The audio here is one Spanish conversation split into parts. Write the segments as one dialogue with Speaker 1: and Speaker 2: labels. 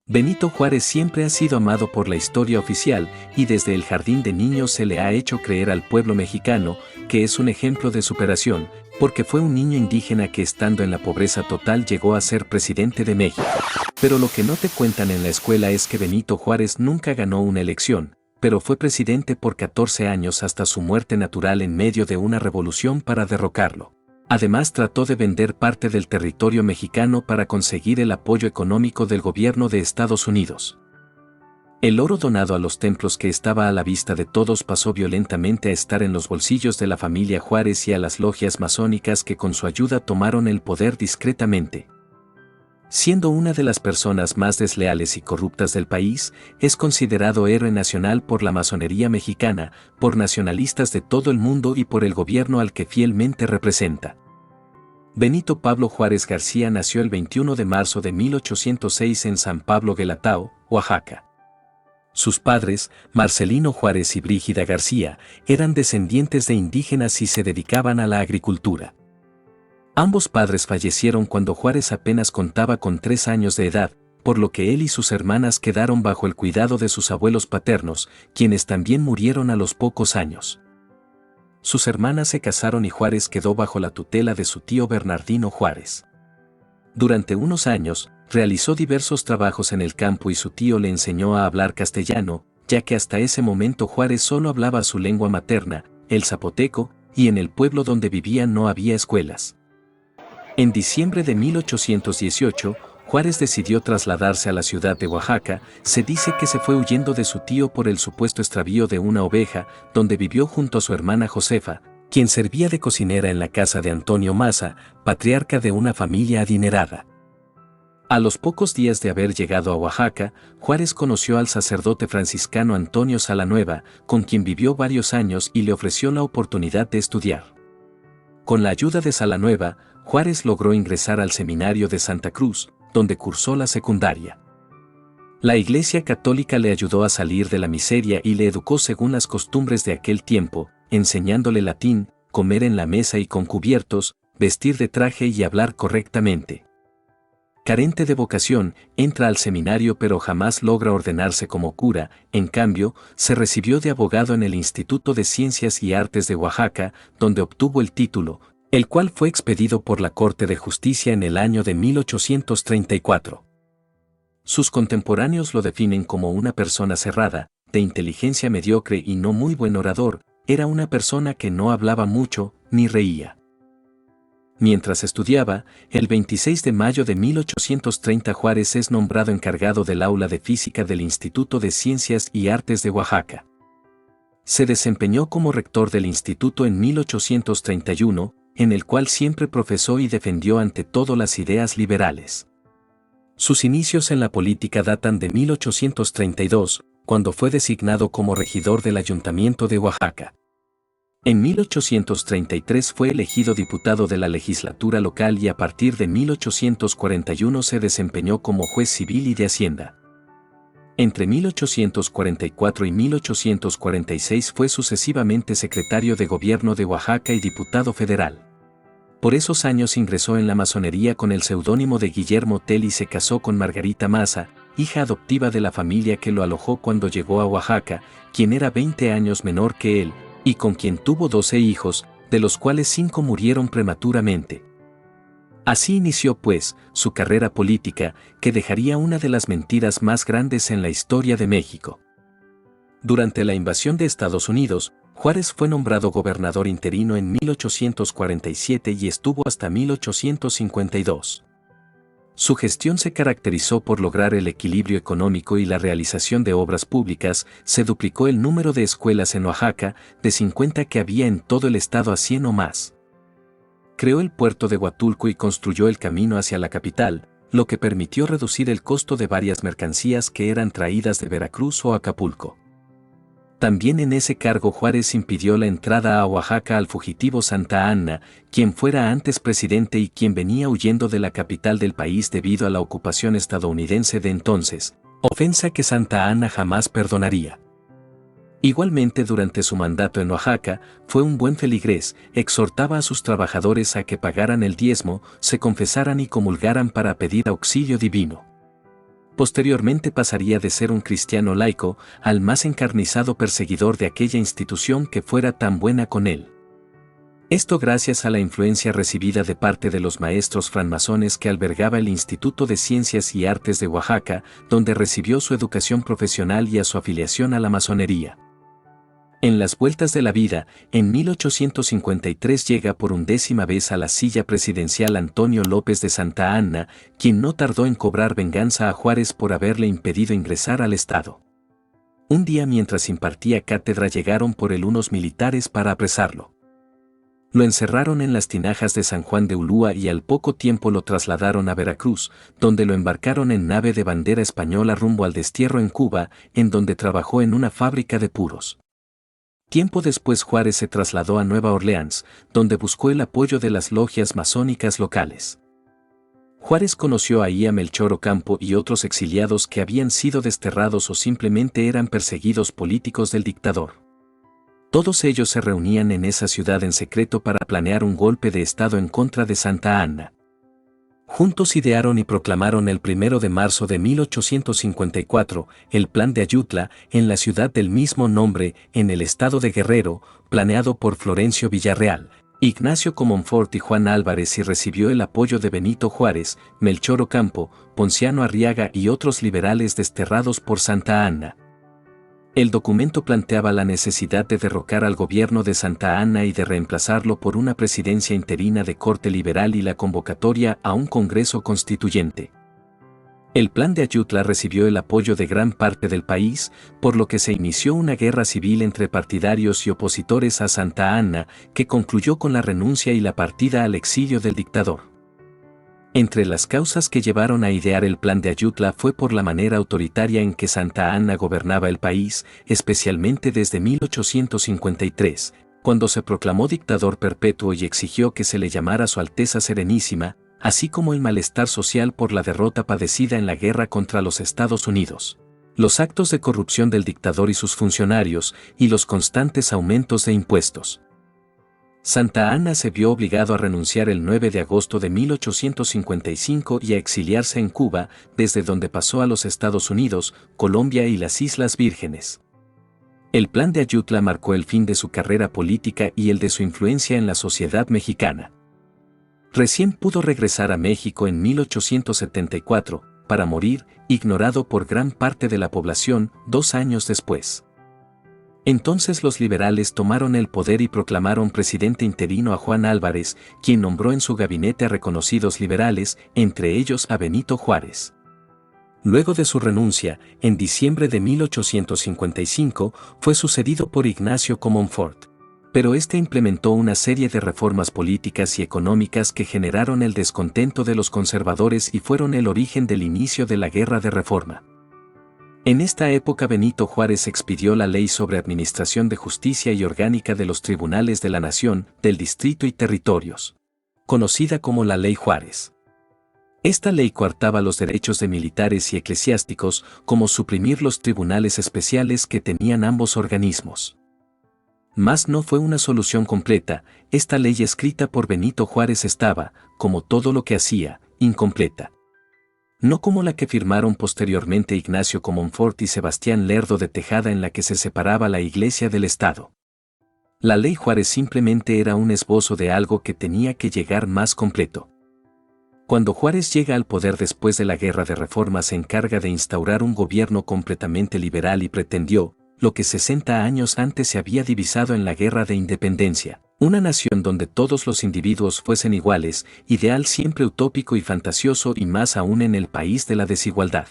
Speaker 1: Benito Juárez siempre ha sido amado por la historia oficial y desde el jardín de niños se le ha hecho creer al pueblo mexicano que es un ejemplo de superación, porque fue un niño indígena que estando en la pobreza total llegó a ser presidente de México. Pero lo que no te cuentan en la escuela es que Benito Juárez nunca ganó una elección, pero fue presidente por 14 años hasta su muerte natural en medio de una revolución para derrocarlo. Además trató de vender parte del territorio mexicano para conseguir el apoyo económico del gobierno de Estados Unidos. El oro donado a los templos que estaba a la vista de todos pasó violentamente a estar en los bolsillos de la familia Juárez y a las logias masónicas que con su ayuda tomaron el poder discretamente. Siendo una de las personas más desleales y corruptas del país, es considerado héroe nacional por la masonería mexicana, por nacionalistas de todo el mundo y por el gobierno al que fielmente representa. Benito Pablo Juárez García nació el 21 de marzo de 1806 en San Pablo Guelatao, Oaxaca. Sus padres, Marcelino Juárez y Brígida García, eran descendientes de indígenas y se dedicaban a la agricultura. Ambos padres fallecieron cuando Juárez apenas contaba con 3 años de edad, por lo que él y sus hermanas quedaron bajo el cuidado de sus abuelos paternos, quienes también murieron a los pocos años. Sus hermanas se casaron y Juárez quedó bajo la tutela de su tío Bernardino Juárez. Durante unos años, realizó diversos trabajos en el campo y su tío le enseñó a hablar castellano, ya que hasta ese momento Juárez solo hablaba su lengua materna, el zapoteco, y en el pueblo donde vivía no había escuelas. En diciembre de 1818, Juárez decidió trasladarse a la ciudad de Oaxaca. Se dice que se fue huyendo de su tío por el supuesto extravío de una oveja, donde vivió junto a su hermana Josefa, quien servía de cocinera en la casa de Antonio Maza, patriarca de una familia adinerada. A los pocos días de haber llegado a Oaxaca, Juárez conoció al sacerdote franciscano Antonio Salanueva, con quien vivió varios años y le ofreció la oportunidad de estudiar. Con la ayuda de Salanueva, Juárez logró ingresar al seminario de Santa Cruz, donde cursó la secundaria. La Iglesia Católica le ayudó a salir de la miseria y le educó según las costumbres de aquel tiempo, enseñándole latín, comer en la mesa y con cubiertos, vestir de traje y hablar correctamente. Carente de vocación, entra al seminario pero jamás logra ordenarse como cura. En cambio, se recibió de abogado en el Instituto de Ciencias y Artes de Oaxaca, donde obtuvo el título, el cual fue expedido por la Corte de Justicia en el año de 1834. Sus contemporáneos lo definen como una persona cerrada, de inteligencia mediocre y no muy buen orador. Era una persona que no hablaba mucho, ni reía. Mientras estudiaba, el 26 de mayo de 1830 Juárez es nombrado encargado del aula de física del Instituto de Ciencias y Artes de Oaxaca. Se desempeñó como rector del instituto en 1831, en el cual siempre profesó y defendió ante todo las ideas liberales. Sus inicios en la política datan de 1832, cuando fue designado como regidor del Ayuntamiento de Oaxaca. En 1833 fue elegido diputado de la legislatura local y a partir de 1841 se desempeñó como juez civil y de Hacienda. Entre 1844 y 1846 fue sucesivamente secretario de Gobierno de Oaxaca y diputado federal. Por esos años ingresó en la masonería con el seudónimo de Guillermo Tell y se casó con Margarita Maza, hija adoptiva de la familia que lo alojó cuando llegó a Oaxaca, quien era 20 años menor que él, y con quien tuvo 12 hijos, de los cuales 5 murieron prematuramente. Así inició, pues, su carrera política, que dejaría una de las mentiras más grandes en la historia de México. Durante la invasión de Estados Unidos, Juárez fue nombrado gobernador interino en 1847 y estuvo hasta 1852. Su gestión se caracterizó por lograr el equilibrio económico y la realización de obras públicas. Se duplicó el número de escuelas en Oaxaca, de 50 que había en todo el estado a 100 o más. Creó el puerto de Huatulco y construyó el camino hacia la capital, lo que permitió reducir el costo de varias mercancías que eran traídas de Veracruz o Acapulco. También en ese cargo Juárez impidió la entrada a Oaxaca al fugitivo Santa Anna, quien fuera antes presidente y quien venía huyendo de la capital del país debido a la ocupación estadounidense de entonces, ofensa que Santa Anna jamás perdonaría. Igualmente durante su mandato en Oaxaca, fue un buen feligrés, exhortaba a sus trabajadores a que pagaran el diezmo, se confesaran y comulgaran para pedir auxilio divino. Posteriormente pasaría de ser un cristiano laico al más encarnizado perseguidor de aquella institución que fuera tan buena con él. Esto gracias a la influencia recibida de parte de los maestros francmasones que albergaba el Instituto de Ciencias y Artes de Oaxaca, donde recibió su educación profesional y a su afiliación a la masonería. En las vueltas de la vida, en 1853 llega por 11ª vez a la silla presidencial Antonio López de Santa Anna, quien no tardó en cobrar venganza a Juárez por haberle impedido ingresar al Estado. Un día mientras impartía cátedra llegaron por él unos militares para apresarlo. Lo encerraron en las tinajas de San Juan de Ulúa y al poco tiempo lo trasladaron a Veracruz, donde lo embarcaron en nave de bandera española rumbo al destierro en Cuba, en donde trabajó en una fábrica de puros. Tiempo después Juárez se trasladó a Nueva Orleans, donde buscó el apoyo de las logias masónicas locales. Juárez conoció ahí a Melchor Ocampo y otros exiliados que habían sido desterrados o simplemente eran perseguidos políticos del dictador. Todos ellos se reunían en esa ciudad en secreto para planear un golpe de Estado en contra de Santa Anna. Juntos idearon y proclamaron el 1 de marzo de 1854 el Plan de Ayutla en la ciudad del mismo nombre, en el estado de Guerrero, planeado por Florencio Villarreal, Ignacio Comonfort y Juan Álvarez y recibió el apoyo de Benito Juárez, Melchor Ocampo, Ponciano Arriaga y otros liberales desterrados por Santa Anna. El documento planteaba la necesidad de derrocar al gobierno de Santa Anna y de reemplazarlo por una presidencia interina de corte liberal y la convocatoria a un Congreso Constituyente. El Plan de Ayutla recibió el apoyo de gran parte del país, por lo que se inició una guerra civil entre partidarios y opositores a Santa Anna, que concluyó con la renuncia y la partida al exilio del dictador. Entre las causas que llevaron a idear el Plan de Ayutla fue por la manera autoritaria en que Santa Anna gobernaba el país, especialmente desde 1853, cuando se proclamó dictador perpetuo y exigió que se le llamara Su Alteza Serenísima, así como el malestar social por la derrota padecida en la guerra contra los Estados Unidos, los actos de corrupción del dictador y sus funcionarios, y los constantes aumentos de impuestos. Santa Anna se vio obligado a renunciar el 9 de agosto de 1855 y a exiliarse en Cuba, desde donde pasó a los Estados Unidos, Colombia y las Islas Vírgenes. El Plan de Ayutla marcó el fin de su carrera política y el de su influencia en la sociedad mexicana. Recién pudo regresar a México en 1874, para morir, ignorado por gran parte de la población, 2 años después. Entonces los liberales tomaron el poder y proclamaron presidente interino a Juan Álvarez, quien nombró en su gabinete a reconocidos liberales, entre ellos a Benito Juárez. Luego de su renuncia, en diciembre de 1855, fue sucedido por Ignacio Comonfort. Pero este implementó una serie de reformas políticas y económicas que generaron el descontento de los conservadores y fueron el origen del inicio de la Guerra de Reforma. En esta época Benito Juárez expidió la Ley sobre Administración de Justicia y Orgánica de los Tribunales de la Nación, del Distrito y Territorios, conocida como la Ley Juárez. Esta ley coartaba los derechos de militares y eclesiásticos, como suprimir los tribunales especiales que tenían ambos organismos. Mas no fue una solución completa, esta ley escrita por Benito Juárez estaba, como todo lo que hacía, incompleta. No como la que firmaron posteriormente Ignacio Comonfort y Sebastián Lerdo de Tejada en la que se separaba la Iglesia del Estado. La Ley Juárez simplemente era un esbozo de algo que tenía que llegar más completo. Cuando Juárez llega al poder después de la Guerra de Reforma se encarga de instaurar un gobierno completamente liberal y pretendió, lo que 60 años antes se había divisado en la Guerra de Independencia, una nación donde todos los individuos fuesen iguales, ideal siempre utópico y fantasioso y más aún en el país de la desigualdad.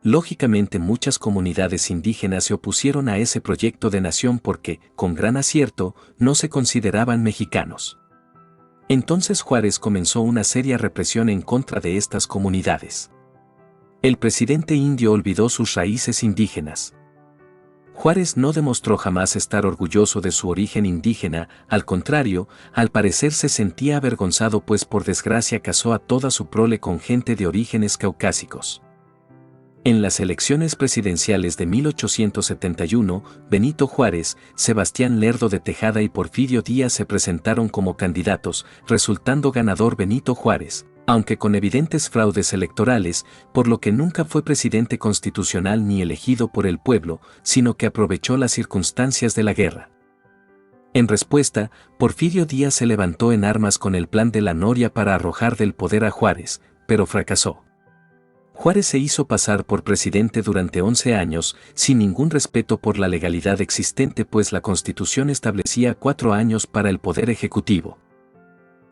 Speaker 1: Lógicamente muchas comunidades indígenas se opusieron a ese proyecto de nación porque, con gran acierto, no se consideraban mexicanos. Entonces Juárez comenzó una seria represión en contra de estas comunidades. El presidente indio olvidó sus raíces indígenas. Juárez no demostró jamás estar orgulloso de su origen indígena, al contrario, al parecer se sentía avergonzado pues por desgracia casó a toda su prole con gente de orígenes caucásicos. En las elecciones presidenciales de 1871, Benito Juárez, Sebastián Lerdo de Tejada y Porfirio Díaz se presentaron como candidatos, resultando ganador Benito Juárez, aunque con evidentes fraudes electorales, por lo que nunca fue presidente constitucional ni elegido por el pueblo, sino que aprovechó las circunstancias de la guerra. En respuesta, Porfirio Díaz se levantó en armas con el Plan de la Noria para arrojar del poder a Juárez, pero fracasó. Juárez se hizo pasar por presidente durante 11 años, sin ningún respeto por la legalidad existente, pues la Constitución establecía 4 años para el poder ejecutivo.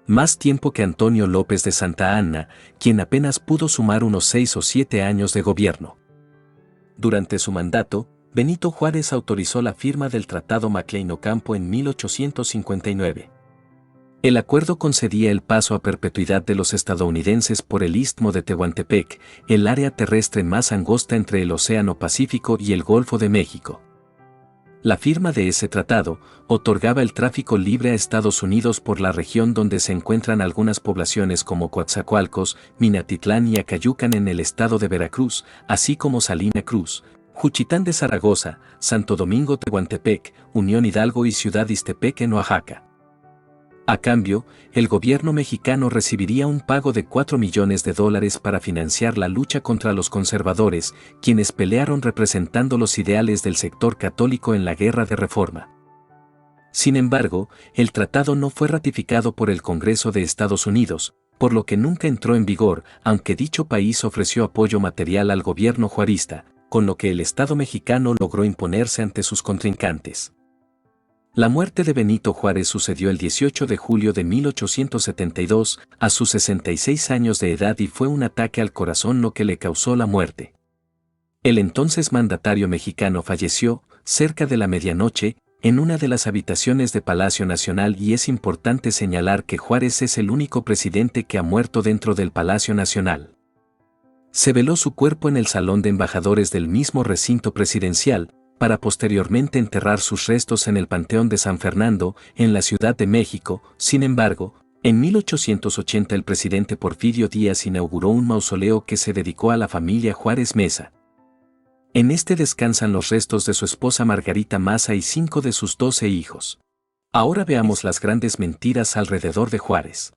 Speaker 1: Más tiempo que Antonio López de Santa Anna, quien apenas pudo sumar unos 6 o 7 años de gobierno. Durante su mandato, Benito Juárez autorizó la firma del Tratado McLean-Ocampo en 1859. El acuerdo concedía el paso a perpetuidad de los estadounidenses por el Istmo de Tehuantepec, el área terrestre más angosta entre el Océano Pacífico y el Golfo de México. La firma de ese tratado otorgaba el tráfico libre a Estados Unidos por la región donde se encuentran algunas poblaciones como Coatzacoalcos, Minatitlán y Acayucan en el estado de Veracruz, así como Salina Cruz, Juchitán de Zaragoza, Santo Domingo Tehuantepec, Unión Hidalgo y Ciudad Ixtepec en Oaxaca. A cambio, el gobierno mexicano recibiría un pago de $4 millones para financiar la lucha contra los conservadores, quienes pelearon representando los ideales del sector católico en la Guerra de Reforma. Sin embargo, el tratado no fue ratificado por el Congreso de Estados Unidos, por lo que nunca entró en vigor, aunque dicho país ofreció apoyo material al gobierno juarista, con lo que el Estado mexicano logró imponerse ante sus contrincantes. La muerte de Benito Juárez sucedió el 18 de julio de 1872, a sus 66 años de edad, y fue un ataque al corazón lo que le causó la muerte. El entonces mandatario mexicano falleció, cerca de la medianoche, en una de las habitaciones de Palacio Nacional, y es importante señalar que Juárez es el único presidente que ha muerto dentro del Palacio Nacional. Se veló su cuerpo en el Salón de Embajadores del mismo recinto presidencial, para posteriormente enterrar sus restos en el Panteón de San Fernando, en la Ciudad de México. Sin embargo, en 1880 el presidente Porfirio Díaz inauguró un mausoleo que se dedicó a la familia Juárez Meza. En este descansan los restos de su esposa Margarita Maza y 5 de sus 12 hijos. Ahora veamos las grandes mentiras alrededor de Juárez.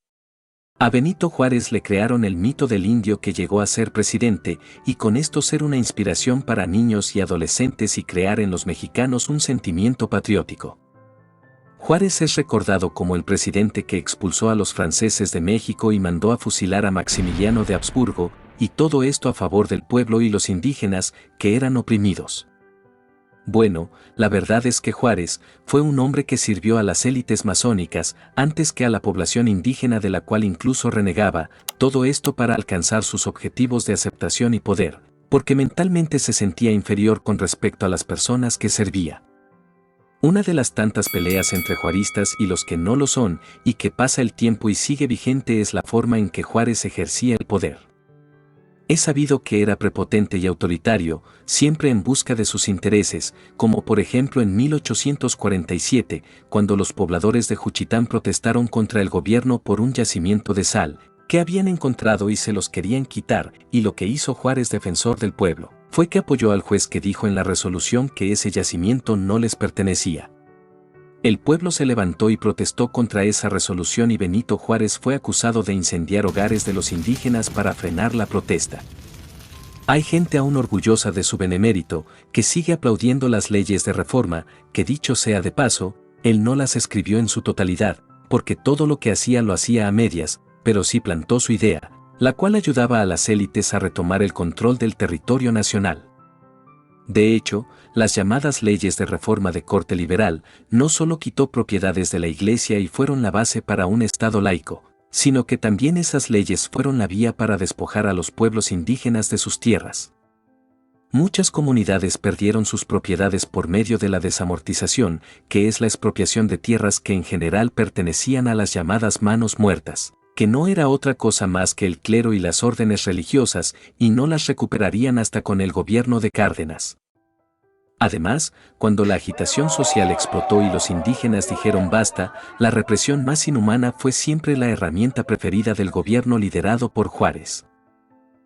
Speaker 1: A Benito Juárez le crearon el mito del indio que llegó a ser presidente, y con esto ser una inspiración para niños y adolescentes y crear en los mexicanos un sentimiento patriótico. Juárez es recordado como el presidente que expulsó a los franceses de México y mandó a fusilar a Maximiliano de Habsburgo, y todo esto a favor del pueblo y los indígenas, que eran oprimidos. Bueno, la verdad es que Juárez fue un hombre que sirvió a las élites masónicas antes que a la población indígena, de la cual incluso renegaba, todo esto para alcanzar sus objetivos de aceptación y poder, porque mentalmente se sentía inferior con respecto a las personas que servía. Una de las tantas peleas entre juaristas y los que no lo son, y que pasa el tiempo y sigue vigente, es la forma en que Juárez ejercía el poder. Es sabido que era prepotente y autoritario, siempre en busca de sus intereses, como por ejemplo en 1847, cuando los pobladores de Juchitán protestaron contra el gobierno por un yacimiento de sal que habían encontrado y se los querían quitar, y lo que hizo Juárez, defensor del pueblo, fue que apoyó al juez que dijo en la resolución que ese yacimiento no les pertenecía. El pueblo se levantó y protestó contra esa resolución, y Benito Juárez fue acusado de incendiar hogares de los indígenas para frenar la protesta. Hay gente aún orgullosa de su benemérito, que sigue aplaudiendo las leyes de reforma, que dicho sea de paso, él no las escribió en su totalidad, porque todo lo que hacía lo hacía a medias, pero sí plantó su idea, la cual ayudaba a las élites a retomar el control del territorio nacional. De hecho, las llamadas leyes de reforma de corte liberal no solo quitó propiedades de la Iglesia y fueron la base para un Estado laico, sino que también esas leyes fueron la vía para despojar a los pueblos indígenas de sus tierras. Muchas comunidades perdieron sus propiedades por medio de la desamortización, que es la expropiación de tierras que en general pertenecían a las llamadas manos muertas, que no era otra cosa más que el clero y las órdenes religiosas, y no las recuperarían hasta con el gobierno de Cárdenas. Además, cuando la agitación social explotó y los indígenas dijeron basta, la represión más inhumana fue siempre la herramienta preferida del gobierno liderado por Juárez.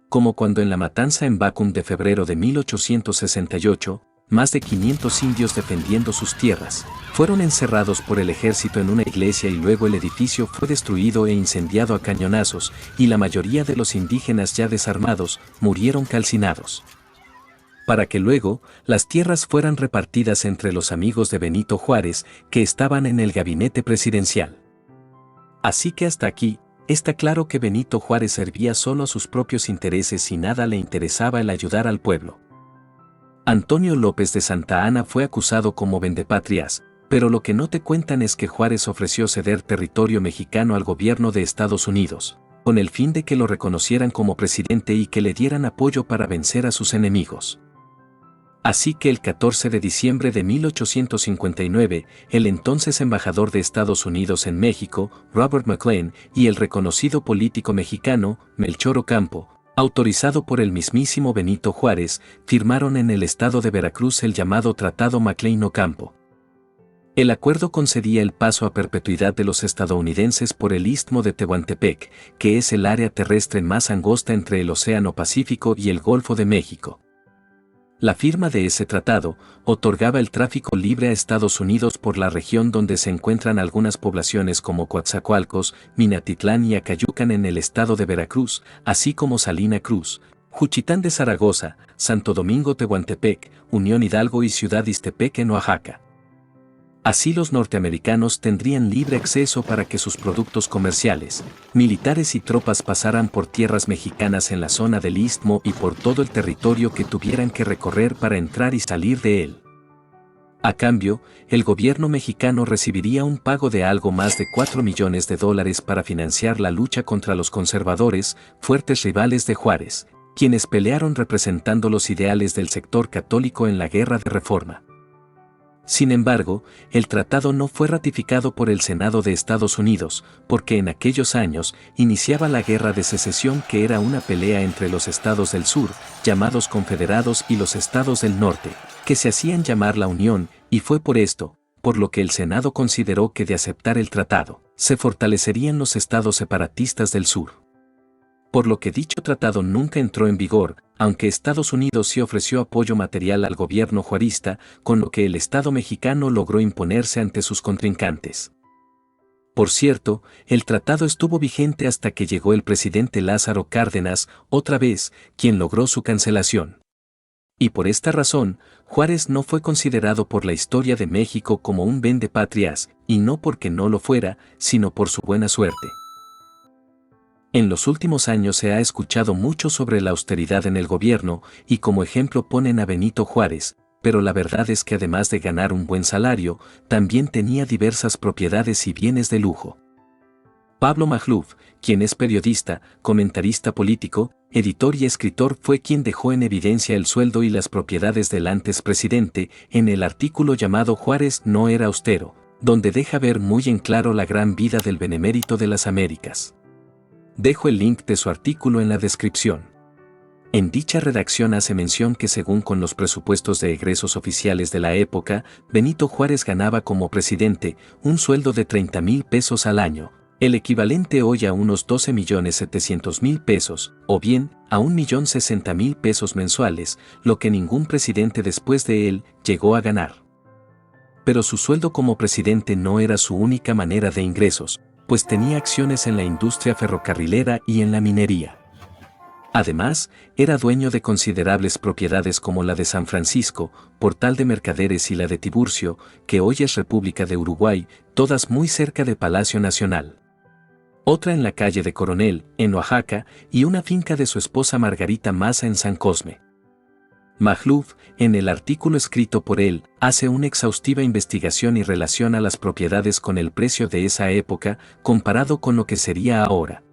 Speaker 1: Como cuando en la matanza en Bacum de febrero de 1868, más de 500 indios defendiendo sus tierras, fueron encerrados por el ejército en una iglesia y luego el edificio fue destruido e incendiado a cañonazos, y la mayoría de los indígenas ya desarmados murieron calcinados. Para que luego las tierras fueran repartidas entre los amigos de Benito Juárez que estaban en el gabinete presidencial. Así que hasta aquí, está claro que Benito Juárez servía solo a sus propios intereses y nada le interesaba el ayudar al pueblo. Antonio López de Santa Anna fue acusado como vendepatrias, pero lo que no te cuentan es que Juárez ofreció ceder territorio mexicano al gobierno de Estados Unidos, con el fin de que lo reconocieran como presidente y que le dieran apoyo para vencer a sus enemigos. Así que el 14 de diciembre de 1859, el entonces embajador de Estados Unidos en México, Robert McLean, y el reconocido político mexicano, Melchor Ocampo, autorizado por el mismísimo Benito Juárez, firmaron en el estado de Veracruz el llamado Tratado McLean-Ocampo. El acuerdo concedía el paso a perpetuidad de los estadounidenses por el Istmo de Tehuantepec, que es el área terrestre más angosta entre el Océano Pacífico y el Golfo de México. La firma de ese tratado otorgaba el tráfico libre a Estados Unidos por la región donde se encuentran algunas poblaciones como Coatzacoalcos, Minatitlán y Acayucan en el estado de Veracruz, así como Salina Cruz, Juchitán de Zaragoza, Santo Domingo Tehuantepec, Unión Hidalgo y Ciudad Ixtepec en Oaxaca. Así los norteamericanos tendrían libre acceso para que sus productos comerciales, militares y tropas pasaran por tierras mexicanas en la zona del Istmo y por todo el territorio que tuvieran que recorrer para entrar y salir de él. A cambio, el gobierno mexicano recibiría un pago de algo más de $4 millones para financiar la lucha contra los conservadores, fuertes rivales de Juárez, quienes pelearon representando los ideales del sector católico en la Guerra de Reforma. Sin embargo, el tratado no fue ratificado por el Senado de Estados Unidos, porque en aquellos años iniciaba la Guerra de Secesión, que era una pelea entre los estados del sur, llamados Confederados, y los estados del norte, que se hacían llamar la Unión, y fue por esto, por lo que el Senado consideró que de aceptar el tratado, se fortalecerían los estados separatistas del sur. Por lo que dicho tratado nunca entró en vigor, aunque Estados Unidos sí ofreció apoyo material al gobierno juarista, con lo que el Estado mexicano logró imponerse ante sus contrincantes. Por cierto, el tratado estuvo vigente hasta que llegó el presidente Lázaro Cárdenas, otra vez, quien logró su cancelación. Y por esta razón, Juárez no fue considerado por la historia de México como un vendepatrias, y no porque no lo fuera, sino por su buena suerte. En los últimos años se ha escuchado mucho sobre la austeridad en el gobierno y como ejemplo ponen a Benito Juárez, pero la verdad es que además de ganar un buen salario, también tenía diversas propiedades y bienes de lujo. Pablo Magluf, quien es periodista, comentarista político, editor y escritor, fue quien dejó en evidencia el sueldo y las propiedades del antes presidente en el artículo llamado Juárez no era austero, donde deja ver muy en claro la gran vida del benemérito de las Américas. Dejo el link de su artículo en la descripción. En dicha redacción hace mención que según con los presupuestos de egresos oficiales de la época, Benito Juárez ganaba como presidente un sueldo de 30,000 pesos al año, el equivalente hoy a unos 12,700,000 pesos, o bien a 1,060,000 pesos mensuales, lo que ningún presidente después de él llegó a ganar. Pero su sueldo como presidente no era su única manera de ingresos, pues tenía acciones en la industria ferrocarrilera y en la minería. Además, era dueño de considerables propiedades como la de San Francisco, Portal de Mercaderes y la de Tiburcio, que hoy es República de Uruguay, todas muy cerca de Palacio Nacional. Otra en la calle de Coronel, en Oaxaca, y una finca de su esposa Margarita Maza en San Cosme. Magluf, en el artículo escrito por él, hace una exhaustiva investigación y relaciona las propiedades con el precio de esa época, comparado con lo que sería ahora.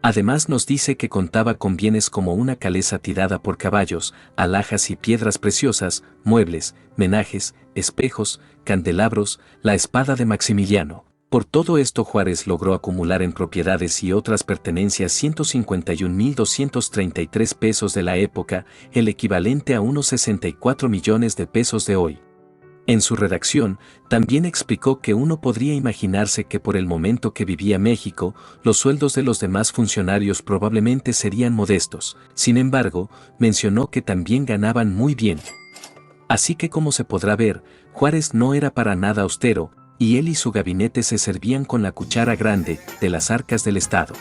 Speaker 1: Además nos dice que contaba con bienes como una calesa tirada por caballos, alhajas y piedras preciosas, muebles, menajes, espejos, candelabros, la espada de Maximiliano. Por todo esto Juárez logró acumular en propiedades y otras pertenencias 151,233 pesos de la época, el equivalente a unos 64 millones de pesos de hoy. En su redacción, también explicó que uno podría imaginarse que por el momento que vivía México, los sueldos de los demás funcionarios probablemente serían modestos, sin embargo, mencionó que también ganaban muy bien. Así que como se podrá ver, Juárez no era para nada austero, y él y su gabinete se servían con la cuchara grande de las arcas del Estado.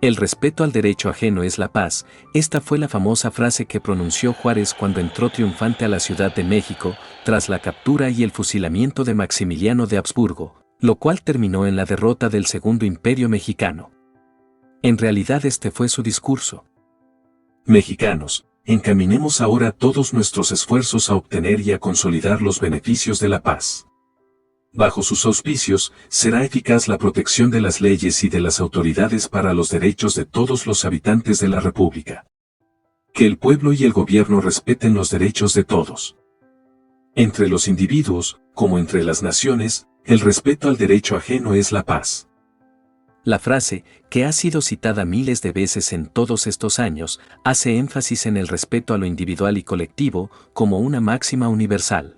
Speaker 1: El respeto al derecho ajeno es la paz. Esta fue la famosa frase que pronunció Juárez cuando entró triunfante a la Ciudad de México, tras la captura y el fusilamiento de Maximiliano de Habsburgo, lo cual terminó en la derrota del Segundo Imperio Mexicano. En realidad este fue su discurso.
Speaker 2: Mexicanos, encaminemos ahora todos nuestros esfuerzos a obtener y a consolidar los beneficios de la paz. Bajo sus auspicios, será eficaz la protección de las leyes y de las autoridades para los derechos de todos los habitantes de la República. Que el pueblo y el gobierno respeten los derechos de todos. Entre los individuos, como entre las naciones, el respeto al derecho ajeno es la paz.
Speaker 1: La frase, que ha sido citada miles de veces en todos estos años, hace énfasis en el respeto a lo individual y colectivo como una máxima universal.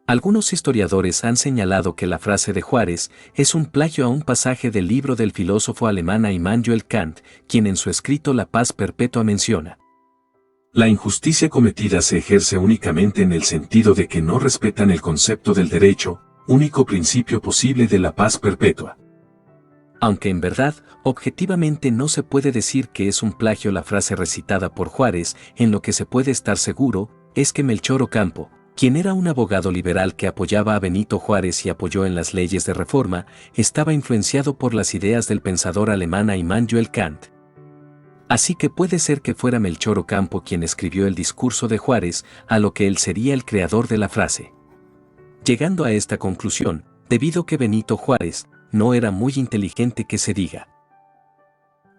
Speaker 1: Algunos historiadores han señalado que la frase de Juárez es un plagio a un pasaje del libro del filósofo alemán Immanuel Kant, quien en su escrito La paz perpetua menciona:
Speaker 2: la injusticia cometida se ejerce únicamente en el sentido de que no respetan el concepto del derecho, único principio posible de la paz perpetua.
Speaker 1: Aunque en verdad, objetivamente no se puede decir que es un plagio la frase recitada por Juárez, en lo que se puede estar seguro, es que Melchor Ocampo, quien era un abogado liberal que apoyaba a Benito Juárez y apoyó en las leyes de reforma, estaba influenciado por las ideas del pensador alemán Immanuel Kant. Así que puede ser que fuera Melchor Ocampo quien escribió el discurso de Juárez, a lo que él sería el creador de la frase. Llegando a esta conclusión, debido que Benito Juárez no era muy inteligente que se diga.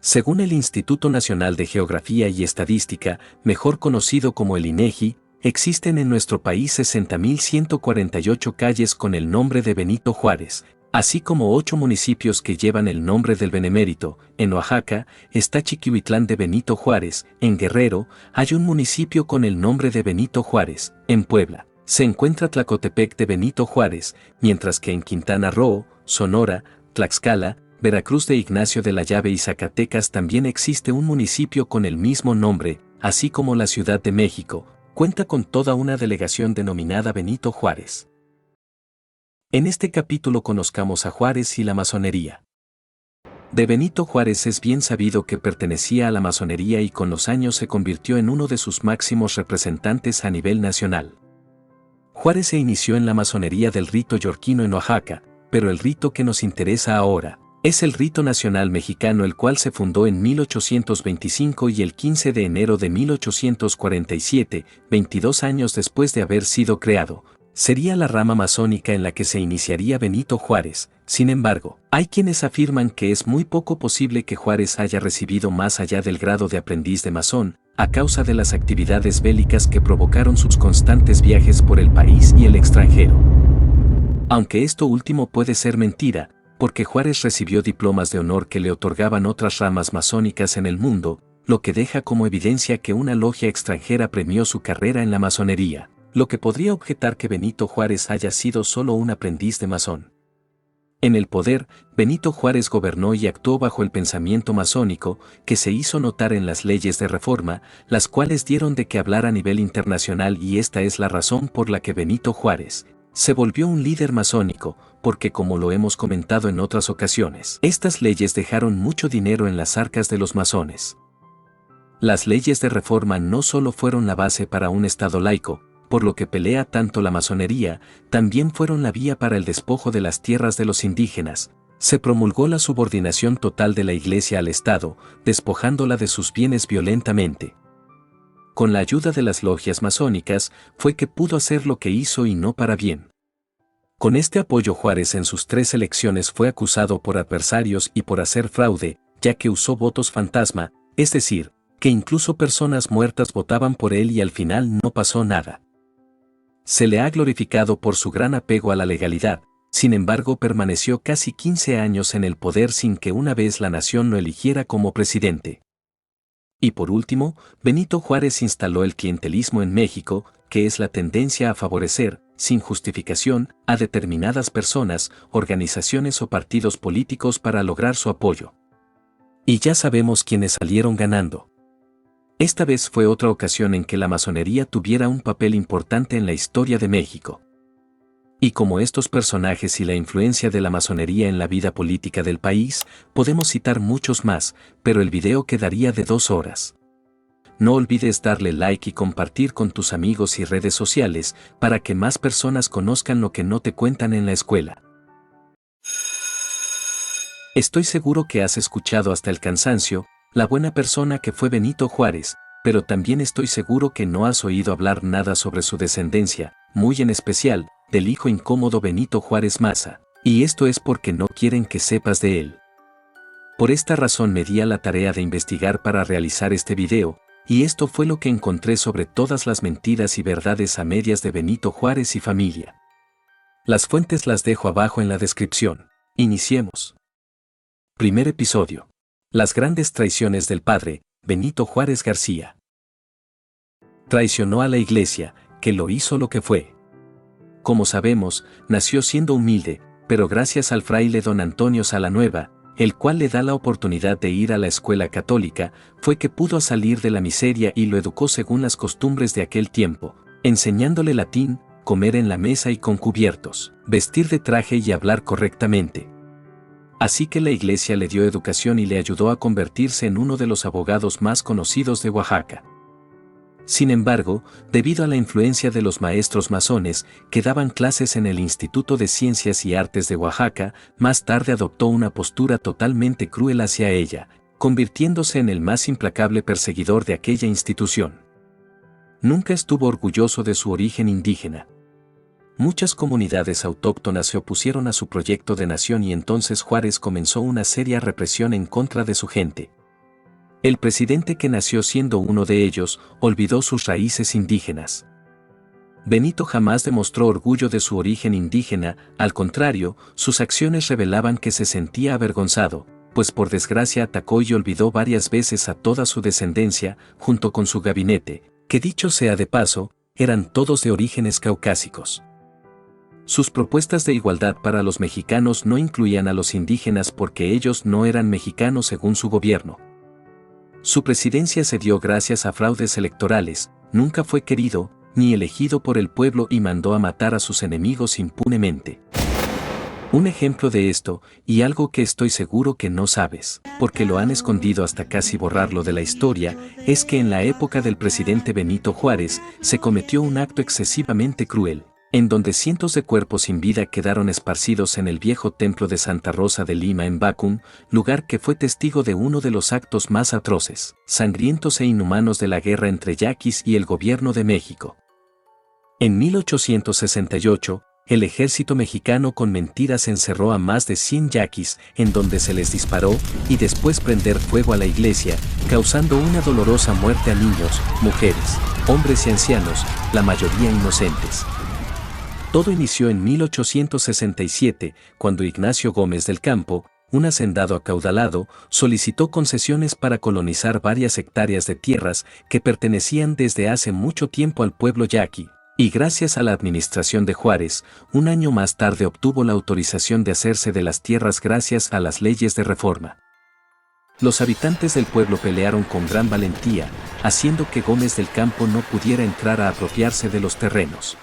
Speaker 1: Según el Instituto Nacional de Geografía y Estadística, mejor conocido como el INEGI, existen en nuestro país 60.148 calles con el nombre de Benito Juárez, así como 8 municipios que llevan el nombre del benemérito. En Oaxaca está Chiquihuitlán de Benito Juárez. En Guerrero hay un municipio con el nombre de Benito Juárez. En Puebla se encuentra Tlacotepec de Benito Juárez, mientras que en Quintana Roo, Sonora, Tlaxcala, Veracruz de Ignacio de la Llave y Zacatecas también existe un municipio con el mismo nombre, así como la Ciudad de México cuenta con toda una delegación denominada Benito Juárez. En este capítulo conozcamos a Juárez y la masonería. De Benito Juárez es bien sabido que pertenecía a la masonería y con los años se convirtió en uno de sus máximos representantes a nivel nacional. Juárez se inició en la masonería del rito yorquino en Oaxaca, pero el rito que nos interesa ahora es el rito nacional mexicano, el cual se fundó en 1825 y el 15 de enero de 1847, 22 años después de haber sido creado, sería la rama masónica en la que se iniciaría Benito Juárez. Sin embargo, hay quienes afirman que es muy poco posible que Juárez haya recibido más allá del grado de aprendiz de masón, a causa de las actividades bélicas que provocaron sus constantes viajes por el país y el extranjero. Aunque esto último puede ser mentira, porque Juárez recibió diplomas de honor que le otorgaban otras ramas masónicas en el mundo, lo que deja como evidencia que una logia extranjera premió su carrera en la masonería, lo que podría objetar que Benito Juárez haya sido solo un aprendiz de masón. En el poder, Benito Juárez gobernó y actuó bajo el pensamiento masónico, que se hizo notar en las leyes de reforma, las cuales dieron de qué hablar a nivel internacional, y esta es la razón por la que Benito Juárez se volvió un líder masónico, porque como lo hemos comentado en otras ocasiones, estas leyes dejaron mucho dinero en las arcas de los masones. Las leyes de reforma no solo fueron la base para un Estado laico, por lo que pelea tanto la masonería, también fueron la vía para el despojo de las tierras de los indígenas. Se promulgó la subordinación total de la Iglesia al Estado, despojándola de sus bienes violentamente. Con la ayuda de las logias masónicas, fue que pudo hacer lo que hizo y no para bien. Con este apoyo Juárez en sus 3 elecciones fue acusado por adversarios y por hacer fraude, ya que usó votos fantasma, es decir, que incluso personas muertas votaban por él y al final no pasó nada. Se le ha glorificado por su gran apego a la legalidad, sin embargo permaneció casi 15 años en el poder sin que una vez la nación lo eligiera como presidente. Y por último, Benito Juárez instaló el clientelismo en México, que es la tendencia a favorecer, sin justificación, a determinadas personas, organizaciones o partidos políticos para lograr su apoyo. Y ya sabemos quiénes salieron ganando. Esta vez fue otra ocasión en que la masonería tuviera un papel importante en la historia de México. Y como estos personajes y la influencia de la masonería en la vida política del país, podemos citar muchos más, pero el video quedaría de 2 horas. No olvides darle like y compartir con tus amigos y redes sociales para que más personas conozcan lo que no te cuentan en la escuela. Estoy seguro que has escuchado hasta el cansancio la buena persona que fue Benito Juárez, pero también estoy seguro que no has oído hablar nada sobre su descendencia, muy en especial, del hijo incómodo Benito Juárez Maza, y esto es porque no quieren que sepas de él. Por esta razón me di a la tarea de investigar para realizar este video, y esto fue lo que encontré sobre todas las mentiras y verdades a medias de Benito Juárez y familia. Las fuentes las dejo abajo en la descripción. Iniciemos. Primer episodio. Las grandes traiciones del padre, Benito Juárez García. Traicionó a la iglesia, que lo hizo lo que fue. Como sabemos, nació siendo humilde, pero gracias al fraile don Antonio Salanueva, el cual le da la oportunidad de ir a la escuela católica, fue que pudo salir de la miseria y lo educó según las costumbres de aquel tiempo, enseñándole latín, comer en la mesa y con cubiertos, vestir de traje y hablar correctamente. Así que la iglesia le dio educación y le ayudó a convertirse en uno de los abogados más conocidos de Oaxaca. Sin embargo, debido a la influencia de los maestros masones que daban clases en el Instituto de Ciencias y Artes de Oaxaca, más tarde adoptó una postura totalmente cruel hacia ella, convirtiéndose en el más implacable perseguidor de aquella institución. Nunca estuvo orgulloso de su origen indígena. Muchas comunidades autóctonas se opusieron a su proyecto de nación y entonces Juárez comenzó una seria represión en contra de su gente. El presidente que nació siendo uno de ellos, olvidó sus raíces indígenas. Benito jamás demostró orgullo de su origen indígena, al contrario, sus acciones revelaban que se sentía avergonzado, pues por desgracia atacó y olvidó varias veces a toda su descendencia, junto con su gabinete, que dicho sea de paso, eran todos de orígenes caucásicos. Sus propuestas de igualdad para los mexicanos no incluían a los indígenas porque ellos no eran mexicanos según su gobierno. Su presidencia se dio gracias a fraudes electorales, nunca fue querido, ni elegido por el pueblo y mandó a matar a sus enemigos impunemente. Un ejemplo de esto, y algo que estoy seguro que no sabes, porque lo han escondido hasta casi borrarlo de la historia, es que en la época del presidente Benito Juárez se cometió un acto excesivamente cruel, en donde cientos de cuerpos sin vida quedaron esparcidos en el viejo templo de Santa Rosa de Lima en Bacum, lugar que fue testigo de uno de los actos más atroces, sangrientos e inhumanos de la guerra entre yaquis y el gobierno de México. En 1868, el ejército mexicano con mentiras encerró a más de 100 yaquis, en donde se les disparó, y después prender fuego a la iglesia, causando una dolorosa muerte a niños, mujeres, hombres y ancianos, la mayoría inocentes. Todo inició en 1867, cuando Ignacio Gómez del Campo, un hacendado acaudalado, solicitó concesiones para colonizar varias hectáreas de tierras que pertenecían desde hace mucho tiempo al pueblo yaqui, y gracias a la administración de Juárez, un año más tarde obtuvo la autorización de hacerse de las tierras gracias a las leyes de reforma. Los habitantes del pueblo pelearon con gran valentía, haciendo que Gómez del Campo no pudiera entrar a apropiarse de los terrenos.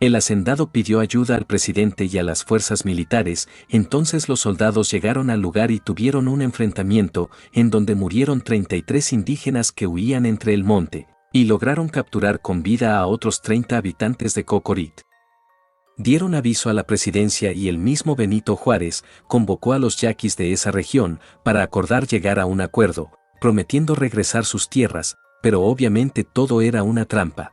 Speaker 1: El hacendado pidió ayuda al presidente y a las fuerzas militares, entonces los soldados llegaron al lugar y tuvieron un enfrentamiento, en donde murieron 33 indígenas que huían entre el monte, y lograron capturar con vida a otros 30 habitantes de Cocorit. Dieron aviso a la presidencia y el mismo Benito Juárez convocó a los yaquis de esa región para acordar llegar a un acuerdo, prometiendo regresar sus tierras, pero obviamente todo era una trampa.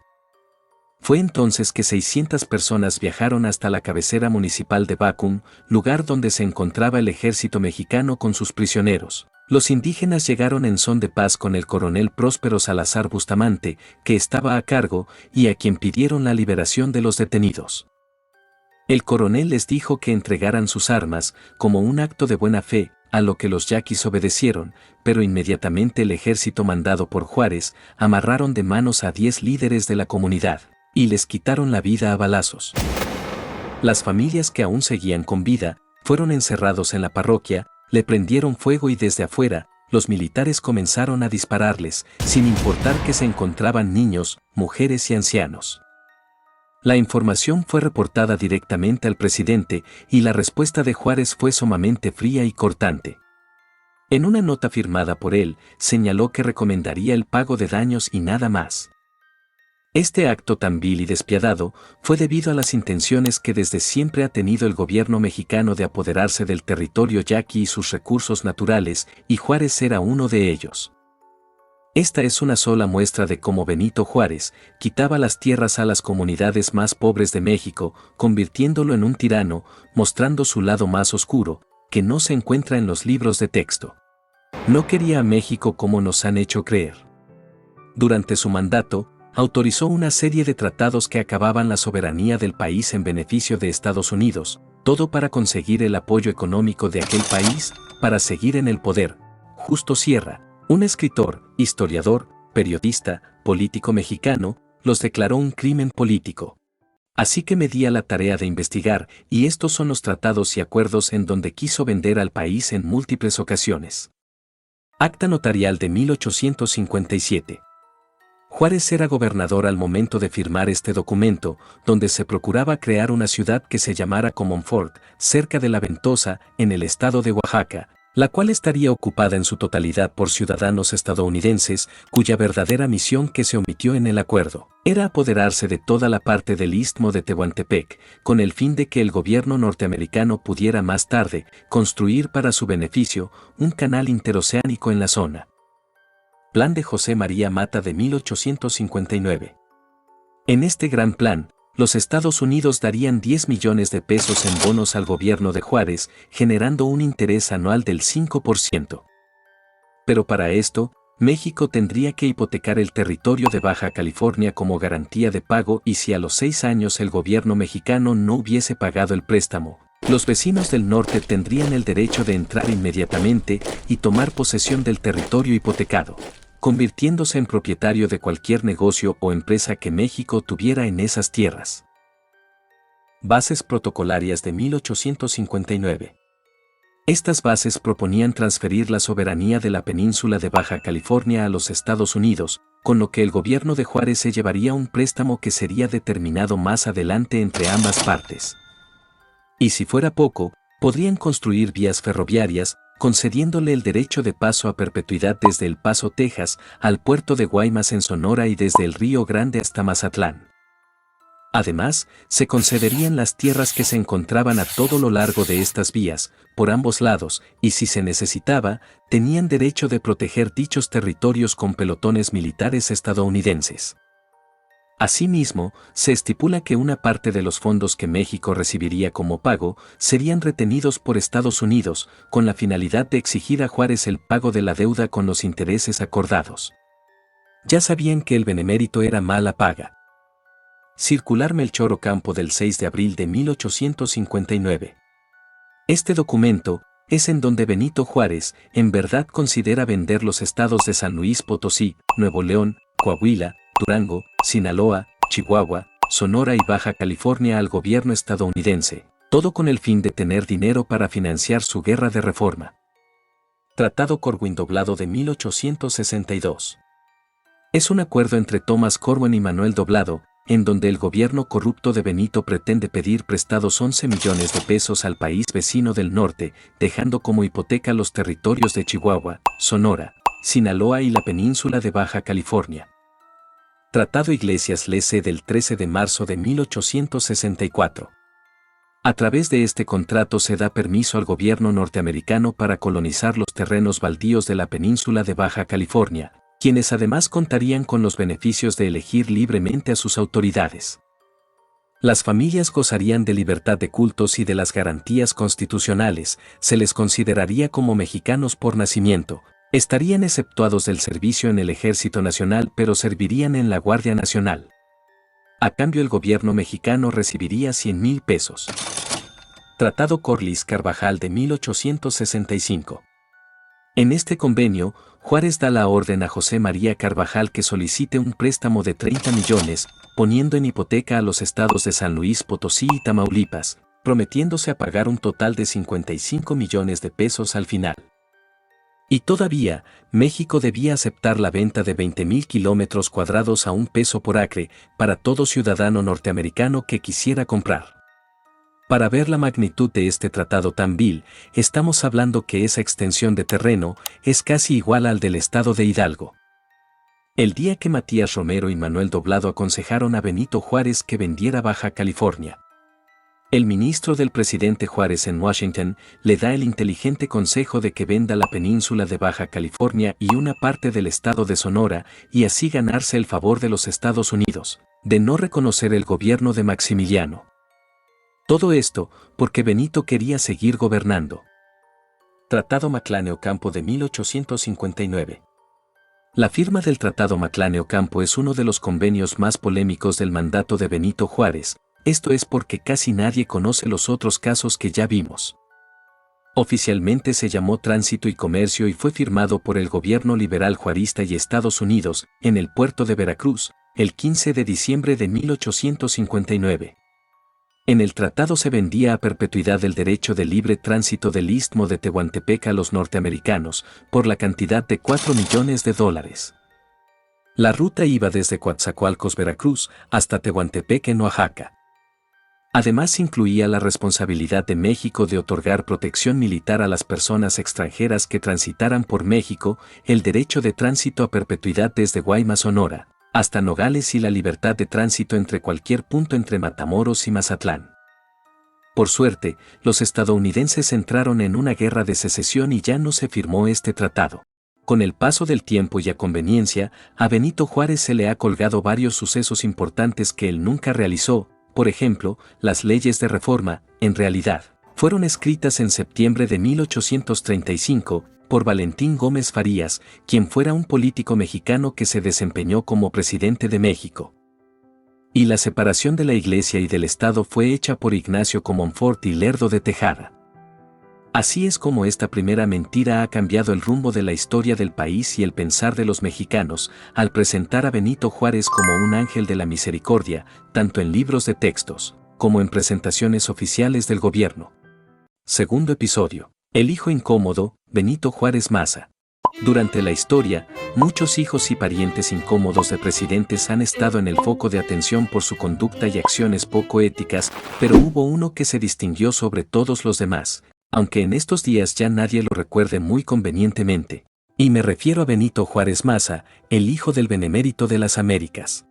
Speaker 1: Fue entonces que 600 personas viajaron hasta la cabecera municipal de Bacum, lugar donde se encontraba el ejército mexicano con sus prisioneros. Los indígenas llegaron en son de paz con el coronel Próspero Salazar Bustamante, que estaba a cargo, y a quien pidieron la liberación de los detenidos. El coronel les dijo que entregaran sus armas, como un acto de buena fe, a lo que los yaquis obedecieron, pero inmediatamente el ejército mandado por Juárez amarraron de manos a 10 líderes de la comunidad, y les quitaron la vida a balazos. Las familias que aún seguían con vida, fueron encerrados en la parroquia, le prendieron fuego y desde afuera, los militares comenzaron a dispararles, sin importar que se encontraban niños, mujeres y ancianos. La información fue reportada directamente al presidente y la respuesta de Juárez fue sumamente fría y cortante. En una nota firmada por él, señaló que recomendaría el pago de daños y nada más. Este acto tan vil y despiadado fue debido a las intenciones que desde siempre ha tenido el gobierno mexicano de apoderarse del territorio yaqui y sus recursos naturales, y Juárez era uno de ellos. Esta es una sola muestra de cómo Benito Juárez quitaba las tierras a las comunidades más pobres de México, convirtiéndolo en un tirano, mostrando su lado más oscuro, que no se encuentra en los libros de texto. No quería a México como nos han hecho creer. Durante su mandato, autorizó una serie de tratados que acababan la soberanía del país en beneficio de Estados Unidos, todo para conseguir el apoyo económico de aquel país, para seguir en el poder. Justo Sierra, un escritor, historiador, periodista, político mexicano, los declaró un crimen político. Así que me di a la tarea de investigar, y estos son los tratados y acuerdos en donde quiso vender al país en múltiples ocasiones. Acta notarial de 1857. Juárez era gobernador al momento de firmar este documento, donde se procuraba crear una ciudad que se llamara Comonfort, cerca de La Ventosa, en el estado de Oaxaca, la cual estaría ocupada en su totalidad por ciudadanos estadounidenses, cuya verdadera misión que se omitió en el acuerdo era apoderarse de toda la parte del istmo de Tehuantepec, con el fin de que el gobierno norteamericano pudiera más tarde construir para su beneficio un canal interoceánico en la zona. Plan de José María Mata de 1859. En este gran plan, los Estados Unidos darían 10 millones de pesos en bonos al gobierno de Juárez, generando un interés anual del 5%. Pero para esto, México tendría que hipotecar el territorio de Baja California como garantía de pago, y si a los 6 años el gobierno mexicano no hubiese pagado el préstamo, los vecinos del norte tendrían el derecho de entrar inmediatamente y tomar posesión del territorio hipotecado, convirtiéndose en propietario de cualquier negocio o empresa que México tuviera en esas tierras. Bases protocolarias de 1859. Estas bases proponían transferir la soberanía de la península de Baja California a los Estados Unidos, con lo que el gobierno de Juárez se llevaría un préstamo que sería determinado más adelante entre ambas partes. Y si fuera poco, podrían construir vías ferroviarias, concediéndole el derecho de paso a perpetuidad desde El Paso, Texas, al puerto de Guaymas en Sonora y desde el Río Grande hasta Mazatlán. Además, se concederían las tierras que se encontraban a todo lo largo de estas vías, por ambos lados, y si se necesitaba, tenían derecho de proteger dichos territorios con pelotones militares estadounidenses. Asimismo, se estipula que una parte de los fondos que México recibiría como pago serían retenidos por Estados Unidos, con la finalidad de exigir a Juárez el pago de la deuda con los intereses acordados. Ya sabían que el benemérito era mala paga. Circular Melchor Ocampo del 6 de abril de 1859. Este documento es en donde Benito Juárez en verdad considera vender los estados de San Luis Potosí, Nuevo León, Coahuila, Durango, Sinaloa, Chihuahua, Sonora y Baja California al gobierno estadounidense, todo con el fin de tener dinero para financiar su guerra de reforma. Tratado Corwin Doblado de 1862. Es un acuerdo entre Thomas Corwin y Manuel Doblado, en donde el gobierno corrupto de Benito pretende pedir prestados 11 millones de pesos al país vecino del norte, dejando como hipoteca los territorios de Chihuahua, Sonora, Sinaloa y la península de Baja California. Tratado Iglesias-Lecce del 13 de marzo de 1864. A través de este contrato se da permiso al gobierno norteamericano para colonizar los terrenos baldíos de la península de Baja California, quienes además contarían con los beneficios de elegir libremente a sus autoridades. Las familias gozarían de libertad de cultos y de las garantías constitucionales, se les consideraría como mexicanos por nacimiento, estarían exceptuados del servicio en el Ejército Nacional pero servirían en la Guardia Nacional. A cambio el gobierno mexicano recibiría 100,000 pesos. Tratado Corliss-Carvajal de 1865. En este convenio, Juárez da la orden a José María Carvajal que solicite un préstamo de 30 millones, poniendo en hipoteca a los estados de San Luis Potosí y Tamaulipas, prometiéndose a pagar un total de 55 millones de pesos al final. Y todavía, México debía aceptar la venta de 20,000 kilómetros cuadrados a $1 por acre para todo ciudadano norteamericano que quisiera comprar. Para ver la magnitud de este tratado tan vil, estamos hablando que esa extensión de terreno es casi igual al del estado de Hidalgo. El día que Matías Romero y Manuel Doblado aconsejaron a Benito Juárez que vendiera Baja California, el ministro del presidente Juárez en Washington le da el inteligente consejo de que venda la península de Baja California y una parte del estado de Sonora y así ganarse el favor de los Estados Unidos, de no reconocer el gobierno de Maximiliano. Todo esto porque Benito quería seguir gobernando. Tratado Maclane-Ocampo de 1859. La firma del Tratado Maclane-Ocampo es uno de los convenios más polémicos del mandato de Benito Juárez. Esto es porque casi nadie conoce los otros casos que ya vimos. Oficialmente se llamó Tránsito y Comercio y fue firmado por el gobierno liberal juarista y Estados Unidos, en el puerto de Veracruz, el 15 de diciembre de 1859. En el tratado se vendía a perpetuidad el derecho de libre tránsito del Istmo de Tehuantepec a los norteamericanos, por la cantidad de $4 millones. La ruta iba desde Coatzacoalcos, Veracruz, hasta Tehuantepec en Oaxaca. Además incluía la responsabilidad de México de otorgar protección militar a las personas extranjeras que transitaran por México, el derecho de tránsito a perpetuidad desde Guaymas, Sonora, hasta Nogales y la libertad de tránsito entre cualquier punto entre Matamoros y Mazatlán. Por suerte, los estadounidenses entraron en una guerra de secesión y ya no se firmó este tratado. Con el paso del tiempo y a conveniencia, a Benito Juárez se le ha colgado varios sucesos importantes que él nunca realizó. Por ejemplo, las leyes de reforma, en realidad, fueron escritas en septiembre de 1835 por Valentín Gómez Farías, quien fuera un político mexicano que se desempeñó como presidente de México. Y la separación de la Iglesia y del Estado fue hecha por Ignacio Comonfort y Lerdo de Tejada. Así es como esta primera mentira ha cambiado el rumbo de la historia del país y el pensar de los mexicanos, al presentar a Benito Juárez como un ángel de la misericordia, tanto en libros de textos, como en presentaciones oficiales del gobierno. Segundo episodio. El hijo incómodo, Benito Juárez Maza. Durante la historia, muchos hijos y parientes incómodos de presidentes han estado en el foco de atención por su conducta y acciones poco éticas, pero hubo uno que se distinguió sobre todos los demás, aunque en estos días ya nadie lo recuerde muy convenientemente. Y me refiero a Benito Juárez Maza, el hijo del benemérito de las Américas.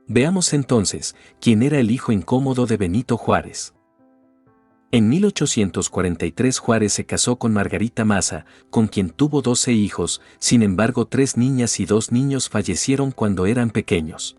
Speaker 1: Veamos entonces, quién era el hijo incómodo de Benito Juárez. En 1843 Juárez se casó con Margarita Maza, con quien tuvo 12 hijos, sin embargo 3 niñas y 2 niños fallecieron cuando eran pequeños.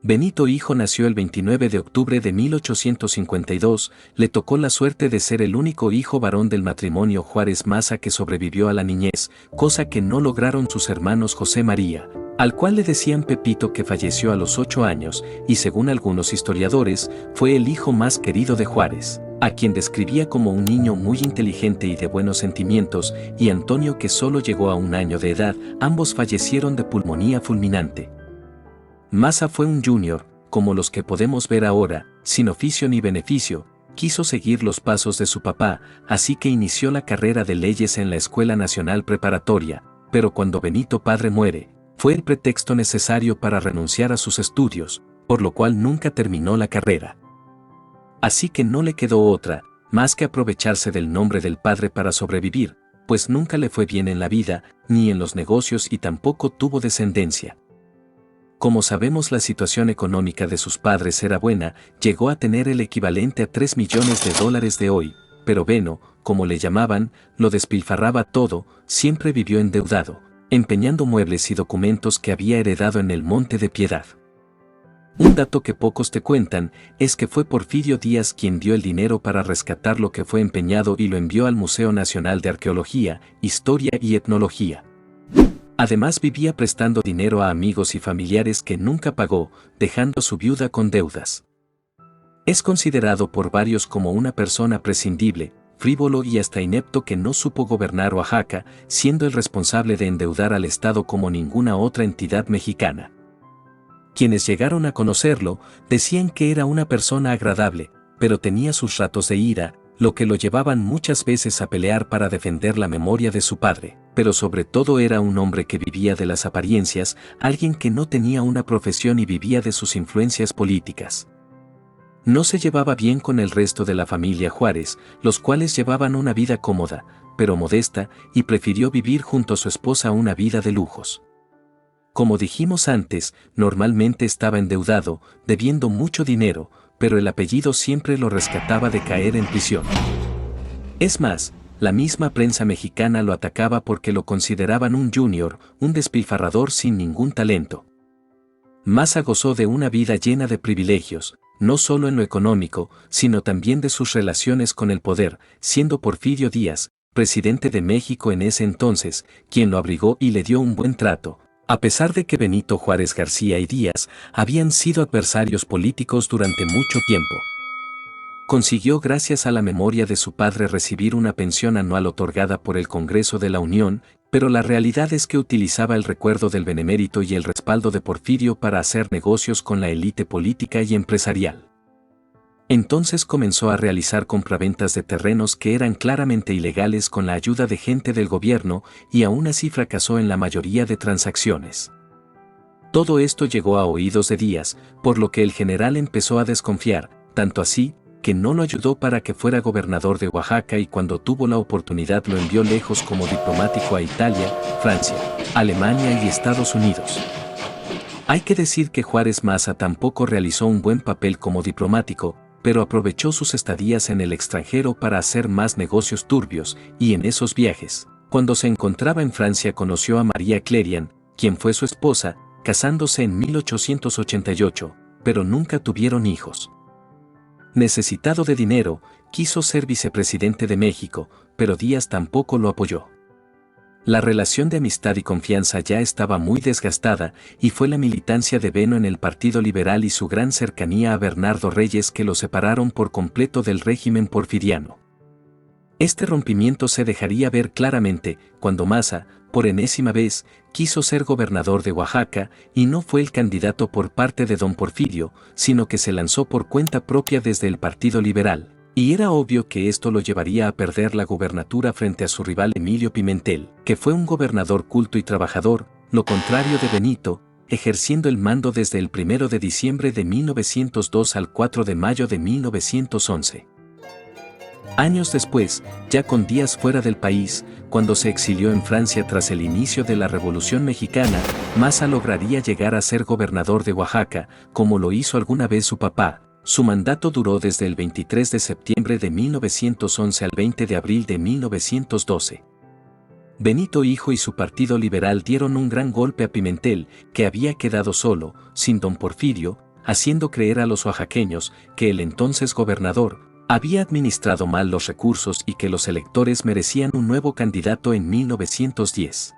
Speaker 1: Benito hijo nació el 29 de octubre de 1852, le tocó la suerte de ser el único hijo varón del matrimonio Juárez Maza que sobrevivió a la niñez, cosa que no lograron sus hermanos José María, al cual le decían Pepito, que falleció a los 8 años, y según algunos historiadores, fue el hijo más querido de Juárez, a quien describía como un niño muy inteligente y de buenos sentimientos, y Antonio, que solo llegó a 1 año de edad, ambos fallecieron de pulmonía fulminante. Maza fue un junior, como los que podemos ver ahora, sin oficio ni beneficio. Quiso seguir los pasos de su papá, así que inició la carrera de leyes en la Escuela Nacional Preparatoria, pero cuando Benito padre muere, fue el pretexto necesario para renunciar a sus estudios, por lo cual nunca terminó la carrera. Así que no le quedó otra, más que aprovecharse del nombre del padre para sobrevivir, pues nunca le fue bien en la vida, ni en los negocios, y tampoco tuvo descendencia. Como sabemos, la situación económica de sus padres era buena, llegó a tener el equivalente a $3 millones de hoy, pero Beno, como le llamaban, lo despilfarraba todo, siempre vivió endeudado, empeñando muebles y documentos que había heredado en el Monte de Piedad. Un dato que pocos te cuentan es que fue Porfirio Díaz quien dio el dinero para rescatar lo que fue empeñado y lo envió al Museo Nacional de Arqueología, Historia y Etnología. Además vivía prestando dinero a amigos y familiares que nunca pagó, dejando a su viuda con deudas. Es considerado por varios como una persona prescindible, frívolo y hasta inepto que no supo gobernar Oaxaca, siendo el responsable de endeudar al Estado como ninguna otra entidad mexicana. Quienes llegaron a conocerlo decían que era una persona agradable, pero tenía sus ratos de ira, lo que lo llevaban muchas veces a pelear para defender la memoria de su padre. pero sobre todo era un hombre que vivía de las apariencias, alguien que no tenía una profesión y vivía de sus influencias políticas. No se llevaba bien con el resto de la familia Juárez, los cuales llevaban una vida cómoda, pero modesta, y prefirió vivir junto a su esposa una vida de lujos. Como dijimos antes, normalmente estaba endeudado, debiendo mucho dinero, pero el apellido siempre lo rescataba de caer en prisión. Es más, la misma prensa mexicana lo atacaba porque lo consideraban un junior, un despilfarrador sin ningún talento. Maza gozó de una vida llena de privilegios, no solo en lo económico, sino también de sus relaciones con el poder, siendo Porfirio Díaz, presidente de México en ese entonces, quien lo abrigó y le dio un buen trato, a pesar de que Benito Juárez García y Díaz habían sido adversarios políticos durante mucho tiempo. Consiguió gracias a la memoria de su padre recibir una pensión anual otorgada por el Congreso de la Unión, pero la realidad es que utilizaba el recuerdo del benemérito y el respaldo de Porfirio para hacer negocios con la élite política y empresarial. Entonces comenzó a realizar compraventas de terrenos que eran claramente ilegales con la ayuda de gente del gobierno y aún así fracasó en la mayoría de transacciones. Todo esto llegó a oídos de Díaz, por lo que el general empezó a desconfiar, tanto así, que no lo ayudó para que fuera gobernador de Oaxaca y cuando tuvo la oportunidad lo envió lejos como diplomático a Italia, Francia, Alemania y Estados Unidos. Hay que decir que Juárez Maza tampoco realizó un buen papel como diplomático, pero aprovechó sus estadías en el extranjero para hacer más negocios turbios, y en esos viajes, cuando se encontraba en Francia conoció a María Clerian, quien fue su esposa, casándose en 1888, pero nunca tuvieron hijos. Necesitado de dinero, quiso ser vicepresidente de México, pero Díaz tampoco lo apoyó. La relación de amistad y confianza ya estaba muy desgastada y fue la militancia de Beno en el Partido Liberal y su gran cercanía a Bernardo Reyes que lo separaron por completo del régimen porfiriano. Este rompimiento se dejaría ver claramente cuando Maza, por enésima vez, quiso ser gobernador de Oaxaca y no fue el candidato por parte de don Porfirio, sino que se lanzó por cuenta propia desde el Partido Liberal, y era obvio que esto lo llevaría a perder la gubernatura frente a su rival Emilio Pimentel, que fue un gobernador culto y trabajador, lo contrario de Benito, ejerciendo el mando desde el 1 de diciembre de 1902 al 4 de mayo de 1911. Años después, ya con Díaz fuera del país, cuando se exilió en Francia tras el inicio de la Revolución Mexicana, Maza lograría llegar a ser gobernador de Oaxaca, como lo hizo alguna vez su papá. Su mandato duró desde el 23 de septiembre de 1911 al 20 de abril de 1912. Benito hijo y su Partido Liberal dieron un gran golpe a Pimentel, que había quedado solo, sin don Porfirio, haciendo creer a los oaxaqueños que el entonces gobernador había administrado mal los recursos y que los electores merecían un nuevo candidato en 1910.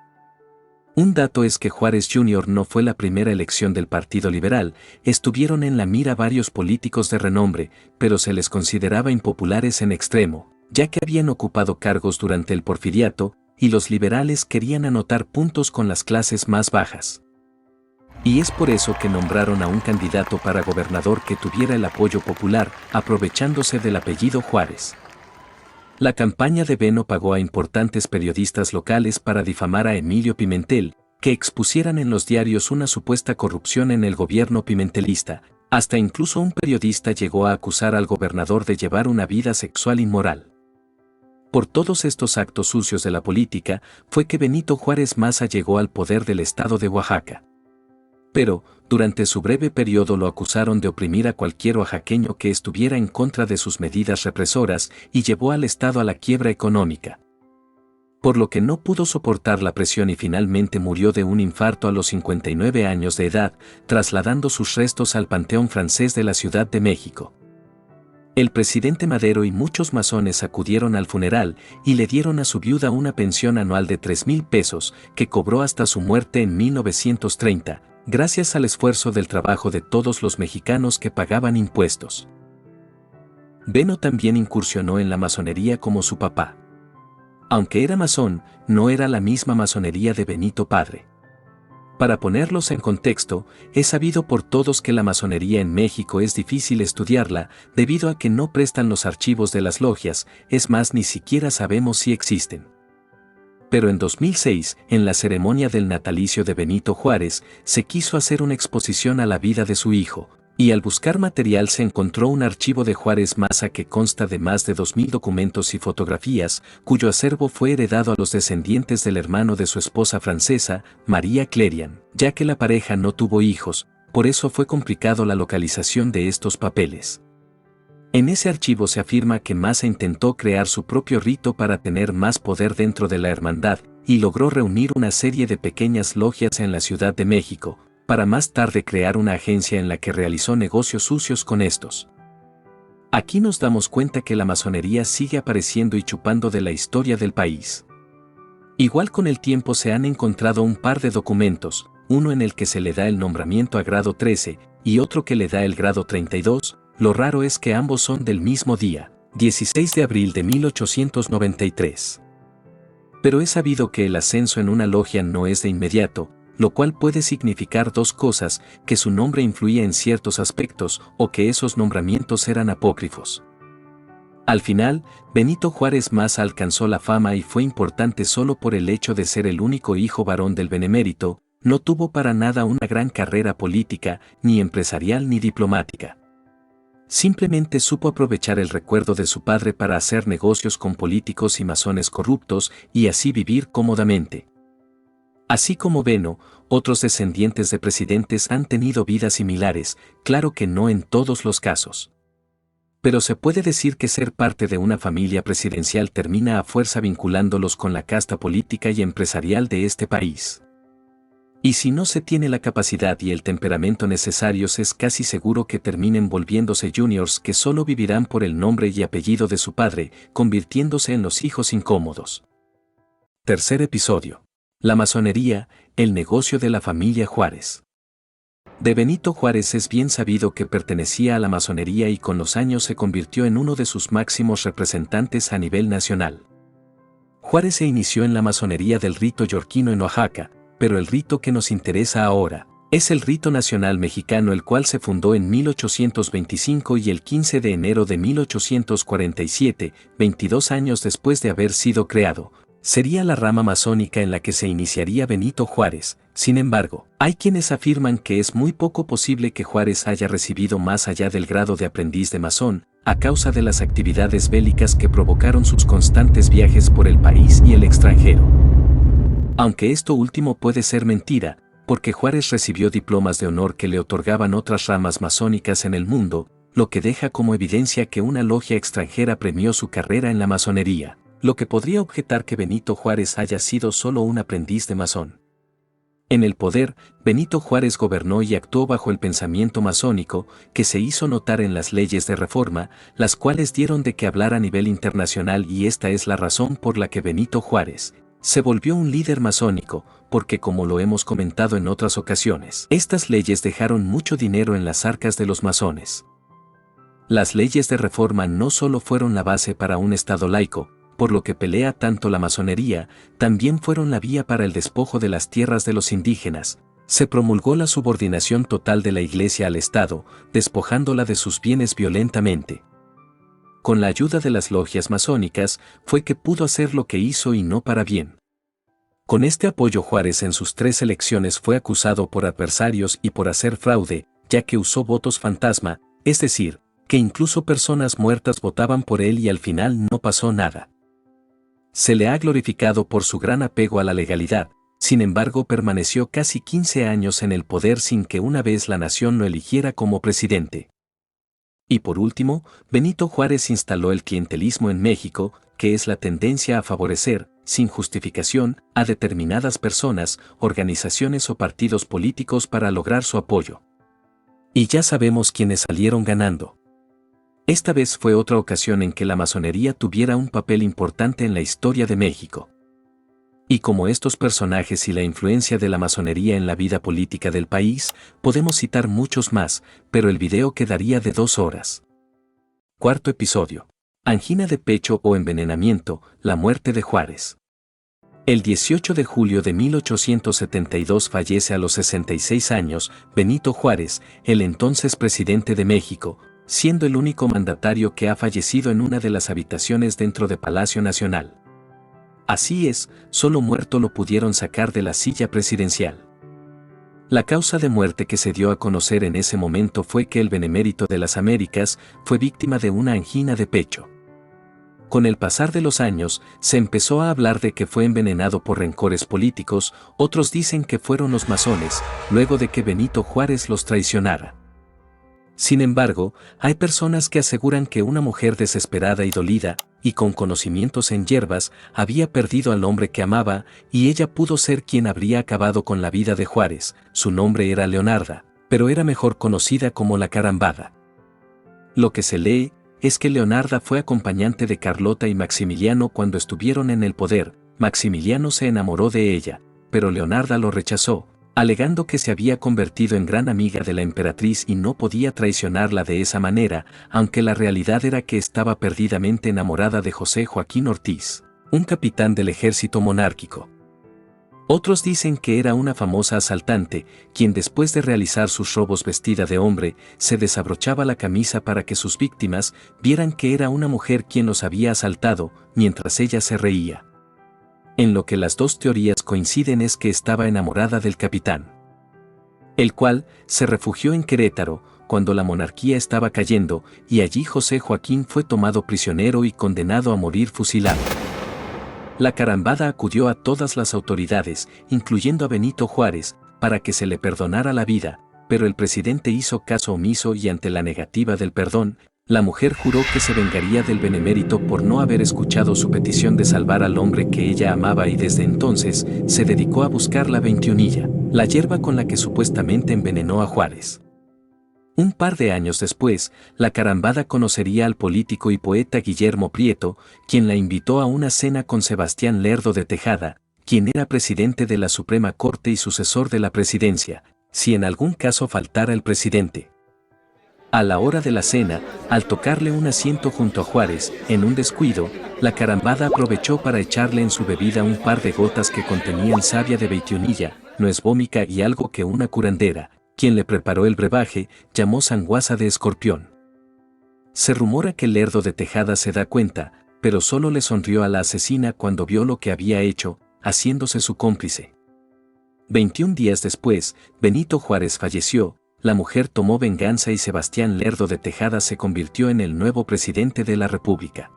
Speaker 1: Un dato es que Juárez Jr. no fue la primera elección del Partido Liberal, estuvieron en la mira varios políticos de renombre, pero se les consideraba impopulares en extremo, ya que habían ocupado cargos durante el porfiriato, y los liberales querían anotar puntos con las clases más bajas. Y es por eso que nombraron a un candidato para gobernador que tuviera el apoyo popular, aprovechándose del apellido Juárez. La campaña de Beno pagó a importantes periodistas locales para difamar a Emilio Pimentel, que expusieran en los diarios una supuesta corrupción en el gobierno pimentelista, hasta incluso un periodista llegó a acusar al gobernador de llevar una vida sexual inmoral. Por todos estos actos sucios de la política, fue que Benito Juárez Maza llegó al poder del estado de Oaxaca. Pero, durante su breve periodo lo acusaron de oprimir a cualquier oaxaqueño que estuviera en contra de sus medidas represoras y llevó al estado a la quiebra económica. Por lo que no pudo soportar la presión y finalmente murió de un infarto a los 59 años de edad, trasladando sus restos al Panteón Francés de la Ciudad de México. El presidente Madero y muchos masones acudieron al funeral y le dieron a su viuda una pensión anual de 3,000 pesos que cobró hasta su muerte en 1930. Gracias al esfuerzo del trabajo de todos los mexicanos que pagaban impuestos. Beno también incursionó en la masonería como su papá. Aunque era masón, no era la misma masonería de Benito padre. Para ponerlos en contexto, es sabido por todos que la masonería en México es difícil estudiarla debido a que no prestan los archivos de las logias, es más ni siquiera sabemos si existen. Pero en 2006, en la ceremonia del natalicio de Benito Juárez, se quiso hacer una exposición a la vida de su hijo, y al buscar material se encontró un archivo de Juárez Maza que consta de más de 2000 documentos y fotografías, cuyo acervo fue heredado a los descendientes del hermano de su esposa francesa, María Clerian, ya que la pareja no tuvo hijos, por eso fue complicado la localización de estos papeles. En ese archivo se afirma que Maza intentó crear su propio rito para tener más poder dentro de la hermandad, y logró reunir una serie de pequeñas logias en la Ciudad de México, para más tarde crear una agencia en la que realizó negocios sucios con estos. Aquí nos damos cuenta que la masonería sigue apareciendo y chupando de la historia del país. Igual con el tiempo se han encontrado un par de documentos, uno en el que se le da el nombramiento a grado 13 y otro que le da el grado 32, lo raro es que ambos son del mismo día, 16 de abril de 1893. Pero es sabido que el ascenso en una logia no es de inmediato, lo cual puede significar dos cosas, que su nombre influía en ciertos aspectos o que esos nombramientos eran apócrifos. Al final, Benito Juárez Maza alcanzó la fama y fue importante solo por el hecho de ser el único hijo varón del benemérito, no tuvo para nada una gran carrera política, ni empresarial ni diplomática. Simplemente supo aprovechar el recuerdo de su padre para hacer negocios con políticos y masones corruptos y así vivir cómodamente. Así como Beno, otros descendientes de presidentes han tenido vidas similares, claro que no en todos los casos. Pero se puede decir que ser parte de una familia presidencial termina a fuerza vinculándolos con la casta política y empresarial de este país. Y si no se tiene la capacidad y el temperamento necesarios es casi seguro que terminen volviéndose juniors que solo vivirán por el nombre y apellido de su padre, convirtiéndose en los hijos incómodos. Tercer episodio. La masonería, el negocio de la familia Juárez. De Benito Juárez es bien sabido que pertenecía a la masonería y con los años se convirtió en uno de sus máximos representantes a nivel nacional. Juárez se inició en la masonería del rito yorquino en Oaxaca, pero el rito que nos interesa ahora es el rito nacional mexicano, el cual se fundó en 1825 y el 15 de enero de 1847, 22 años después de haber sido creado, sería la rama masónica en la que se iniciaría Benito Juárez. Sin embargo, hay quienes afirman que es muy poco posible que Juárez haya recibido más allá del grado de aprendiz de masón, a causa de las actividades bélicas que provocaron sus constantes viajes por el país y el extranjero. Aunque esto último puede ser mentira, porque Juárez recibió diplomas de honor que le otorgaban otras ramas masónicas en el mundo, lo que deja como evidencia que una logia extranjera premió su carrera en la masonería, lo que podría objetar que Benito Juárez haya sido solo un aprendiz de masón. En el poder, Benito Juárez gobernó y actuó bajo el pensamiento masónico, que se hizo notar en las leyes de reforma, las cuales dieron de qué hablar a nivel internacional, y esta es la razón por la que Benito Juárez se volvió un líder masónico, porque como lo hemos comentado en otras ocasiones, estas leyes dejaron mucho dinero en las arcas de los masones. Las leyes de reforma no solo fueron la base para un Estado laico, por lo que pelea tanto la masonería, también fueron la vía para el despojo de las tierras de los indígenas. Se promulgó la subordinación total de la Iglesia al Estado, despojándola de sus bienes violentamente. Con la ayuda de las logias masónicas, fue que pudo hacer lo que hizo y no para bien. Con este apoyo Juárez en sus 3 elecciones fue acusado por adversarios y por hacer fraude, ya que usó votos fantasma, es decir, que incluso personas muertas votaban por él y al final no pasó nada. Se le ha glorificado por su gran apego a la legalidad, sin embargo permaneció casi 15 años en el poder sin que una vez la nación lo eligiera como presidente. Y por último, Benito Juárez instaló el clientelismo en México, que es la tendencia a favorecer, sin justificación, a determinadas personas, organizaciones o partidos políticos para lograr su apoyo. Y ya sabemos quiénes salieron ganando. Esta vez fue otra ocasión en que la masonería tuviera un papel importante en la historia de México. Y como estos personajes y la influencia de la masonería en la vida política del país, podemos citar muchos más, pero el video quedaría de 2 horas. Cuarto episodio. Angina de pecho o envenenamiento, la muerte de Juárez. El 18 de julio de 1872 fallece a los 66 años Benito Juárez, el entonces presidente de México, siendo el único mandatario que ha fallecido en una de las habitaciones dentro de Palacio Nacional. Así es, solo muerto lo pudieron sacar de la silla presidencial. La causa de muerte que se dio a conocer en ese momento fue que el benemérito de las Américas fue víctima de una angina de pecho. Con el pasar de los años, se empezó a hablar de que fue envenenado por rencores políticos, otros dicen que fueron los masones, luego de que Benito Juárez los traicionara. Sin embargo, hay personas que aseguran que una mujer desesperada y dolida, y con conocimientos en hierbas, había perdido al hombre que amaba, y ella pudo ser quien habría acabado con la vida de Juárez. Su nombre era Leonarda, pero era mejor conocida como la Carambada. Lo que se lee es que Leonarda fue acompañante de Carlota y Maximiliano cuando estuvieron en el poder. Maximiliano se enamoró de ella, pero Leonarda lo rechazó, alegando que se había convertido en gran amiga de la emperatriz y no podía traicionarla de esa manera, aunque la realidad era que estaba perdidamente enamorada de José Joaquín Ortiz, un capitán del ejército monárquico. Otros dicen que era una famosa asaltante, quien después de realizar sus robos vestida de hombre, se desabrochaba la camisa para que sus víctimas vieran que era una mujer quien los había asaltado, mientras ella se reía. En lo que las dos teorías coinciden es que estaba enamorada del capitán, el cual se refugió en Querétaro cuando la monarquía estaba cayendo, y allí José Joaquín fue tomado prisionero y condenado a morir fusilado. La Carambada acudió a todas las autoridades, incluyendo a Benito Juárez, para que se le perdonara la vida, pero el presidente hizo caso omiso y ante la negativa del perdón, la mujer juró que se vengaría del benemérito por no haber escuchado su petición de salvar al hombre que ella amaba y desde entonces se dedicó a buscar la veintiunilla, la hierba con la que supuestamente envenenó a Juárez. Un par de años después, la Carambada conocería al político y poeta Guillermo Prieto, quien la invitó a una cena con Sebastián Lerdo de Tejada, quien era presidente de la Suprema Corte y sucesor de la presidencia, si en algún caso faltara el presidente. A la hora de la cena, al tocarle un asiento junto a Juárez, en un descuido, la Carambada aprovechó para echarle en su bebida un par de gotas que contenían savia de veintiunilla, nuez vómica y algo que una curandera, quien le preparó el brebaje, llamó sanguaza de escorpión. Se rumora que Lerdo de Tejada se da cuenta, pero solo le sonrió a la asesina cuando vio lo que había hecho, haciéndose su cómplice. 21 días después, Benito Juárez falleció, la mujer tomó venganza y Sebastián Lerdo de Tejada se convirtió en el nuevo presidente de la República.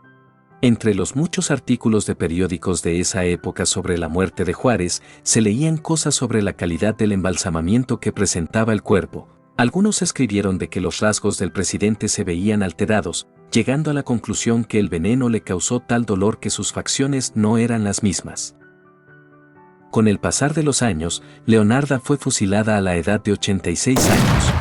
Speaker 1: Entre los muchos artículos de periódicos de esa época sobre la muerte de Juárez, se leían cosas sobre la calidad del embalsamamiento que presentaba el cuerpo. Algunos escribieron de que los rasgos del presidente se veían alterados, llegando a la conclusión que el veneno le causó tal dolor que sus facciones no eran las mismas. Con el pasar de los años, Leonarda fue fusilada a la edad de 86 años.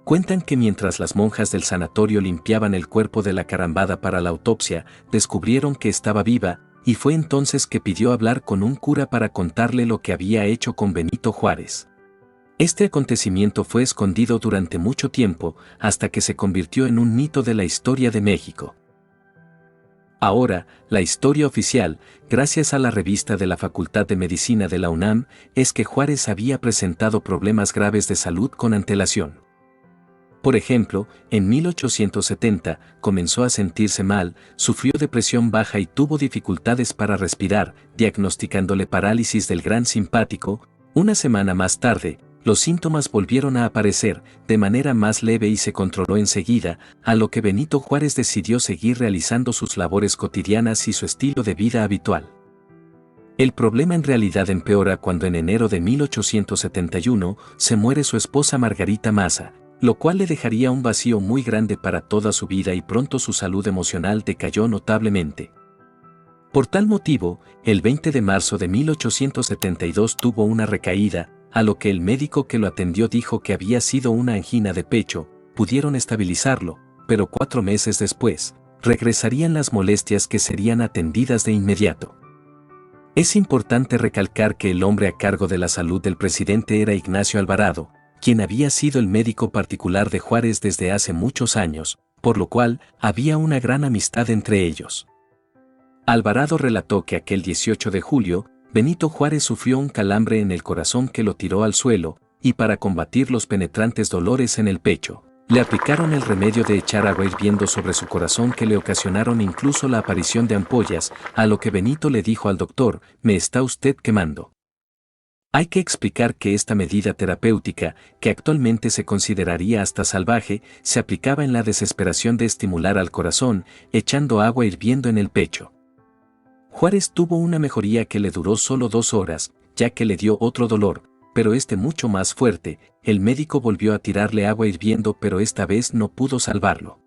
Speaker 1: Cuentan que mientras las monjas del sanatorio limpiaban el cuerpo de la Carambada para la autopsia, descubrieron que estaba viva, y fue entonces que pidió hablar con un cura para contarle lo que había hecho con Benito Juárez. Este acontecimiento fue escondido durante mucho tiempo, hasta que se convirtió en un mito de la historia de México. Ahora, la historia oficial, gracias a la revista de la Facultad de Medicina de la UNAM, es que Juárez había presentado problemas graves de salud con antelación. Por ejemplo, en 1870 comenzó a sentirse mal, sufrió depresión baja y tuvo dificultades para respirar, diagnosticándole parálisis del gran simpático. Una semana más tarde, los síntomas volvieron a aparecer, de manera más leve y se controló enseguida, a lo que Benito Juárez decidió seguir realizando sus labores cotidianas y su estilo de vida habitual. El problema en realidad empeora cuando en enero de 1871 se muere su esposa Margarita Maza, lo cual le dejaría un vacío muy grande para toda su vida y pronto su salud emocional decayó notablemente. Por tal motivo, el 20 de marzo de 1872 tuvo una recaída, a lo que el médico que lo atendió dijo que había sido una angina de pecho. Pudieron estabilizarlo, pero 4 meses después, regresarían las molestias que serían atendidas de inmediato. Es importante recalcar que el hombre a cargo de la salud del presidente era Ignacio Alvarado, quien había sido el médico particular de Juárez desde hace muchos años, por lo cual había una gran amistad entre ellos. Alvarado relató que aquel 18 de julio, Benito Juárez sufrió un calambre en el corazón que lo tiró al suelo, y para combatir los penetrantes dolores en el pecho, Le aplicaron el remedio de echar agua hirviendo sobre su corazón que le ocasionaron incluso la aparición de ampollas, a lo que Benito le dijo al doctor: «Me está usted quemando». Hay que explicar que esta medida terapéutica, que actualmente se consideraría hasta salvaje, se aplicaba en la desesperación de estimular al corazón, echando agua hirviendo en el pecho. Juárez tuvo una mejoría que le duró solo 2 horas, ya que le dio otro dolor, pero este mucho más fuerte. El médico volvió a tirarle agua hirviendo, pero esta vez no pudo salvarlo.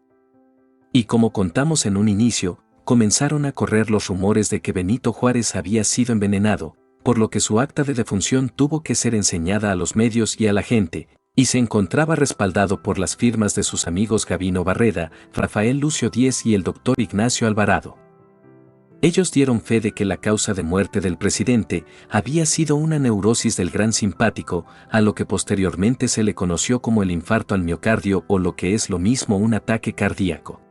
Speaker 1: Y como contamos en un inicio, comenzaron a correr los rumores de que Benito Juárez había sido envenenado, por lo que su acta de defunción tuvo que ser enseñada a los medios y a la gente, y se encontraba respaldado por las firmas de sus amigos Gabino Barreda, Rafael Lucio Díez y el doctor Ignacio Alvarado. Ellos dieron fe de que la causa de muerte del presidente había sido una neurosis del gran simpático, a lo que posteriormente se le conoció como el infarto al miocardio, o lo que es lo mismo, un ataque cardíaco.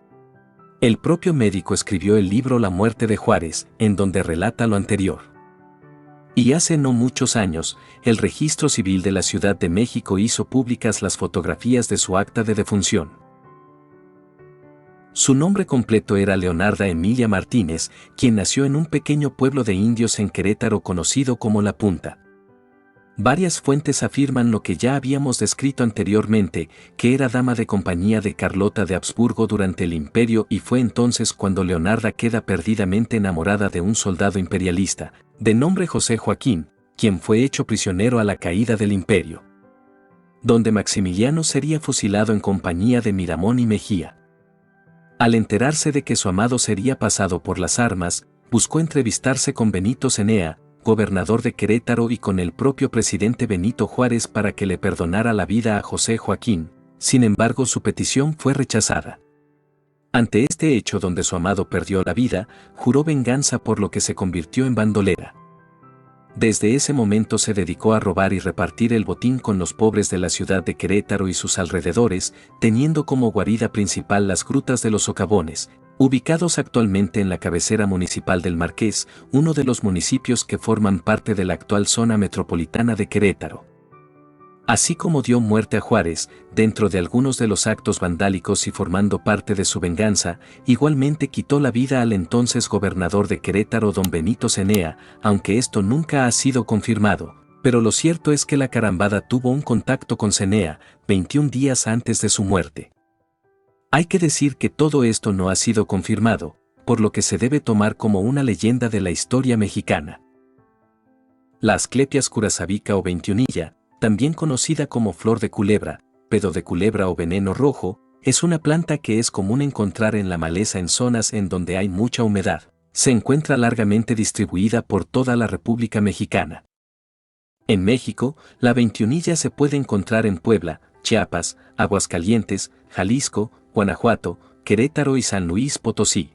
Speaker 1: El propio médico escribió el libro La muerte de Juárez, en donde relata lo anterior. Y hace no muchos años, el Registro Civil de la Ciudad de México hizo públicas las fotografías de su acta de defunción. Su nombre completo era Leonarda Emilia Martínez, quien nació en un pequeño pueblo de indios en Querétaro conocido como La Punta. Varias fuentes afirman lo que ya habíamos descrito anteriormente, que era dama de compañía de Carlota de Habsburgo durante el Imperio, y fue entonces cuando Leonarda queda perdidamente enamorada de un soldado imperialista, de nombre José Joaquín, quien fue hecho prisionero a la caída del Imperio, donde Maximiliano sería fusilado en compañía de Miramón y Mejía. Al enterarse de que su amado sería pasado por las armas, buscó entrevistarse con Benito Cenea, gobernador de Querétaro, y con el propio presidente Benito Juárez para que le perdonara la vida a José Joaquín. Sin embargo, su petición fue rechazada. Ante este hecho donde su amado perdió la vida, juró venganza, por lo que se convirtió en bandolera. Desde ese momento se dedicó a robar y repartir el botín con los pobres de la ciudad de Querétaro y sus alrededores, teniendo como guarida principal las grutas de los socavones, ubicados actualmente en la cabecera municipal del Marqués, uno de los municipios que forman parte de la actual zona metropolitana de Querétaro. Así como dio muerte a Juárez, dentro de algunos de los actos vandálicos y formando parte de su venganza, igualmente quitó la vida al entonces gobernador de Querétaro, don Benito Cenea, aunque esto nunca ha sido confirmado, pero lo cierto es que la carambada tuvo un contacto con Cenea 21 días antes de su muerte. Hay que decir que todo esto no ha sido confirmado, por lo que se debe tomar como una leyenda de la historia mexicana. La Asclepias curasabica o veintiunilla, también conocida como flor de culebra, pedo de culebra o veneno rojo, es una planta que es común encontrar en la maleza en zonas en donde hay mucha humedad. Se encuentra largamente distribuida por toda la República Mexicana. En México, la veintiunilla se puede encontrar en Puebla, Chiapas, Aguascalientes, Jalisco, Guanajuato, Querétaro y San Luis Potosí.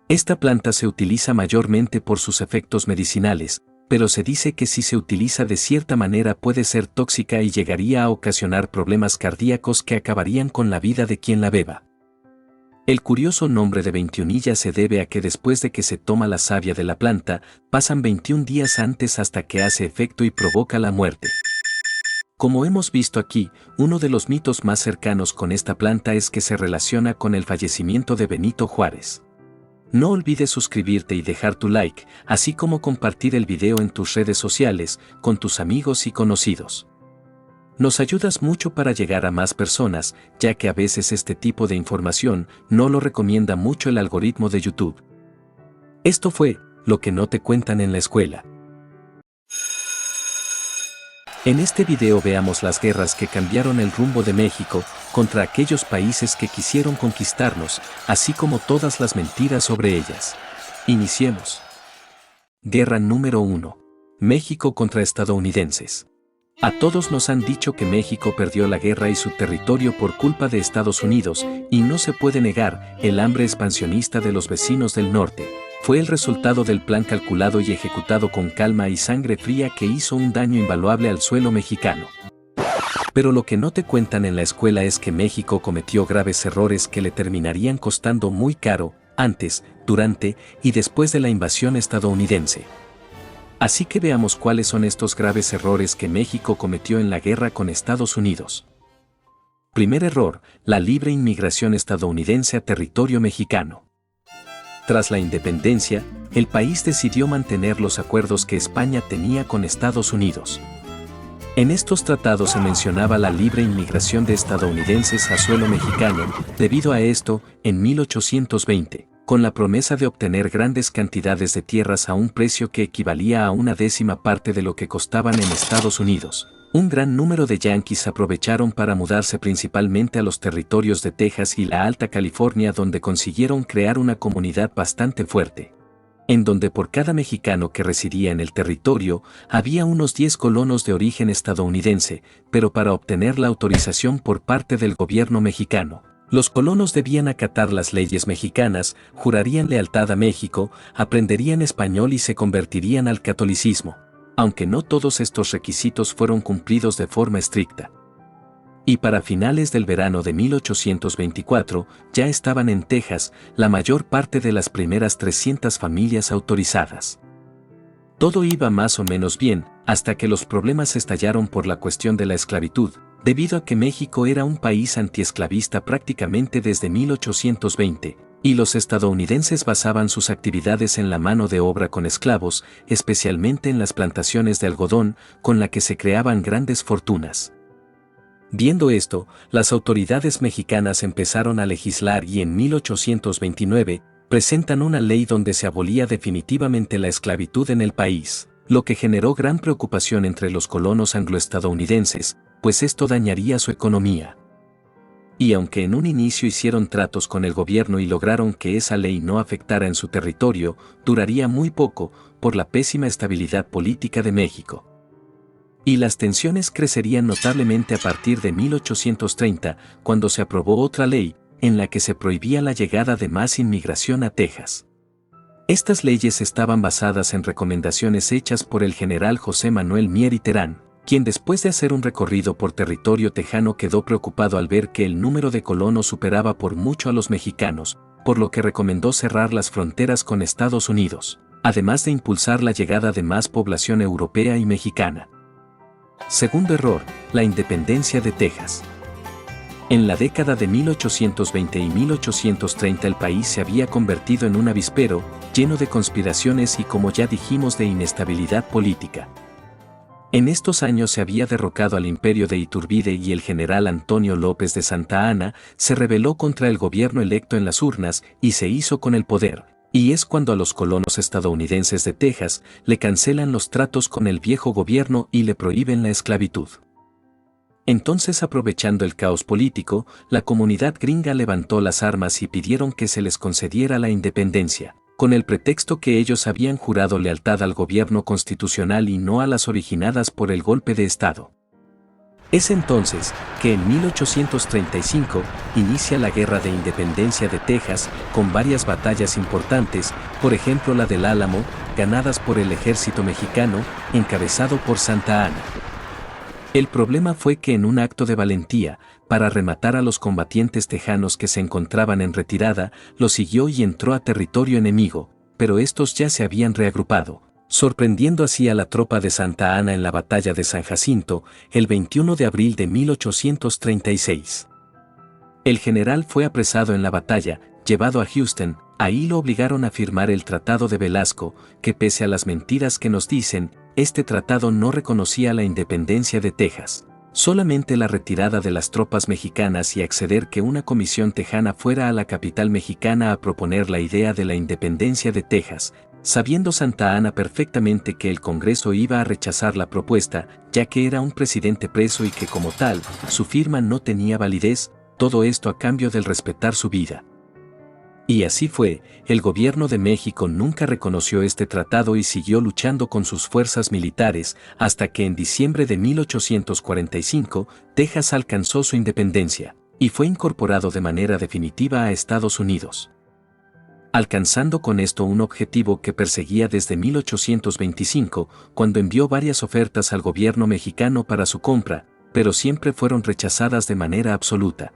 Speaker 1: Esta planta se utiliza mayormente por sus efectos medicinales, pero se dice que si se utiliza de cierta manera puede ser tóxica y llegaría a ocasionar problemas cardíacos que acabarían con la vida de quien la beba. El curioso nombre de veintiunilla se debe a que después de que se toma la savia de la planta, pasan 21 días antes hasta que hace efecto y provoca la muerte. Como hemos visto aquí, uno de los mitos más cercanos con esta planta es que se relaciona con el fallecimiento de Benito Juárez. No olvides suscribirte y dejar tu like, así como compartir el video en tus redes sociales, con tus amigos y conocidos. Nos ayudas mucho para llegar a más personas, ya que a veces este tipo de información no lo recomienda mucho el algoritmo de YouTube. Esto fue lo que no te cuentan en la escuela. En este video veamos las guerras que cambiaron el rumbo de México contra aquellos países que quisieron conquistarnos, así como todas las mentiras sobre ellas. Iniciemos. Guerra número 1. México contra estadounidenses. A todos nos han dicho que México perdió la guerra y su territorio por culpa de Estados Unidos, y no se puede negar, el hambre expansionista de los vecinos del norte fue el resultado del plan calculado y ejecutado con calma y sangre fría que hizo un daño invaluable al suelo mexicano. Pero lo que no te cuentan en la escuela es que México cometió graves errores que le terminarían costando muy caro, antes, durante y después de la invasión estadounidense. Así que veamos cuáles son estos graves errores que México cometió en la guerra con Estados Unidos. Primer error, la libre inmigración estadounidense a territorio mexicano. Tras la independencia, el país decidió mantener los acuerdos que España tenía con Estados Unidos. En estos tratados se mencionaba la libre inmigración de estadounidenses a suelo mexicano. Debido a esto, en 1820, con la promesa de obtener grandes cantidades de tierras a un precio que equivalía a una décima parte de lo que costaban en Estados Unidos, un gran número de yanquis aprovecharon para mudarse principalmente a los territorios de Texas y la Alta California, donde consiguieron crear una comunidad bastante fuerte, en donde por cada mexicano que residía en el territorio había unos 10 colonos de origen estadounidense, pero para obtener la autorización por parte del gobierno mexicano, los colonos debían acatar las leyes mexicanas, jurarían lealtad a México, aprenderían español y se convertirían al catolicismo, aunque no todos estos requisitos fueron cumplidos de forma estricta. Y para finales del verano de 1824, ya estaban en Texas la mayor parte de las primeras 300 familias autorizadas. Todo iba más o menos bien, hasta que los problemas estallaron por la cuestión de la esclavitud, debido a que México era un país antiesclavista prácticamente desde 1820, y los estadounidenses basaban sus actividades en la mano de obra con esclavos, especialmente en las plantaciones de algodón, con la que se creaban grandes fortunas. Viendo esto, las autoridades mexicanas empezaron a legislar y en 1829 presentan una ley donde se abolía definitivamente la esclavitud en el país, lo que generó gran preocupación entre los colonos angloestadounidenses, pues esto dañaría su economía. Y aunque en un inicio hicieron tratos con el gobierno y lograron que esa ley no afectara en su territorio, duraría muy poco, por la pésima estabilidad política de México. Y las tensiones crecerían notablemente a partir de 1830, cuando se aprobó otra ley, en la que se prohibía la llegada de más inmigración a Texas. Estas leyes estaban basadas en recomendaciones hechas por el general José Manuel Mier y Terán, quien después de hacer un recorrido por territorio tejano quedó preocupado al ver que el número de colonos superaba por mucho a los mexicanos, por lo que recomendó cerrar las fronteras con Estados Unidos, además de impulsar la llegada de más población europea y mexicana. Segundo error, la independencia de Texas. En la década de 1820 y 1830 el país se había convertido en un avispero, lleno de conspiraciones y, como ya dijimos, de inestabilidad política. En estos años se había derrocado al imperio de Iturbide y el general Antonio López de Santa Anna se rebeló contra el gobierno electo en las urnas y se hizo con el poder. Y es cuando a los colonos estadounidenses de Texas le cancelan los tratos con el viejo gobierno y le prohíben la esclavitud. Entonces, aprovechando el caos político, la comunidad gringa levantó las armas y pidieron que se les concediera la independencia, con el pretexto que ellos habían jurado lealtad al gobierno constitucional y no a las originadas por el golpe de Estado. Es entonces que en 1835 inicia la Guerra de Independencia de Texas, con varias batallas importantes, por ejemplo la del Álamo, ganadas por el ejército mexicano, encabezado por Santa Anna. El problema fue que en un acto de valentía, para rematar a los combatientes tejanos que se encontraban en retirada, los siguió y entró a territorio enemigo, pero estos ya se habían reagrupado, sorprendiendo así a la tropa de Santa Anna en la batalla de San Jacinto, el 21 de abril de 1836. El general fue apresado en la batalla, llevado a Houston, ahí lo obligaron a firmar el Tratado de Velasco, que pese a las mentiras que nos dicen, este tratado no reconocía la independencia de Texas, solamente la retirada de las tropas mexicanas y acceder que una comisión tejana fuera a la capital mexicana a proponer la idea de la independencia de Texas, sabiendo Santa Anna perfectamente que el Congreso iba a rechazar la propuesta, ya que era un presidente preso y que como tal, su firma no tenía validez, todo esto a cambio del respetar su vida. Y así fue, el gobierno de México nunca reconoció este tratado y siguió luchando con sus fuerzas militares hasta que en diciembre de 1845, Texas alcanzó su independencia y fue incorporado de manera definitiva a Estados Unidos, alcanzando con esto un objetivo que perseguía desde 1825, cuando envió varias ofertas al gobierno mexicano para su compra, pero siempre fueron rechazadas de manera absoluta.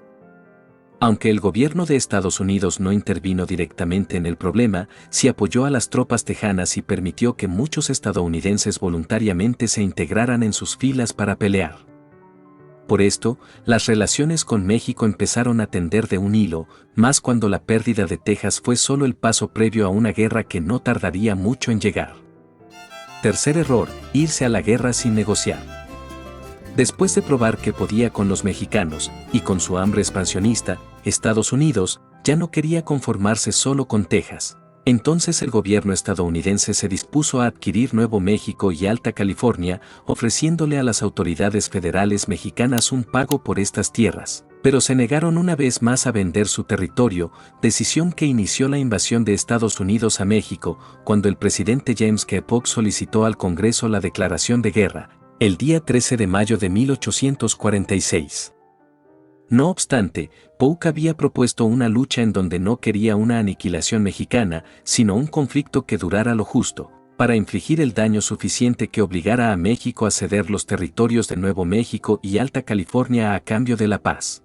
Speaker 1: Aunque el gobierno de Estados Unidos no intervino directamente en el problema, sí apoyó a las tropas tejanas y permitió que muchos estadounidenses voluntariamente se integraran en sus filas para pelear. Por esto, las relaciones con México empezaron a tender de un hilo, más cuando la pérdida de Texas fue solo el paso previo a una guerra que no tardaría mucho en llegar. Tercer error, irse a la guerra sin negociar. Después de probar que podía con los mexicanos, y con su hambre expansionista, Estados Unidos ya no quería conformarse solo con Texas. Entonces el gobierno estadounidense se dispuso a adquirir Nuevo México y Alta California, ofreciéndole a las autoridades federales mexicanas un pago por estas tierras, pero se negaron una vez más a vender su territorio, decisión que inició la invasión de Estados Unidos a México, cuando el presidente James K. Polk solicitó al Congreso la declaración de guerra, el día 13 de mayo de 1846. No obstante, Polk había propuesto una lucha en donde no quería una aniquilación mexicana, sino un conflicto que durara lo justo, para infligir el daño suficiente que obligara a México a ceder los territorios de Nuevo México y Alta California a cambio de la paz.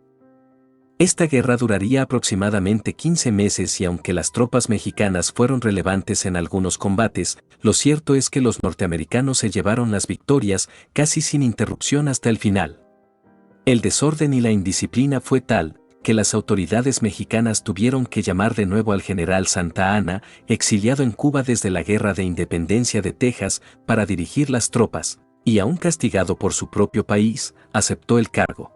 Speaker 1: Esta guerra duraría aproximadamente 15 meses y aunque las tropas mexicanas fueron relevantes en algunos combates, lo cierto es que los norteamericanos se llevaron las victorias casi sin interrupción hasta el final. El desorden y la indisciplina fue tal, que las autoridades mexicanas tuvieron que llamar de nuevo al general Santa Anna, exiliado en Cuba desde la Guerra de Independencia de Texas, para dirigir las tropas, y aún castigado por su propio país, aceptó el cargo.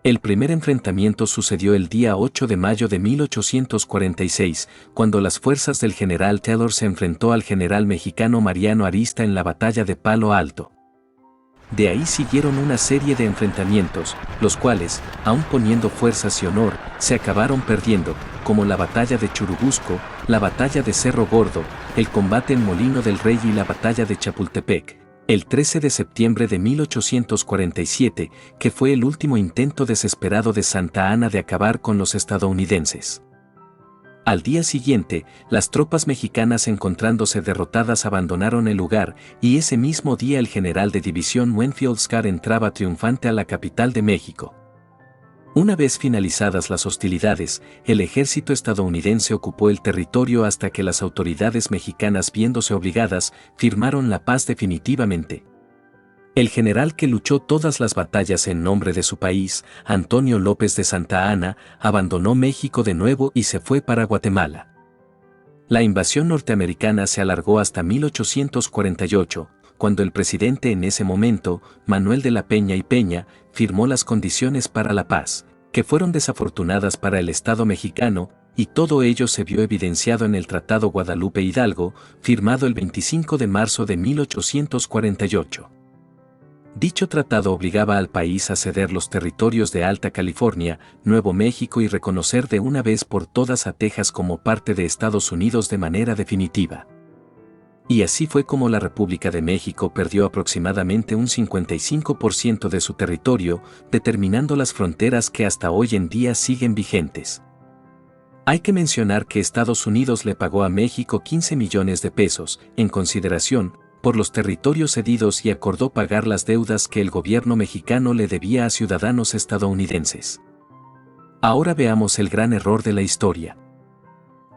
Speaker 1: El primer enfrentamiento sucedió el día 8 de mayo de 1846, cuando las fuerzas del general Taylor se enfrentó al general mexicano Mariano Arista en la batalla de Palo Alto. De ahí siguieron una serie de enfrentamientos, los cuales, aun poniendo fuerzas y honor, se acabaron perdiendo, como la batalla de Churubusco, la batalla de Cerro Gordo, el combate en Molino del Rey y la batalla de Chapultepec, el 13 de septiembre de 1847, que fue el último intento desesperado de Santa Anna de acabar con los estadounidenses. Al día siguiente, las tropas mexicanas encontrándose derrotadas abandonaron el lugar y ese mismo día el general de división Winfield Scott entraba triunfante a la capital de México. Una vez finalizadas las hostilidades, el ejército estadounidense ocupó el territorio hasta que las autoridades mexicanas, viéndose obligadas, firmaron la paz definitivamente. El general que luchó todas las batallas en nombre de su país, Antonio López de Santa Anna, abandonó México de nuevo y se fue para Guatemala. La invasión norteamericana se alargó hasta 1848, cuando el presidente en ese momento, Manuel de la Peña y Peña, firmó las condiciones para la paz, que fueron desafortunadas para el Estado mexicano, y todo ello se vio evidenciado en el Tratado Guadalupe Hidalgo, firmado el 25 de marzo de 1848. Dicho tratado obligaba al país a ceder los territorios de Alta California, Nuevo México y reconocer de una vez por todas a Texas como parte de Estados Unidos de manera definitiva. Y así fue como la República de México perdió aproximadamente un 55% de su territorio, determinando las fronteras que hasta hoy en día siguen vigentes. Hay que mencionar que Estados Unidos le pagó a México 15 millones de pesos, en consideración, por los territorios cedidos y acordó pagar las deudas que el gobierno mexicano le debía a ciudadanos estadounidenses. Ahora veamos el gran error de la historia.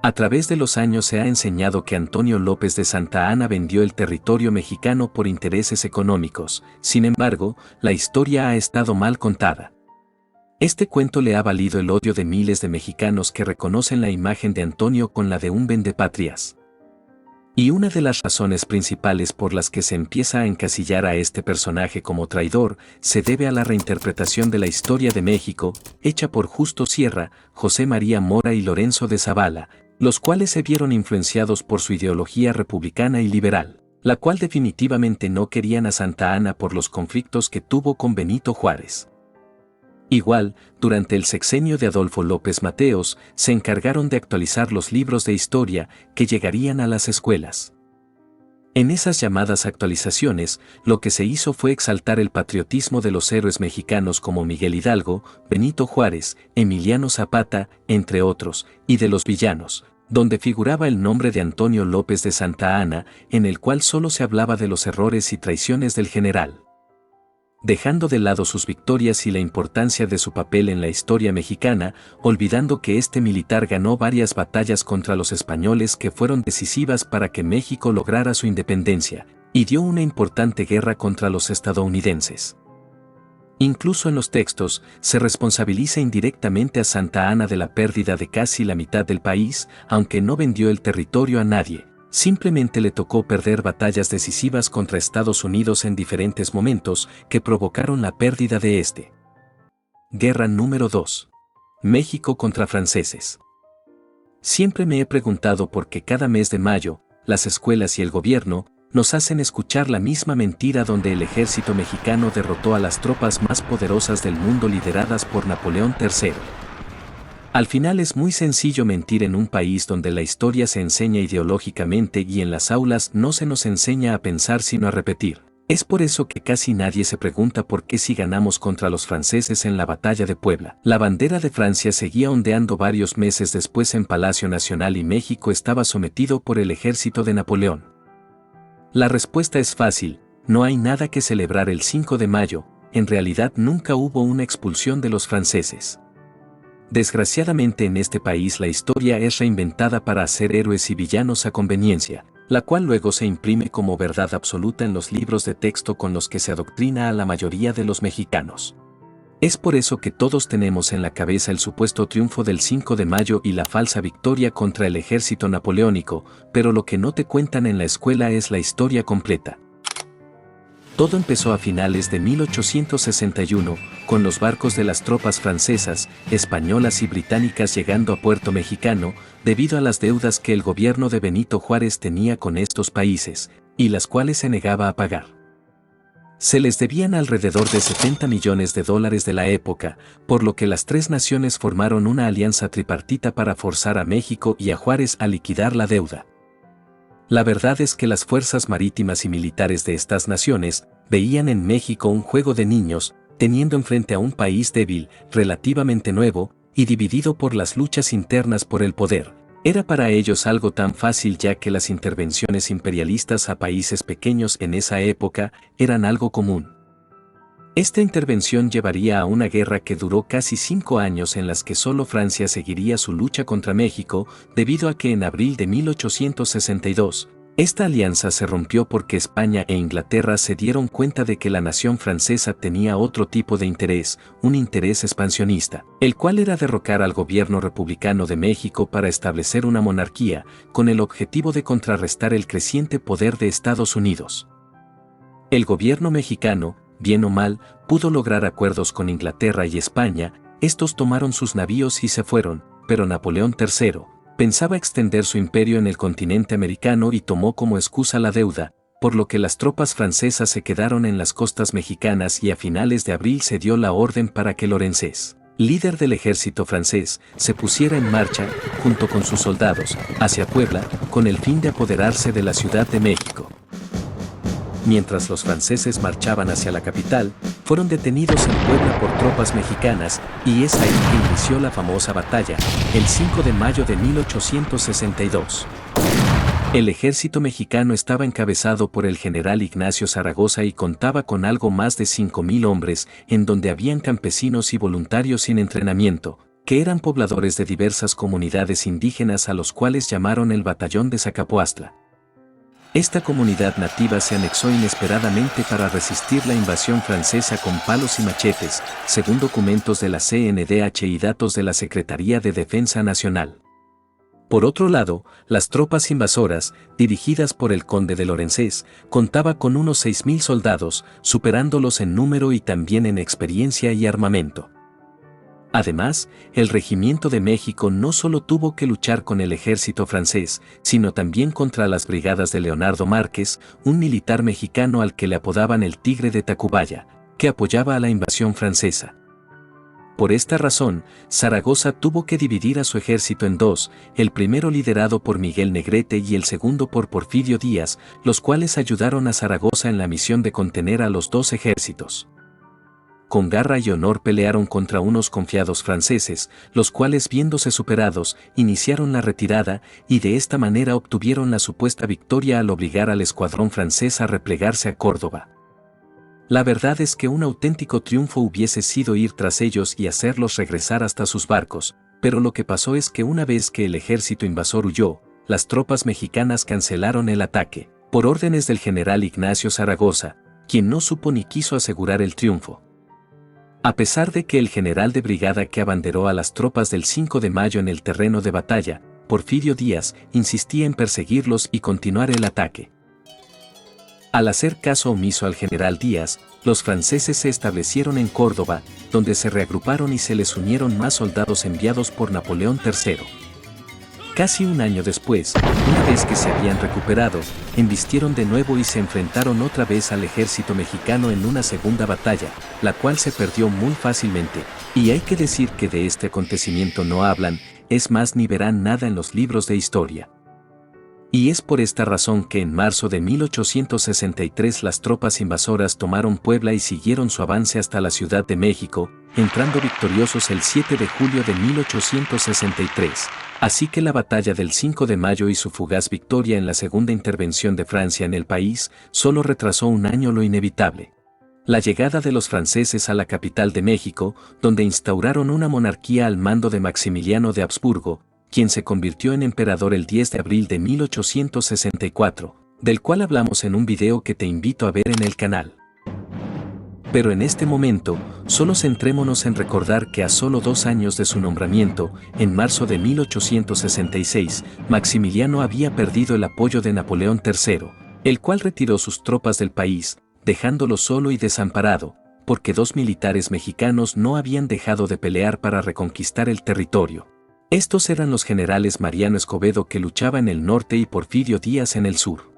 Speaker 1: A través de los años se ha enseñado que Antonio López de Santa Anna vendió el territorio mexicano por intereses económicos, sin embargo, la historia ha estado mal contada. Este cuento le ha valido el odio de miles de mexicanos que reconocen la imagen de Antonio con la de un vendepatrias. Y una de las razones principales por las que se empieza a encasillar a este personaje como traidor se debe a la reinterpretación de la historia de México, hecha por Justo Sierra, José María Mora y Lorenzo de Zavala, los cuales se vieron influenciados por su ideología republicana y liberal, la cual definitivamente no querían a Santa Anna por los conflictos que tuvo con Benito Juárez. Igual, durante el sexenio de Adolfo López Mateos, se encargaron de actualizar los libros de historia que llegarían a las escuelas. En esas llamadas actualizaciones, lo que se hizo fue exaltar el patriotismo de los héroes mexicanos como Miguel Hidalgo, Benito Juárez, Emiliano Zapata, entre otros, y de los villanos, donde figuraba el nombre de Antonio López de Santa Anna, en el cual solo se hablaba de los errores y traiciones del general. Dejando de lado sus victorias y la importancia de su papel en la historia mexicana, olvidando que este militar ganó varias batallas contra los españoles que fueron decisivas para que México lograra su independencia, y dio una importante guerra contra los estadounidenses. Incluso en los textos, se responsabiliza indirectamente a Santa Anna de la pérdida de casi la mitad del país, aunque no vendió el territorio a nadie. Simplemente le tocó perder batallas decisivas contra Estados Unidos en diferentes momentos que provocaron la pérdida de este. Guerra número 2. México contra franceses. Siempre me he preguntado por qué cada mes de mayo, las escuelas y el gobierno nos hacen escuchar la misma mentira donde el ejército mexicano derrotó a las tropas más poderosas del mundo lideradas por Napoleón III. Al final es muy sencillo mentir en un país donde la historia se enseña ideológicamente y en las aulas no se nos enseña a pensar sino a repetir. Es por eso que casi nadie se pregunta por qué si ganamos contra los franceses en la batalla de Puebla. La bandera de Francia seguía ondeando varios meses después en Palacio Nacional y México estaba sometido por el ejército de Napoleón. La respuesta es fácil, no hay nada que celebrar el 5 de mayo, en realidad nunca hubo una expulsión de los franceses. Desgraciadamente en este país la historia es reinventada para hacer héroes y villanos a conveniencia, la cual luego se imprime como verdad absoluta en los libros de texto con los que se adoctrina a la mayoría de los mexicanos. Es por eso que todos tenemos en la cabeza el supuesto triunfo del 5 de mayo y la falsa victoria contra el ejército napoleónico, pero lo que no te cuentan en la escuela es la historia completa. Todo empezó a finales de 1861, con los barcos de las tropas francesas, españolas y británicas llegando a Puerto Mexicano, debido a las deudas que el gobierno de Benito Juárez tenía con estos países, y las cuales se negaba a pagar. Se les debían alrededor de $70 millones de la época, por lo que las tres naciones formaron una alianza tripartita para forzar a México y a Juárez a liquidar la deuda. La verdad es que las fuerzas marítimas y militares de estas naciones veían en México un juego de niños, teniendo enfrente a un país débil, relativamente nuevo, y dividido por las luchas internas por el poder. Era para ellos algo tan fácil ya que las intervenciones imperialistas a países pequeños en esa época eran algo común. Esta intervención llevaría a una guerra que duró casi 5 años en las que solo Francia seguiría su lucha contra México, debido a que en abril de 1862, esta alianza se rompió porque España e Inglaterra se dieron cuenta de que la nación francesa tenía otro tipo de interés, un interés expansionista, el cual era derrocar al gobierno republicano de México para establecer una monarquía, con el objetivo de contrarrestar el creciente poder de Estados Unidos. El gobierno mexicano, bien o mal, pudo lograr acuerdos con Inglaterra y España, estos tomaron sus navíos y se fueron, pero Napoleón III pensaba extender su imperio en el continente americano y tomó como excusa la deuda, por lo que las tropas francesas se quedaron en las costas mexicanas y a finales de abril se dio la orden para que Lorenzés, líder del ejército francés, se pusiera en marcha, junto con sus soldados, hacia Puebla, con el fin de apoderarse de la Ciudad de México. Mientras los franceses marchaban hacia la capital, fueron detenidos en Puebla por tropas mexicanas, y es ahí que inició la famosa batalla, el 5 de mayo de 1862. El ejército mexicano estaba encabezado por el general Ignacio Zaragoza y contaba con algo más de 5,000 hombres, en donde habían campesinos y voluntarios sin entrenamiento, que eran pobladores de diversas comunidades indígenas a los cuales llamaron el Batallón de Zacapoastla. Esta comunidad nativa se anexó inesperadamente para resistir la invasión francesa con palos y machetes, según documentos de la CNDH y datos de la Secretaría de Defensa Nacional. Por otro lado, las tropas invasoras, dirigidas por el conde de Lorenzés, contaba con unos 6,000 soldados, superándolos en número y también en experiencia y armamento. Además, el Regimiento de México no solo tuvo que luchar con el ejército francés, sino también contra las brigadas de Leonardo Márquez, un militar mexicano al que le apodaban el Tigre de Tacubaya, que apoyaba a la invasión francesa. Por esta razón, Zaragoza tuvo que dividir a su ejército en dos, el primero liderado por Miguel Negrete y el segundo por Porfirio Díaz, los cuales ayudaron a Zaragoza en la misión de contener a los dos ejércitos. Con garra y honor pelearon contra unos confiados franceses, los cuales viéndose superados, iniciaron la retirada y de esta manera obtuvieron la supuesta victoria al obligar al escuadrón francés a replegarse a Córdoba. La verdad es que un auténtico triunfo hubiese sido ir tras ellos y hacerlos regresar hasta sus barcos, pero lo que pasó es que una vez que el ejército invasor huyó, las tropas mexicanas cancelaron el ataque, por órdenes del general Ignacio Zaragoza, quien no supo ni quiso asegurar el triunfo. A pesar de que el general de brigada que abanderó a las tropas del 5 de mayo en el terreno de batalla, Porfirio Díaz, insistía en perseguirlos y continuar el ataque. Al hacer caso omiso al general Díaz, los franceses se establecieron en Córdoba, donde se reagruparon y se les unieron más soldados enviados por Napoleón III. Casi un año después, una vez que se habían recuperado, embistieron de nuevo y se enfrentaron otra vez al ejército mexicano en una segunda batalla, la cual se perdió muy fácilmente, y hay que decir que de este acontecimiento no hablan, es más ni verán nada en los libros de historia. Y es por esta razón que en marzo de 1863 las tropas invasoras tomaron Puebla y siguieron su avance hasta la Ciudad de México, entrando victoriosos el 7 de julio de 1863. Así que la batalla del 5 de mayo y su fugaz victoria en la segunda intervención de Francia en el país solo retrasó un año lo inevitable. La llegada de los franceses a la capital de México, donde instauraron una monarquía al mando de Maximiliano de Habsburgo, quien se convirtió en emperador el 10 de abril de 1864, del cual hablamos en un video que te invito a ver en el canal. Pero en este momento, solo centrémonos en recordar que a solo 2 años de su nombramiento, en marzo de 1866, Maximiliano había perdido el apoyo de Napoleón III, el cual retiró sus tropas del país, dejándolo solo y desamparado, porque 2 militares mexicanos no habían dejado de pelear para reconquistar el territorio. Estos eran los generales Mariano Escobedo, que luchaba en el norte, y Porfirio Díaz en el sur.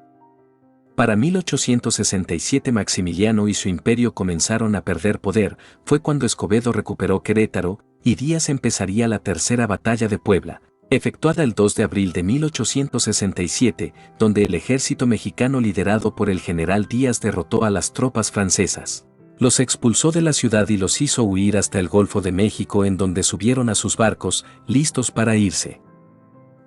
Speaker 1: Para 1867 Maximiliano y su imperio comenzaron a perder poder, fue cuando Escobedo recuperó Querétaro, y Díaz empezaría la tercera batalla de Puebla, efectuada el 2 de abril de 1867, donde el ejército mexicano liderado por el general Díaz derrotó a las tropas francesas. Los expulsó de la ciudad y los hizo huir hasta el Golfo de México, en donde subieron a sus barcos, listos para irse.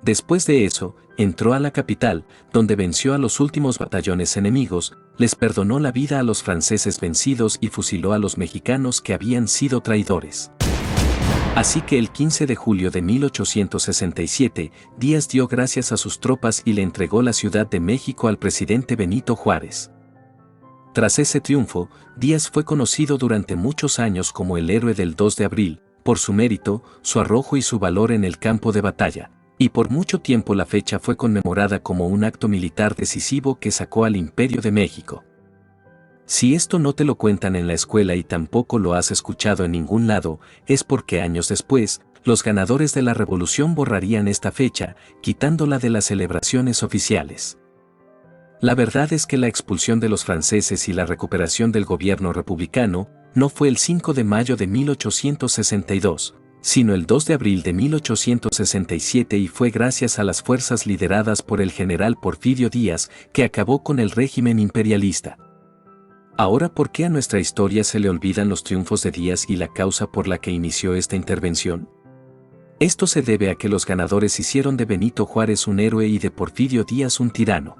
Speaker 1: Después de eso, entró a la capital, donde venció a los últimos batallones enemigos, les perdonó la vida a los franceses vencidos y fusiló a los mexicanos que habían sido traidores. Así que el 15 de julio de 1867, Díaz dio gracias a sus tropas y le entregó la Ciudad de México al presidente Benito Juárez. Tras ese triunfo, Díaz fue conocido durante muchos años como el héroe del 2 de abril, por su mérito, su arrojo y su valor en el campo de batalla, y por mucho tiempo la fecha fue conmemorada como un acto militar decisivo que sacó al Imperio de México. Si esto no te lo cuentan en la escuela y tampoco lo has escuchado en ningún lado, es porque años después, los ganadores de la revolución borrarían esta fecha, quitándola de las celebraciones oficiales. La verdad es que la expulsión de los franceses y la recuperación del gobierno republicano no fue el 5 de mayo de 1862, sino el 2 de abril de 1867, y fue gracias a las fuerzas lideradas por el general Porfirio Díaz que acabó con el régimen imperialista. Ahora, ¿por qué a nuestra historia se le olvidan los triunfos de Díaz y la causa por la que inició esta intervención? Esto se debe a que los ganadores hicieron de Benito Juárez un héroe y de Porfirio Díaz un tirano.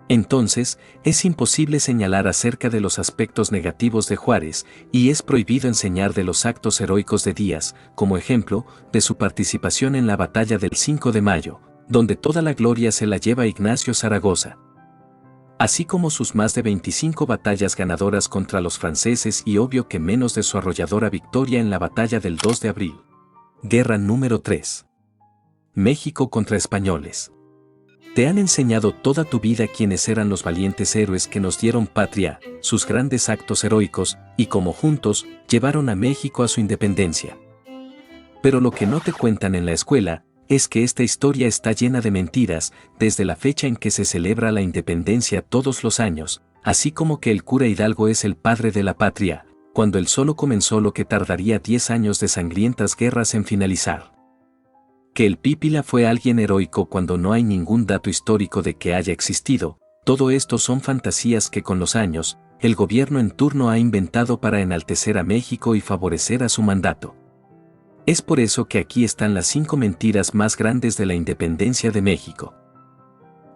Speaker 1: Entonces, es imposible señalar acerca de los aspectos negativos de Juárez, y es prohibido enseñar de los actos heroicos de Díaz, como ejemplo, de su participación en la batalla del 5 de mayo, donde toda la gloria se la lleva Ignacio Zaragoza. Así como sus más de 25 batallas ganadoras contra los franceses, y obvio que menos de su arrolladora victoria en la batalla del 2 de abril. Guerra número 3. México contra españoles. Te han enseñado toda tu vida quiénes eran los valientes héroes que nos dieron patria, sus grandes actos heroicos, y cómo juntos llevaron a México a su independencia. Pero lo que no te cuentan en la escuela es que esta historia está llena de mentiras, desde la fecha en que se celebra la independencia todos los años, así como que el cura Hidalgo es el padre de la patria, cuando él solo comenzó lo que tardaría 10 años de sangrientas guerras en finalizar. Que el Pípila fue alguien heroico cuando no hay ningún dato histórico de que haya existido, todo esto son fantasías que con los años, el gobierno en turno ha inventado para enaltecer a México y favorecer a su mandato. Es por eso que aquí están las 5 mentiras más grandes de la independencia de México.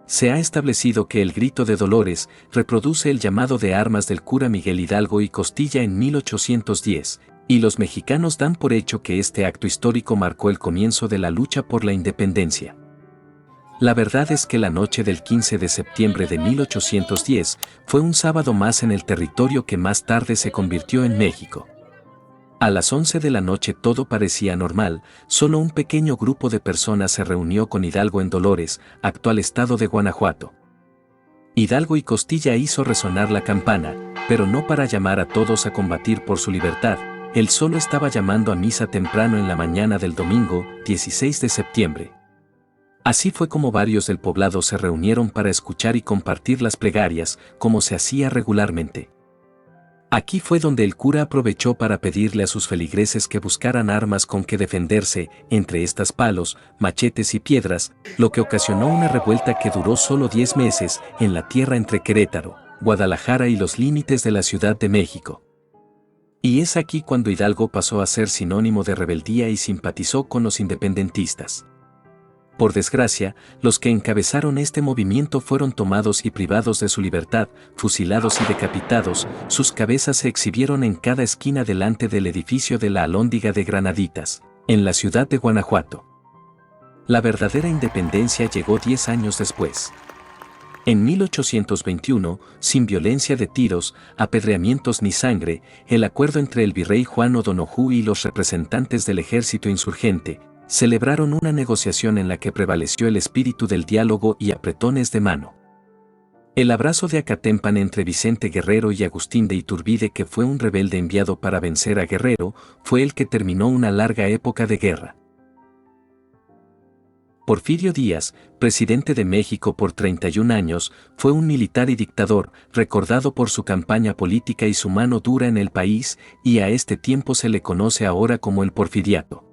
Speaker 1: Se ha establecido que el grito de Dolores reproduce el llamado de armas del cura Miguel Hidalgo y Costilla en 1810, y los mexicanos dan por hecho que este acto histórico marcó el comienzo de la lucha por la independencia. La verdad es que la noche del 15 de septiembre de 1810 fue un sábado más en el territorio que más tarde se convirtió en México. A las 11 de la noche todo parecía normal, solo un pequeño grupo de personas se reunió con Hidalgo en Dolores, actual estado de Guanajuato. Hidalgo y Costilla hizo resonar la campana, pero no para llamar a todos a combatir por su libertad, él solo estaba llamando a misa temprano en la mañana del domingo, 16 de septiembre. Así fue como varios del poblado se reunieron para escuchar y compartir las plegarias, como se hacía regularmente. Aquí fue donde el cura aprovechó para pedirle a sus feligreses que buscaran armas con que defenderse, entre estas palos, machetes y piedras, lo que ocasionó una revuelta que duró solo 10 meses en la tierra entre Querétaro, Guadalajara y los límites de la Ciudad de México. Y es aquí cuando Hidalgo pasó a ser sinónimo de rebeldía y simpatizó con los independentistas. Por desgracia, los que encabezaron este movimiento fueron tomados y privados de su libertad, fusilados y decapitados, sus cabezas se exhibieron en cada esquina delante del edificio de la Alhóndiga de Granaditas, en la ciudad de Guanajuato. La verdadera independencia llegó 10 años después. En 1821, sin violencia de tiros, apedreamientos ni sangre, el acuerdo entre el virrey Juan O'Donoghue y los representantes del ejército insurgente, celebraron una negociación en la que prevaleció el espíritu del diálogo y apretones de mano. El abrazo de Acatempan entre Vicente Guerrero y Agustín de Iturbide, que fue un rebelde enviado para vencer a Guerrero, fue el que terminó una larga época de guerra. Porfirio Díaz, presidente de México por 31 años, fue un militar y dictador, recordado por su campaña política y su mano dura en el país, y a este tiempo se le conoce ahora como el Porfiriato.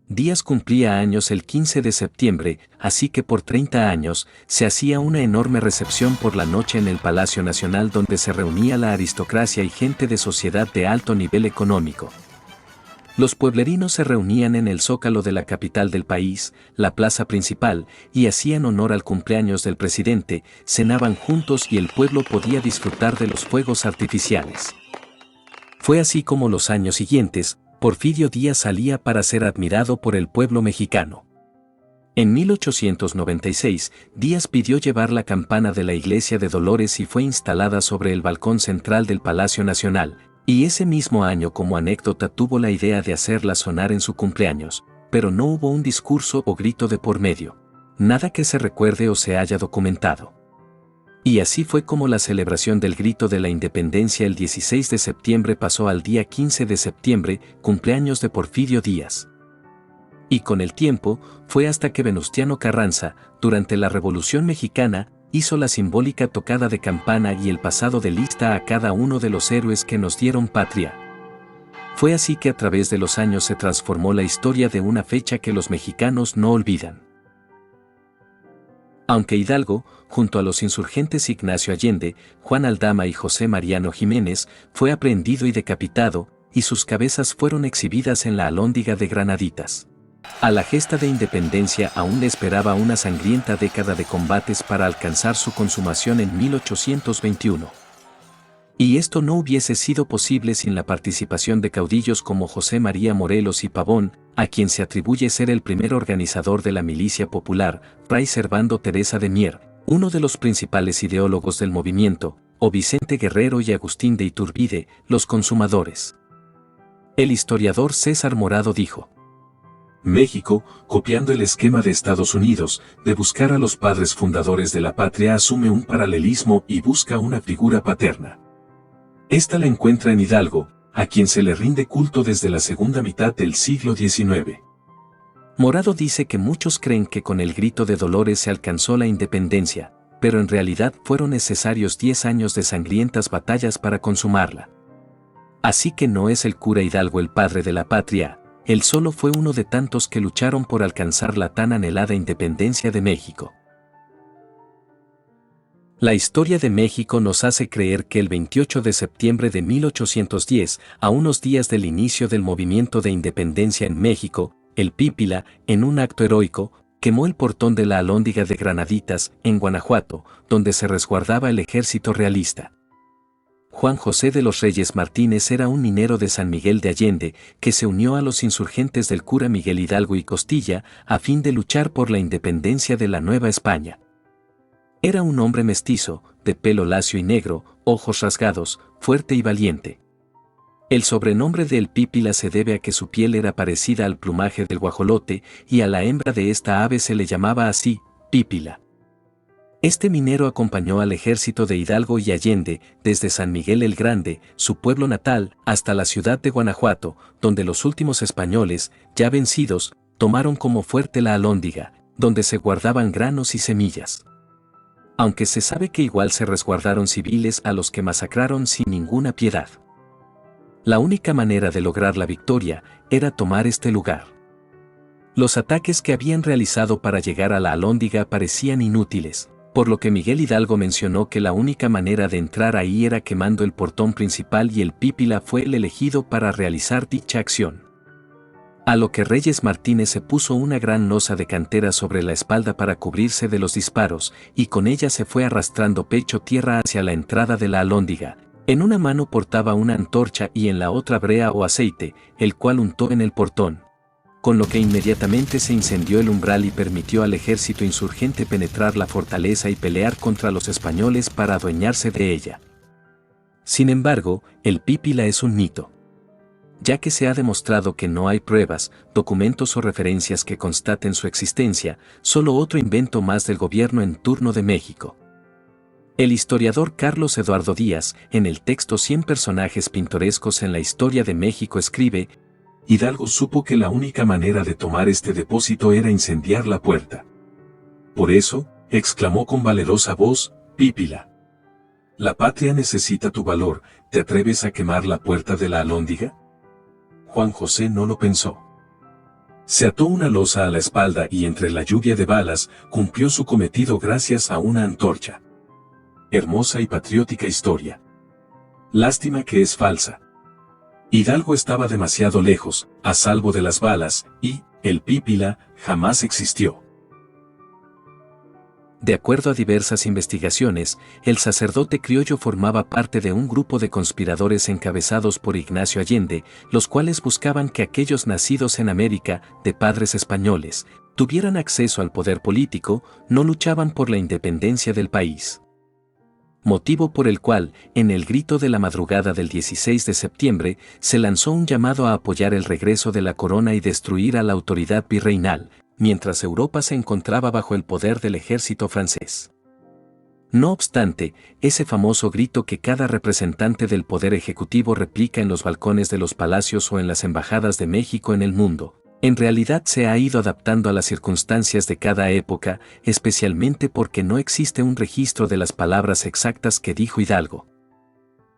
Speaker 1: Díaz cumplía años el 15 de septiembre, así que por 30 años se hacía una enorme recepción por la noche en el Palacio Nacional donde se reunía la aristocracia y gente de sociedad de alto nivel económico. Los pueblerinos se reunían en el zócalo de la capital del país, la plaza principal, y hacían honor al cumpleaños del presidente, cenaban juntos y el pueblo podía disfrutar de los fuegos artificiales. Fue así como los años siguientes, Porfirio Díaz salía para ser admirado por el pueblo mexicano. En 1896, Díaz pidió llevar la campana de la iglesia de Dolores y fue instalada sobre el balcón central del Palacio Nacional, y ese mismo año como anécdota tuvo la idea de hacerla sonar en su cumpleaños, pero no hubo un discurso o grito de por medio, nada que se recuerde o se haya documentado. Y así fue como la celebración del grito de la independencia el 16 de septiembre pasó al día 15 de septiembre, cumpleaños de Porfirio Díaz. Y con el tiempo, fue hasta que Venustiano Carranza, durante la Revolución Mexicana, hizo la simbólica tocada de campana y el pasado de lista a cada uno de los héroes que nos dieron patria. Fue así que a través de los años se transformó la historia de una fecha que los mexicanos no olvidan. Aunque Hidalgo, junto a los insurgentes Ignacio Allende, Juan Aldama y José Mariano Jiménez, fue aprehendido y decapitado, y sus cabezas fueron exhibidas en la Alhóndiga de Granaditas. A la gesta de independencia aún le esperaba una sangrienta década de combates para alcanzar su consumación en 1821. Y esto no hubiese sido posible sin la participación de caudillos como José María Morelos y Pavón, a quien se atribuye ser el primer organizador de la milicia popular, Fray Servando Teresa de Mier, uno de los principales ideólogos del movimiento, o Vicente Guerrero y Agustín de Iturbide, los consumadores. El historiador César Morado dijo:
Speaker 2: México, copiando el esquema de Estados Unidos, de buscar a los padres fundadores de la patria, asume un paralelismo y busca una figura paterna. Esta la encuentra en Hidalgo, a quien se le rinde culto desde la segunda mitad del siglo XIX.
Speaker 1: Morado dice que muchos creen que con el grito de Dolores se alcanzó la independencia, pero en realidad fueron necesarios 10 años de sangrientas batallas para consumarla. Así que no es el cura Hidalgo el padre de la patria, él solo fue uno de tantos que lucharon por alcanzar la tan anhelada independencia de México. La historia de México nos hace creer que el 28 de septiembre de 1810, a unos días del inicio del movimiento de independencia en México, el Pípila, en un acto heroico, quemó el portón de la Alhóndiga de Granaditas, en Guanajuato, donde se resguardaba el ejército realista. Juan José de los Reyes Martínez era un minero de San Miguel de Allende, que se unió a los insurgentes del cura Miguel Hidalgo y Costilla, a fin de luchar por la independencia de la Nueva España. Era un hombre mestizo, de pelo lacio y negro, ojos rasgados, fuerte y valiente. El sobrenombre de El Pípila se debe a que su piel era parecida al plumaje del guajolote y a la hembra de esta ave se le llamaba así, Pípila. Este minero acompañó al ejército de Hidalgo y Allende desde San Miguel el Grande, su pueblo natal, hasta la ciudad de Guanajuato, donde los últimos españoles, ya vencidos, tomaron como fuerte la Alhóndiga, donde se guardaban granos y semillas. Aunque se sabe que igual se resguardaron civiles a los que masacraron sin ninguna piedad. La única manera de lograr la victoria era tomar este lugar. Los ataques que habían realizado para llegar a la Alhóndiga parecían inútiles, por lo que Miguel Hidalgo mencionó que la única manera de entrar ahí era quemando el portón principal y el Pípila fue el elegido para realizar dicha acción. A lo que Reyes Martínez se puso una gran losa de cantera sobre la espalda para cubrirse de los disparos, y con ella se fue arrastrando pecho tierra hacia la entrada de la Alhóndiga. En una mano portaba una antorcha y en la otra brea o aceite, el cual untó en el portón, con lo que inmediatamente se incendió el umbral y permitió al ejército insurgente penetrar la fortaleza y pelear contra los españoles para adueñarse de ella. Sin embargo, el Pípila es un mito, ya que se ha demostrado que no hay pruebas, documentos o referencias que constaten su existencia, solo otro invento más del gobierno en turno de México. El historiador Carlos Eduardo Díaz, en el texto 100 personajes pintorescos en la historia de México escribe:
Speaker 2: Hidalgo supo que la única manera de tomar este depósito era incendiar la puerta. Por eso, exclamó con valerosa voz, Pípila. La patria necesita tu valor, ¿te atreves a quemar la puerta de la Alhóndiga? Juan José no lo pensó. Se ató una losa a la espalda y entre la lluvia de balas cumplió su cometido gracias a una antorcha. Hermosa y patriótica historia. Lástima que es falsa. Hidalgo estaba demasiado lejos, a salvo de las balas, y el Pípila jamás existió.
Speaker 1: De acuerdo a diversas investigaciones, el sacerdote criollo formaba parte de un grupo de conspiradores encabezados por Ignacio Allende, los cuales buscaban que aquellos nacidos en América, de padres españoles, tuvieran acceso al poder político, no luchaban por la independencia del país. Motivo por el cual, en el grito de la madrugada del 16 de septiembre, se lanzó un llamado a apoyar el regreso de la corona y destruir a la autoridad virreinal, mientras Europa se encontraba bajo el poder del ejército francés. No obstante, ese famoso grito que cada representante del poder ejecutivo replica en los balcones de los palacios o en las embajadas de México en el mundo, en realidad se ha ido adaptando a las circunstancias de cada época, especialmente porque no existe un registro de las palabras exactas que dijo Hidalgo.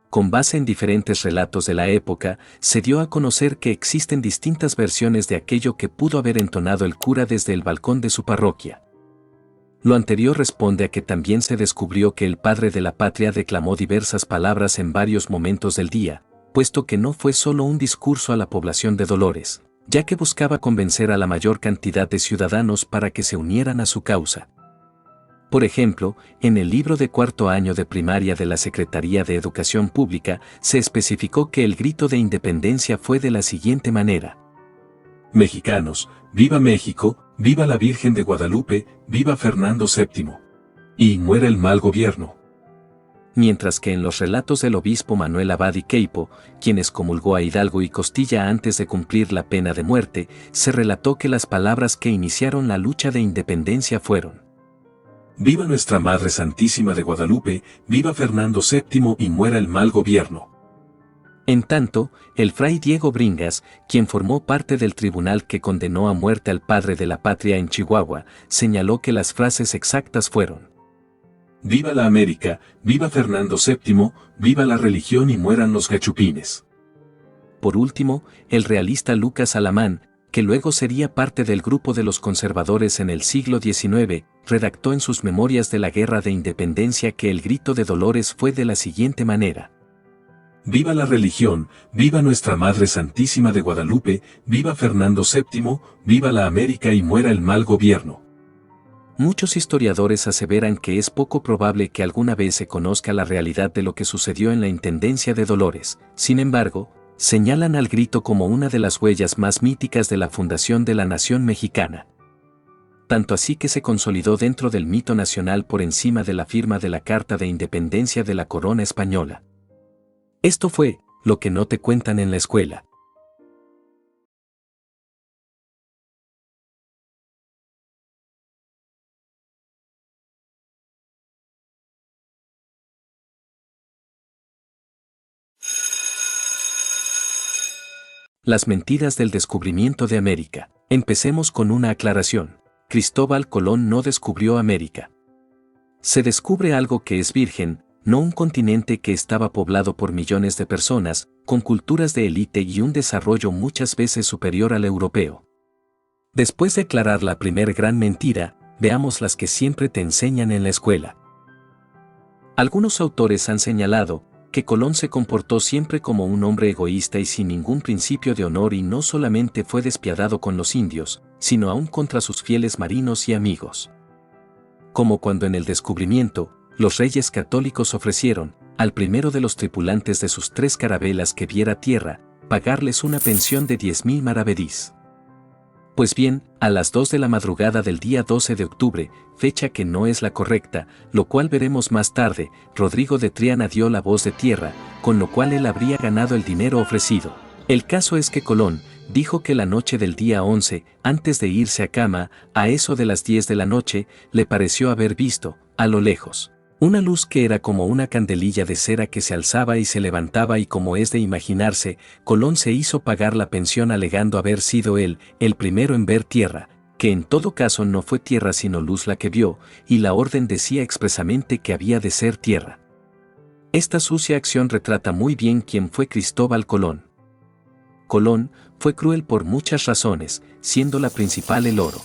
Speaker 1: Con base en diferentes relatos de la época, se dio a conocer que existen distintas versiones de aquello que pudo haber entonado el cura desde el balcón de su parroquia. Lo anterior responde a que también se descubrió que el padre de la patria declamó diversas palabras en varios momentos del día, puesto que no fue solo un discurso a la población de Dolores, ya que buscaba convencer a la mayor cantidad de ciudadanos para que se unieran a su causa. Por ejemplo, en el libro de cuarto año de primaria de la Secretaría de Educación Pública se especificó que el grito de independencia fue de la siguiente manera:
Speaker 2: Mexicanos, viva México, viva la Virgen de Guadalupe, viva Fernando VII. Y muera el mal gobierno.
Speaker 1: Mientras que en los relatos del obispo Manuel Abad y Queipo, quien excomulgó a Hidalgo y Costilla antes de cumplir la pena de muerte, se relató que las palabras que iniciaron la lucha de independencia fueron:
Speaker 2: Viva nuestra Madre Santísima de Guadalupe, viva Fernando VII y muera el mal gobierno.
Speaker 1: En tanto, el fray Diego Bringas, quien formó parte del tribunal que condenó a muerte al padre de la patria en Chihuahua, señaló que las frases exactas fueron:
Speaker 2: Viva la América, viva Fernando VII, viva la religión y mueran los gachupines.
Speaker 1: Por último, el realista Lucas Alamán, que luego sería parte del grupo de los conservadores en el siglo XIX, redactó en sus memorias de la Guerra de Independencia que el grito de Dolores fue de la siguiente manera:
Speaker 2: Viva la religión, viva nuestra Madre Santísima de Guadalupe, viva Fernando VII, viva la América y muera el mal gobierno.
Speaker 1: Muchos historiadores aseveran que es poco probable que alguna vez se conozca la realidad de lo que sucedió en la Intendencia de Dolores. Sin embargo, señalan al grito como una de las huellas más míticas de la fundación de la nación mexicana. Tanto así que se consolidó dentro del mito nacional por encima de la firma de la Carta de Independencia de la Corona Española. Esto fue, lo que no te cuentan en la escuela. Las mentiras del descubrimiento de América. Empecemos con una aclaración. Cristóbal Colón no descubrió América. Se descubre algo que es virgen, no un continente que estaba poblado por millones de personas, con culturas de élite y un desarrollo muchas veces superior al europeo. Después de aclarar la primer gran mentira, veamos las que siempre te enseñan en la escuela. Algunos autores han señalado que Colón se comportó siempre como un hombre egoísta y sin ningún principio de honor, y no solamente fue despiadado con los indios, sino aún contra sus fieles marinos y amigos. Como cuando en el descubrimiento, los reyes católicos ofrecieron, al primero de los tripulantes de sus 3 carabelas que viera tierra, pagarles una pensión de 10,000 maravedís. Pues bien, a las 2 de la madrugada del día 12 de octubre, fecha que no es la correcta, lo cual veremos más tarde, Rodrigo de Triana dio la voz de tierra, con lo cual él habría ganado el dinero ofrecido. El caso es que Colón dijo que la noche del día 11, antes de irse a cama, a eso de las 10 de la noche, le pareció haber visto, a lo lejos, una luz que era como una candelilla de cera que se alzaba y se levantaba, y como es de imaginarse, Colón se hizo pagar la pensión alegando haber sido él el primero en ver tierra, que en todo caso no fue tierra sino luz la que vio, y la orden decía expresamente que había de ser tierra. Esta sucia acción retrata muy bien quién fue Cristóbal Colón. Colón fue cruel por muchas razones, siendo la principal el oro.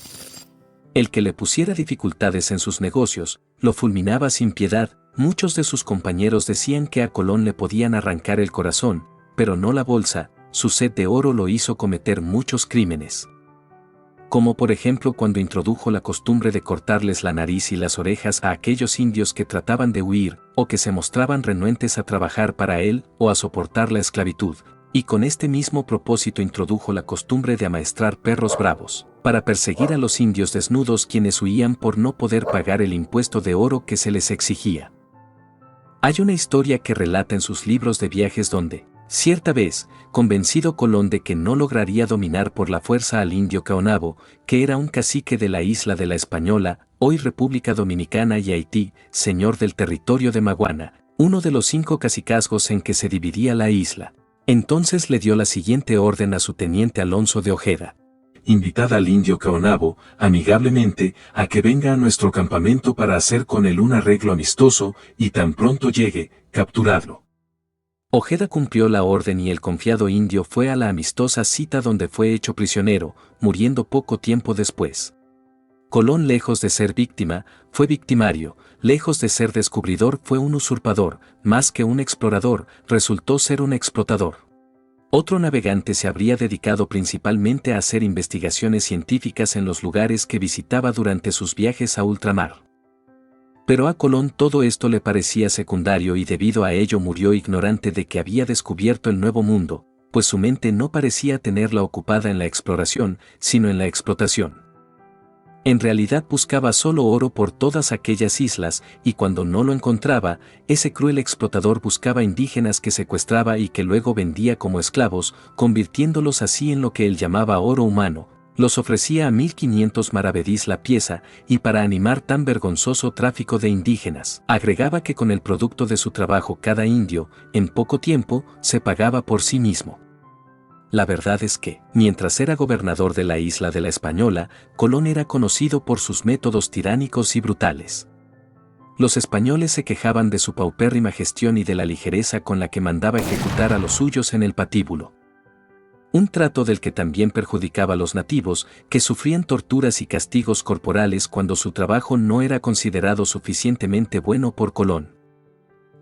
Speaker 1: El que le pusiera dificultades en sus negocios, lo fulminaba sin piedad. Muchos de sus compañeros decían que a Colón le podían arrancar el corazón, pero no la bolsa. Su sed de oro lo hizo cometer muchos crímenes. Como por ejemplo cuando introdujo la costumbre de cortarles la nariz y las orejas a aquellos indios que trataban de huir, o que se mostraban renuentes a trabajar para él o a soportar la esclavitud. Y con este mismo propósito introdujo la costumbre de amaestrar perros bravos, para perseguir a los indios desnudos quienes huían por no poder pagar el impuesto de oro que se les exigía. Hay una historia que relata en sus libros de viajes donde, cierta vez, convencido Colón de que no lograría dominar por la fuerza al indio Caonabo, que era un cacique de la isla de la Española, hoy República Dominicana y Haití, señor del territorio de Maguana, uno de los 5 cacicazgos en que se dividía la isla. Entonces le dio la siguiente orden a su teniente Alonso de Ojeda:
Speaker 2: invitad al indio Caonabo, amigablemente, a que venga a nuestro campamento para hacer con él un arreglo amistoso, y tan pronto llegue, capturadlo.
Speaker 1: Ojeda cumplió la orden y el confiado indio fue a la amistosa cita donde fue hecho prisionero, muriendo poco tiempo después. Colón, lejos de ser víctima, fue victimario, lejos de ser descubridor fue un usurpador, más que un explorador, resultó ser un explotador. Otro navegante se habría dedicado principalmente a hacer investigaciones científicas en los lugares que visitaba durante sus viajes a ultramar. Pero a Colón todo esto le parecía secundario y debido a ello murió ignorante de que había descubierto el Nuevo Mundo, pues su mente no parecía tenerla ocupada en la exploración, sino en la explotación. En realidad buscaba solo oro por todas aquellas islas, y cuando no lo encontraba, ese cruel explotador buscaba indígenas que secuestraba y que luego vendía como esclavos, convirtiéndolos así en lo que él llamaba oro humano. Los ofrecía a 1,500 maravedís la pieza, y para animar tan vergonzoso tráfico de indígenas, agregaba que con el producto de su trabajo cada indio, en poco tiempo, se pagaba por sí mismo. La verdad es que, mientras era gobernador de la isla de la Española, Colón era conocido por sus métodos tiránicos y brutales. Los españoles se quejaban de su paupérrima gestión y de la ligereza con la que mandaba ejecutar a los suyos en el patíbulo. Un trato del que también perjudicaba a los nativos, que sufrían torturas y castigos corporales cuando su trabajo no era considerado suficientemente bueno por Colón.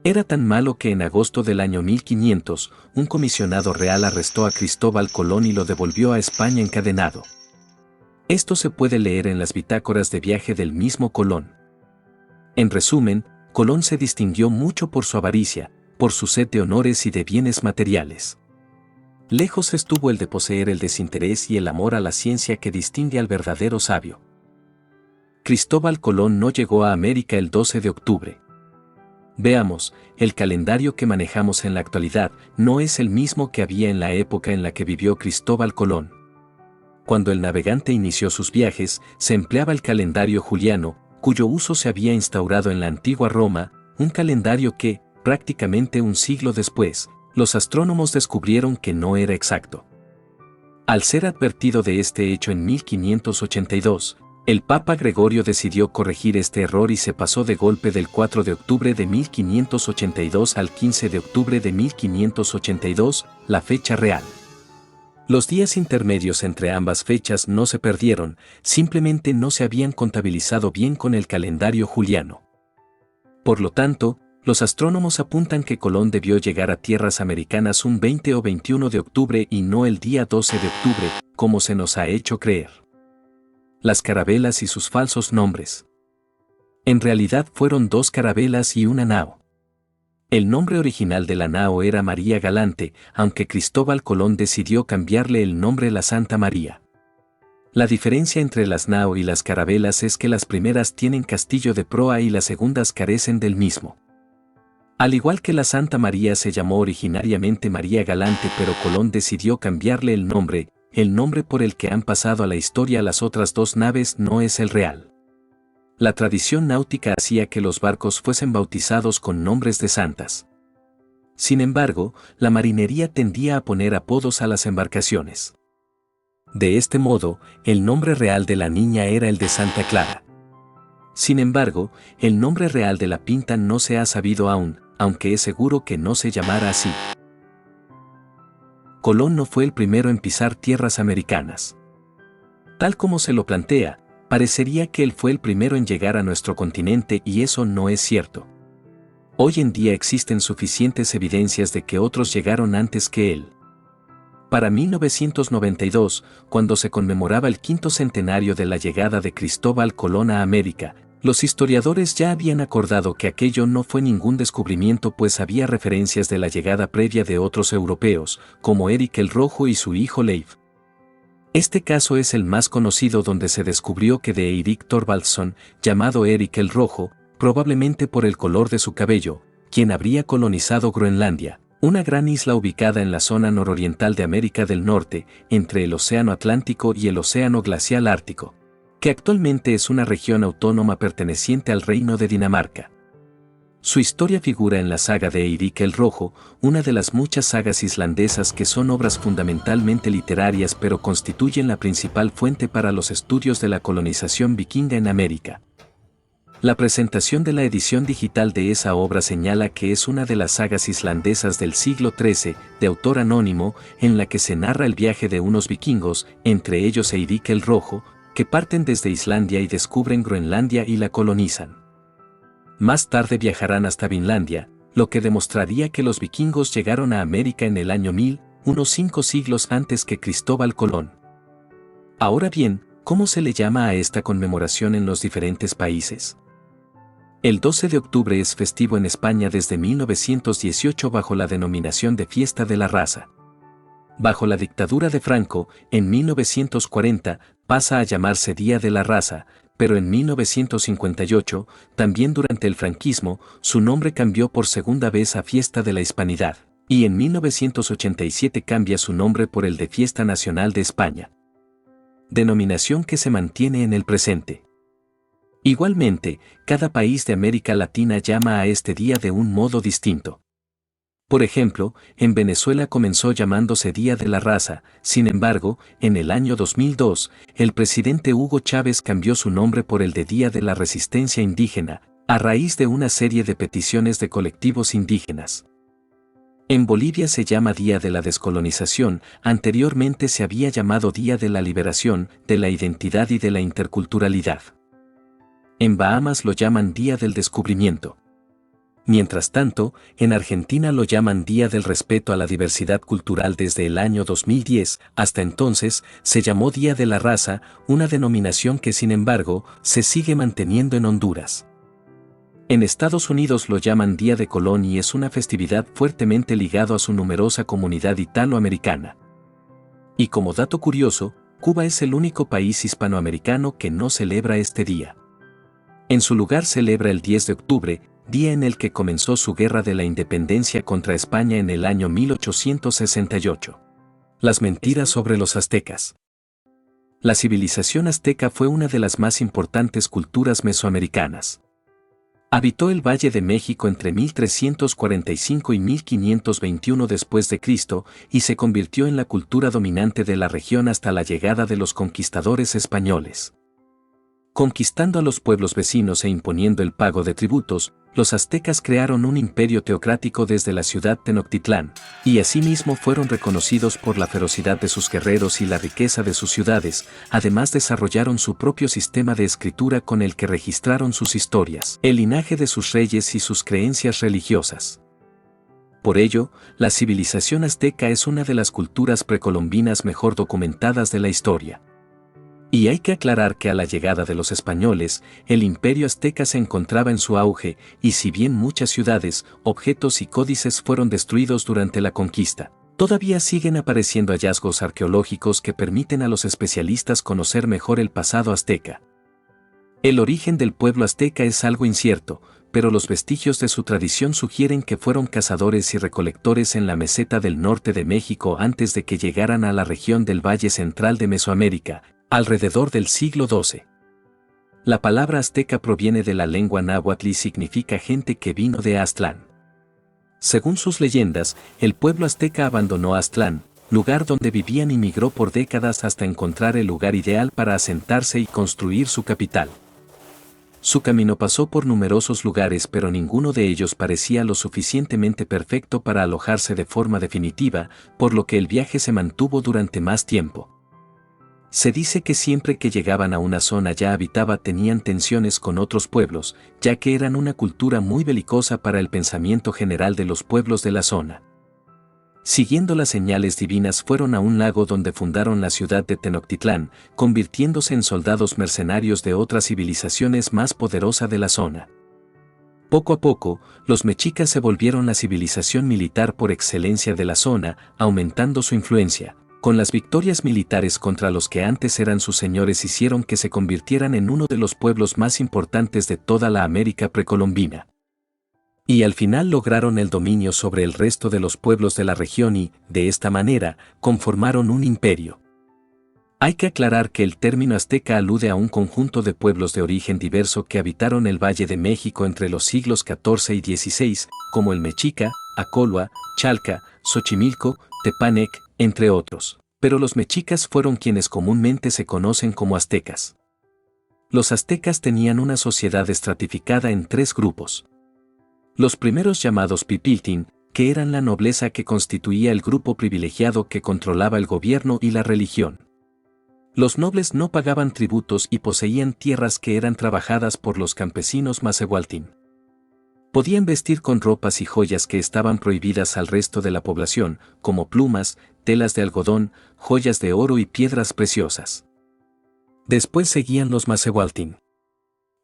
Speaker 1: Era tan malo que en agosto del año 1500, un comisionado real arrestó a Cristóbal Colón y lo devolvió a España encadenado. Esto se puede leer en las bitácoras de viaje del mismo Colón. En resumen, Colón se distinguió mucho por su avaricia, por su sed de honores y de bienes materiales. Lejos estuvo el de poseer el desinterés y el amor a la ciencia que distingue al verdadero sabio. Cristóbal Colón no llegó a América el 12 de octubre. Veamos, el calendario que manejamos en la actualidad no es el mismo que había en la época en la que vivió Cristóbal Colón. Cuando el navegante inició sus viajes, se empleaba el calendario juliano, cuyo uso se había instaurado en la antigua Roma, un calendario que, prácticamente un siglo después, los astrónomos descubrieron que no era exacto. Al ser advertido de este hecho en 1582, el Papa Gregorio decidió corregir este error y se pasó de golpe del 4 de octubre de 1582 al 15 de octubre de 1582, la fecha real. Los días intermedios entre ambas fechas no se perdieron, simplemente no se habían contabilizado bien con el calendario juliano. Por lo tanto, los astrónomos apuntan que Colón debió llegar a tierras americanas un 20 o 21 de octubre y no el día 12 de octubre, como se nos ha hecho creer. Las carabelas y sus falsos nombres. En realidad fueron 2 carabelas y una nao. El nombre original de la nao era María Galante, aunque Cristóbal Colón decidió cambiarle el nombre la Santa María. La diferencia entre las nao y las carabelas es que las primeras tienen castillo de proa y las segundas carecen del mismo. Al igual que la Santa María se llamó originariamente María Galante, pero Colón decidió cambiarle el nombre por el que han pasado a la historia las otras 2 naves no es el real. La tradición náutica hacía que los barcos fuesen bautizados con nombres de santas. Sin embargo, la marinería tendía a poner apodos a las embarcaciones. De este modo, el nombre real de la niña era el de Santa Clara. Sin embargo, el nombre real de la Pinta no se ha sabido aún, aunque es seguro que no se llamara así. Colón no fue el primero en pisar tierras americanas. Tal como se lo plantea, parecería que él fue el primero en llegar a nuestro continente y eso no es cierto. Hoy en día existen suficientes evidencias de que otros llegaron antes que él. Para 1992, cuando se conmemoraba el 5º centenario de la llegada de Cristóbal Colón a América, los historiadores ya habían acordado que aquello no fue ningún descubrimiento, pues había referencias de la llegada previa de otros europeos, como Erik el Rojo y su hijo Leif. Este caso es el más conocido, donde se descubrió que de Eirik Thorvaldsson, llamado Erik el Rojo, probablemente por el color de su cabello, quien habría colonizado Groenlandia, una gran isla ubicada en la zona nororiental de América del Norte, entre el Océano Atlántico y el Océano Glacial Ártico, que actualmente es una región autónoma perteneciente al Reino de Dinamarca. Su historia figura en la saga de Eirik el Rojo, una de las muchas sagas islandesas que son obras fundamentalmente literarias pero constituyen la principal fuente para los estudios de la colonización vikinga en América. La presentación de la edición digital de esa obra señala que es una de las sagas islandesas del siglo XIII, de autor anónimo, en la que se narra el viaje de unos vikingos, entre ellos Eirik el Rojo, que parten desde Islandia y descubren Groenlandia y la colonizan. Más tarde viajarán hasta Vinlandia, lo que demostraría que los vikingos llegaron a América en el año 1000, unos 5 siglos antes que Cristóbal Colón. Ahora bien, ¿cómo se le llama a esta conmemoración en los diferentes países? El 12 de octubre es festivo en España desde 1918 bajo la denominación de Fiesta de la Raza. Bajo la dictadura de Franco, en 1940, pasa a llamarse Día de la Raza, pero en 1958, también durante el franquismo, su nombre cambió por segunda vez a Fiesta de la Hispanidad, y en 1987 cambia su nombre por el de Fiesta Nacional de España. Denominación que se mantiene en el presente. Igualmente, cada país de América Latina llama a este día de un modo distinto. Por ejemplo, en Venezuela comenzó llamándose Día de la Raza, sin embargo, en el año 2002, el presidente Hugo Chávez cambió su nombre por el de Día de la Resistencia Indígena, a raíz de una serie de peticiones de colectivos indígenas. En Bolivia se llama Día de la Descolonización, anteriormente se había llamado Día de la Liberación, de la Identidad y de la Interculturalidad. En Bahamas lo llaman Día del Descubrimiento. Mientras tanto, en Argentina lo llaman Día del Respeto a la Diversidad Cultural desde el año 2010, hasta entonces se llamó Día de la Raza, una denominación que sin embargo se sigue manteniendo en Honduras. En Estados Unidos lo llaman Día de Colón y es una festividad fuertemente ligado a su numerosa comunidad italoamericana. Y como dato curioso, Cuba es el único país hispanoamericano que no celebra este día. En su lugar celebra el 10 de octubre, día en el que comenzó su guerra de la independencia contra España en el año 1868. Las mentiras sobre los aztecas. La civilización azteca fue una de las más importantes culturas mesoamericanas. Habitó el Valle de México entre 1345 y 1521 después de Cristo y se convirtió en la cultura dominante de la región hasta la llegada de los conquistadores españoles. Conquistando a los pueblos vecinos e imponiendo el pago de tributos, los aztecas crearon un imperio teocrático desde la ciudad Tenochtitlán, y asimismo fueron reconocidos por la ferocidad de sus guerreros y la riqueza de sus ciudades. Además desarrollaron su propio sistema de escritura con el que registraron sus historias, el linaje de sus reyes y sus creencias religiosas. Por ello, la civilización azteca es una de las culturas precolombinas mejor documentadas de la historia. Y hay que aclarar que a la llegada de los españoles, el imperio azteca se encontraba en su auge, y si bien muchas ciudades, objetos y códices fueron destruidos durante la conquista, todavía siguen apareciendo hallazgos arqueológicos que permiten a los especialistas conocer mejor el pasado azteca. El origen del pueblo azteca es algo incierto, pero los vestigios de su tradición sugieren que fueron cazadores y recolectores en la meseta del norte de México antes de que llegaran a la región del Valle Central de Mesoamérica, alrededor del siglo XII. La palabra azteca proviene de la lengua náhuatl y significa gente que vino de Aztlán. Según sus leyendas, el pueblo azteca abandonó Aztlán, lugar donde vivían, y migró por décadas hasta encontrar el lugar ideal para asentarse y construir su capital. Su camino pasó por numerosos lugares, pero ninguno de ellos parecía lo suficientemente perfecto para alojarse de forma definitiva, por lo que el viaje se mantuvo durante más tiempo. Se dice que siempre que llegaban a una zona ya habitada tenían tensiones con otros pueblos, ya que eran una cultura muy belicosa para el pensamiento general de los pueblos de la zona. Siguiendo las señales divinas fueron a un lago donde fundaron la ciudad de Tenochtitlán, convirtiéndose en soldados mercenarios de otra civilizaciones más poderosa de la zona. Poco a poco, los mexicas se volvieron la civilización militar por excelencia de la zona, aumentando su influencia. Con las victorias militares contra los que antes eran sus señores hicieron que se convirtieran en uno de los pueblos más importantes de toda la América precolombina. Y al final lograron el dominio sobre el resto de los pueblos de la región y, de esta manera, conformaron un imperio. Hay que aclarar que el término azteca alude a un conjunto de pueblos de origen diverso que habitaron el Valle de México entre los siglos XIV y XVI, como el mexica, Acolua, Chalca, Xochimilco, Tepanec, entre otros. Pero los mexicas fueron quienes comúnmente se conocen como aztecas. Los aztecas tenían una sociedad estratificada en tres grupos. Los primeros, llamados pipiltin, que eran la nobleza que constituía el grupo privilegiado que controlaba el gobierno y la religión. Los nobles no pagaban tributos y poseían tierras que eran trabajadas por los campesinos macehualtin. Podían vestir con ropas y joyas que estaban prohibidas al resto de la población, como plumas, telas de algodón, joyas de oro y piedras preciosas. Después seguían los macehualtin.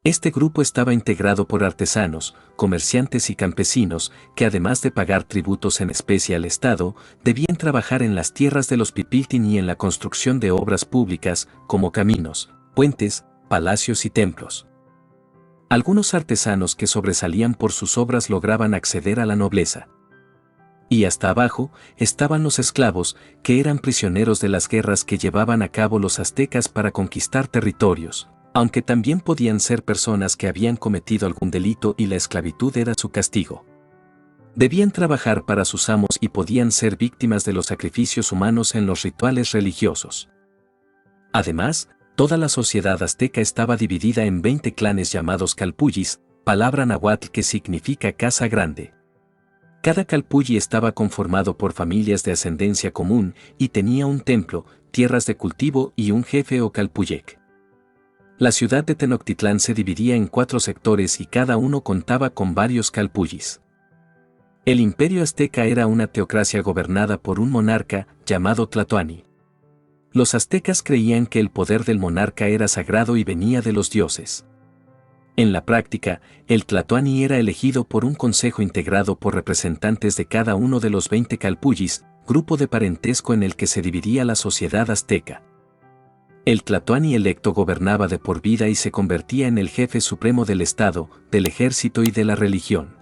Speaker 1: Este grupo estaba integrado por artesanos, comerciantes y campesinos, que además de pagar tributos en especie al Estado, debían trabajar en las tierras de los pipiltin y en la construcción de obras públicas, como caminos, puentes, palacios y templos. Algunos artesanos que sobresalían por sus obras lograban acceder a la nobleza. Y hasta abajo estaban los esclavos, que eran prisioneros de las guerras que llevaban a cabo los aztecas para conquistar territorios, aunque también podían ser personas que habían cometido algún delito y la esclavitud era su castigo. Debían trabajar para sus amos y podían ser víctimas de los sacrificios humanos en los rituales religiosos. Además, toda la sociedad azteca estaba dividida en 20 clanes llamados calpullis, palabra náhuatl que significa casa grande. Cada calpulli estaba conformado por familias de ascendencia común y tenía un templo, tierras de cultivo y un jefe o calpuyec. La ciudad de Tenochtitlán se dividía en 4 sectores y cada uno contaba con varios calpullis. El imperio azteca era una teocracia gobernada por un monarca llamado Tlatoani. Los aztecas creían que el poder del monarca era sagrado y venía de los dioses. En la práctica, el Tlatoani era elegido por un consejo integrado por representantes de cada uno de los 20 calpullis, grupo de parentesco en el que se dividía la sociedad azteca. El tlatoani electo gobernaba de por vida y se convertía en el jefe supremo del Estado, del ejército y de la religión.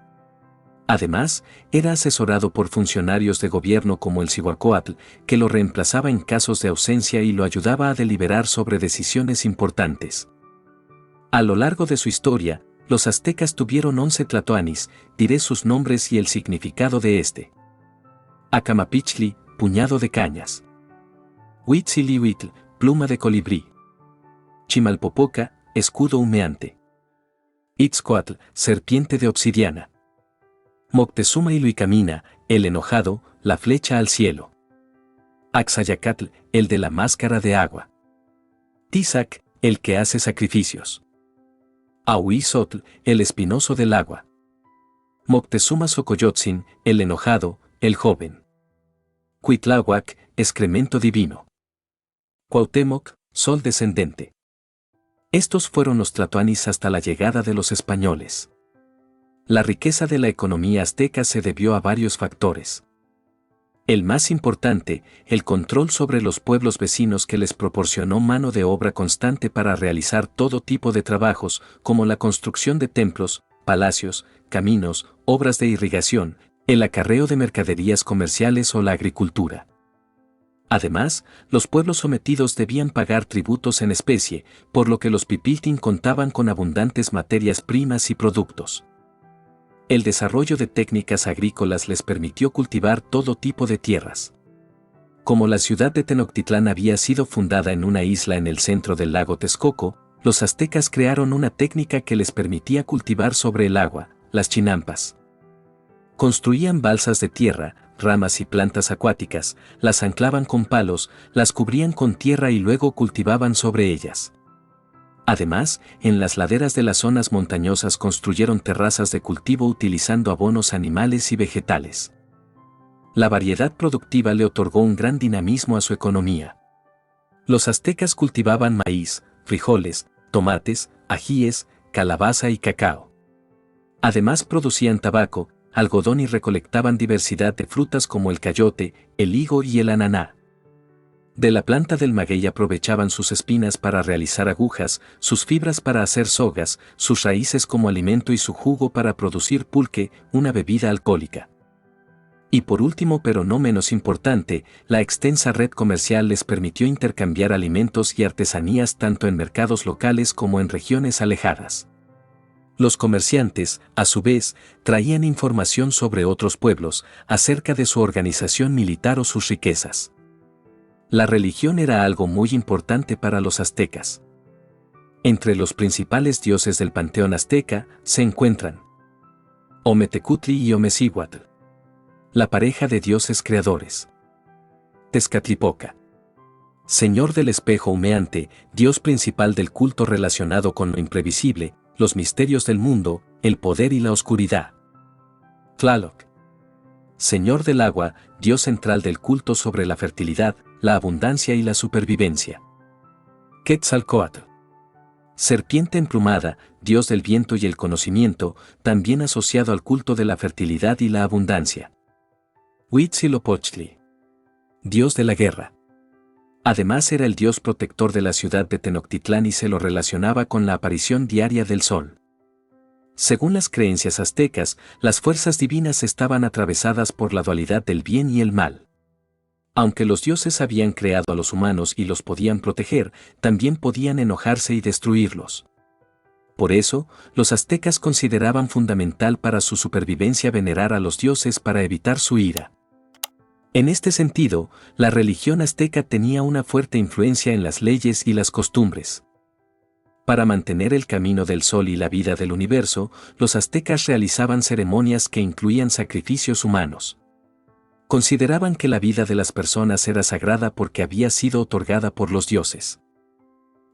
Speaker 1: Además, era asesorado por funcionarios de gobierno como el Cihuacóatl, que lo reemplazaba en casos de ausencia y lo ayudaba a deliberar sobre decisiones importantes. A lo largo de su historia, los aztecas tuvieron 11 tlatoanis, diré sus nombres y el significado de este. Acamapichtli, puñado de cañas. Huitzilihuitl, pluma de colibrí. Chimalpopoca, escudo humeante. Itzcoatl, serpiente de obsidiana. Moctezuma Iluicamina, el enojado, la flecha al cielo. Axayacatl, el de la máscara de agua. Tizac, el que hace sacrificios. Ahuizotl, el espinoso del agua. Moctezuma Xocoyotzin, el enojado, el joven. Cuitláhuac, excremento divino. Cuauhtémoc, sol descendente. Estos fueron los tlatoanis hasta la llegada de los españoles. La riqueza de la economía azteca se debió a varios factores. El más importante, el control sobre los pueblos vecinos que les proporcionó mano de obra constante para realizar todo tipo de trabajos, como la construcción de templos, palacios, caminos, obras de irrigación, el acarreo de mercaderías comerciales o la agricultura. Además, los pueblos sometidos debían pagar tributos en especie, por lo que los pipiltin contaban con abundantes materias primas y productos. El desarrollo de técnicas agrícolas les permitió cultivar todo tipo de tierras. Como la ciudad de Tenochtitlán había sido fundada en una isla en el centro del lago Texcoco, los aztecas crearon una técnica que les permitía cultivar sobre el agua, las chinampas. Construían balsas de tierra, ramas y plantas acuáticas, las anclaban con palos, las cubrían con tierra y luego cultivaban sobre ellas. Además, en las laderas de las zonas montañosas construyeron terrazas de cultivo utilizando abonos animales y vegetales. La variedad productiva le otorgó un gran dinamismo a su economía. Los aztecas cultivaban maíz, frijoles, tomates, ajíes, calabaza y cacao. Además producían tabaco, algodón y recolectaban diversidad de frutas como el cayote, el higo y el ananá. De la planta del maguey aprovechaban sus espinas para realizar agujas, sus fibras para hacer sogas, sus raíces como alimento y su jugo para producir pulque, una bebida alcohólica. Y por último pero no menos importante, la extensa red comercial les permitió intercambiar alimentos y artesanías tanto en mercados locales como en regiones alejadas. Los comerciantes, a su vez, traían información sobre otros pueblos, acerca de su organización militar o sus riquezas. La religión era algo muy importante para los aztecas. Entre los principales dioses del panteón azteca se encuentran Ometecutli y Omecíhuatl, la pareja de dioses creadores. Tezcatlipoca, señor del espejo humeante, dios principal del culto relacionado con lo imprevisible, los misterios del mundo, el poder y la oscuridad. Tlaloc, señor del agua, dios central del culto sobre la fertilidad, la abundancia y la supervivencia. Quetzalcóatl, serpiente emplumada, dios del viento y el conocimiento, también asociado al culto de la fertilidad y la abundancia. Huitzilopochtli, dios de la guerra. Además era el dios protector de la ciudad de Tenochtitlán y se lo relacionaba con la aparición diaria del sol. Según las creencias aztecas, las fuerzas divinas estaban atravesadas por la dualidad del bien y el mal. Aunque los dioses habían creado a los humanos y los podían proteger, también podían enojarse y destruirlos. Por eso, los aztecas consideraban fundamental para su supervivencia venerar a los dioses para evitar su ira. En este sentido, la religión azteca tenía una fuerte influencia en las leyes y las costumbres. Para mantener el camino del sol y la vida del universo, los aztecas realizaban ceremonias que incluían sacrificios humanos. Consideraban que la vida de las personas era sagrada porque había sido otorgada por los dioses.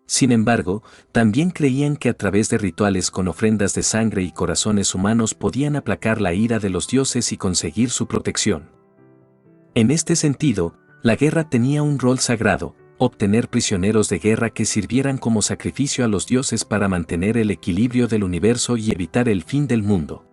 Speaker 1: Sin embargo, también creían que a través de rituales con ofrendas de sangre y corazones humanos podían aplacar la ira de los dioses y conseguir su protección. En este sentido, la guerra tenía un rol sagrado, obtener prisioneros de guerra que sirvieran como sacrificio a los dioses para mantener el equilibrio del universo y evitar el fin del mundo.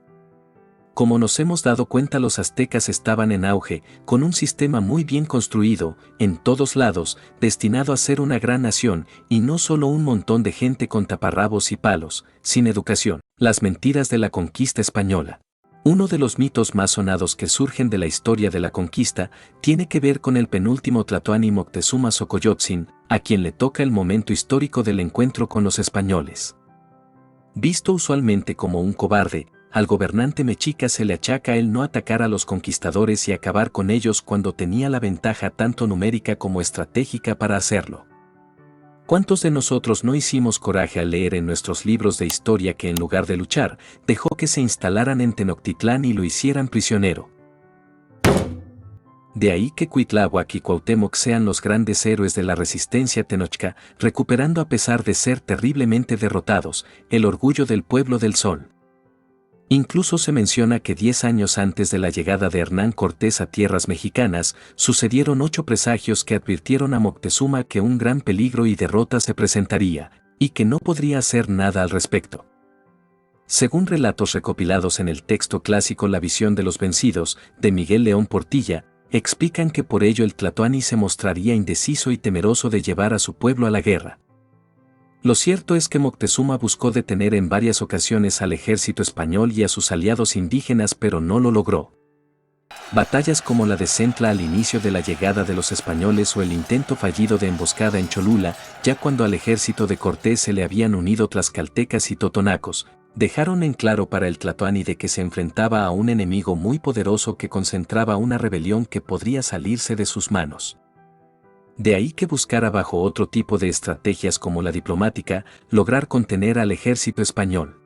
Speaker 1: Como nos hemos dado cuenta, los aztecas estaban en auge, con un sistema muy bien construido, en todos lados, destinado a ser una gran nación, y no solo un montón de gente con taparrabos y palos, sin educación. Las mentiras de la conquista española. Uno de los mitos más sonados que surgen de la historia de la conquista tiene que ver con el penúltimo tlatoani Moctezuma Xocoyotzin, a quien le toca el momento histórico del encuentro con los españoles. Visto usualmente como un cobarde, al gobernante mexica se le achaca el no atacar a los conquistadores y acabar con ellos cuando tenía la ventaja tanto numérica como estratégica para hacerlo. ¿Cuántos de nosotros no hicimos coraje al leer en nuestros libros de historia que en lugar de luchar, dejó que se instalaran en Tenochtitlán y lo hicieran prisionero? De ahí que Cuitláhuac y Cuauhtémoc sean los grandes héroes de la resistencia tenochca, recuperando a pesar de ser terriblemente derrotados, el orgullo del pueblo del Sol. Incluso se menciona que 10 años antes de la llegada de Hernán Cortés a tierras mexicanas, sucedieron 8 presagios que advirtieron a Moctezuma que un gran peligro y derrota se presentaría, y que no podría hacer nada al respecto. Según relatos recopilados en el texto clásico La visión de los vencidos, de Miguel León Portilla, explican que por ello el tlatoani se mostraría indeciso y temeroso de llevar a su pueblo a la guerra. Lo cierto es que Moctezuma buscó detener en varias ocasiones al ejército español y a sus aliados indígenas, pero no lo logró. Batallas como la de Centla al inicio de la llegada de los españoles o el intento fallido de emboscada en Cholula, ya cuando al ejército de Cortés se le habían unido tlaxcaltecas y totonacos, dejaron en claro para el tlatoani de que se enfrentaba a un enemigo muy poderoso que concentraba una rebelión que podría salirse de sus manos. De ahí que buscara bajo otro tipo de estrategias como la diplomática, lograr contener al ejército español.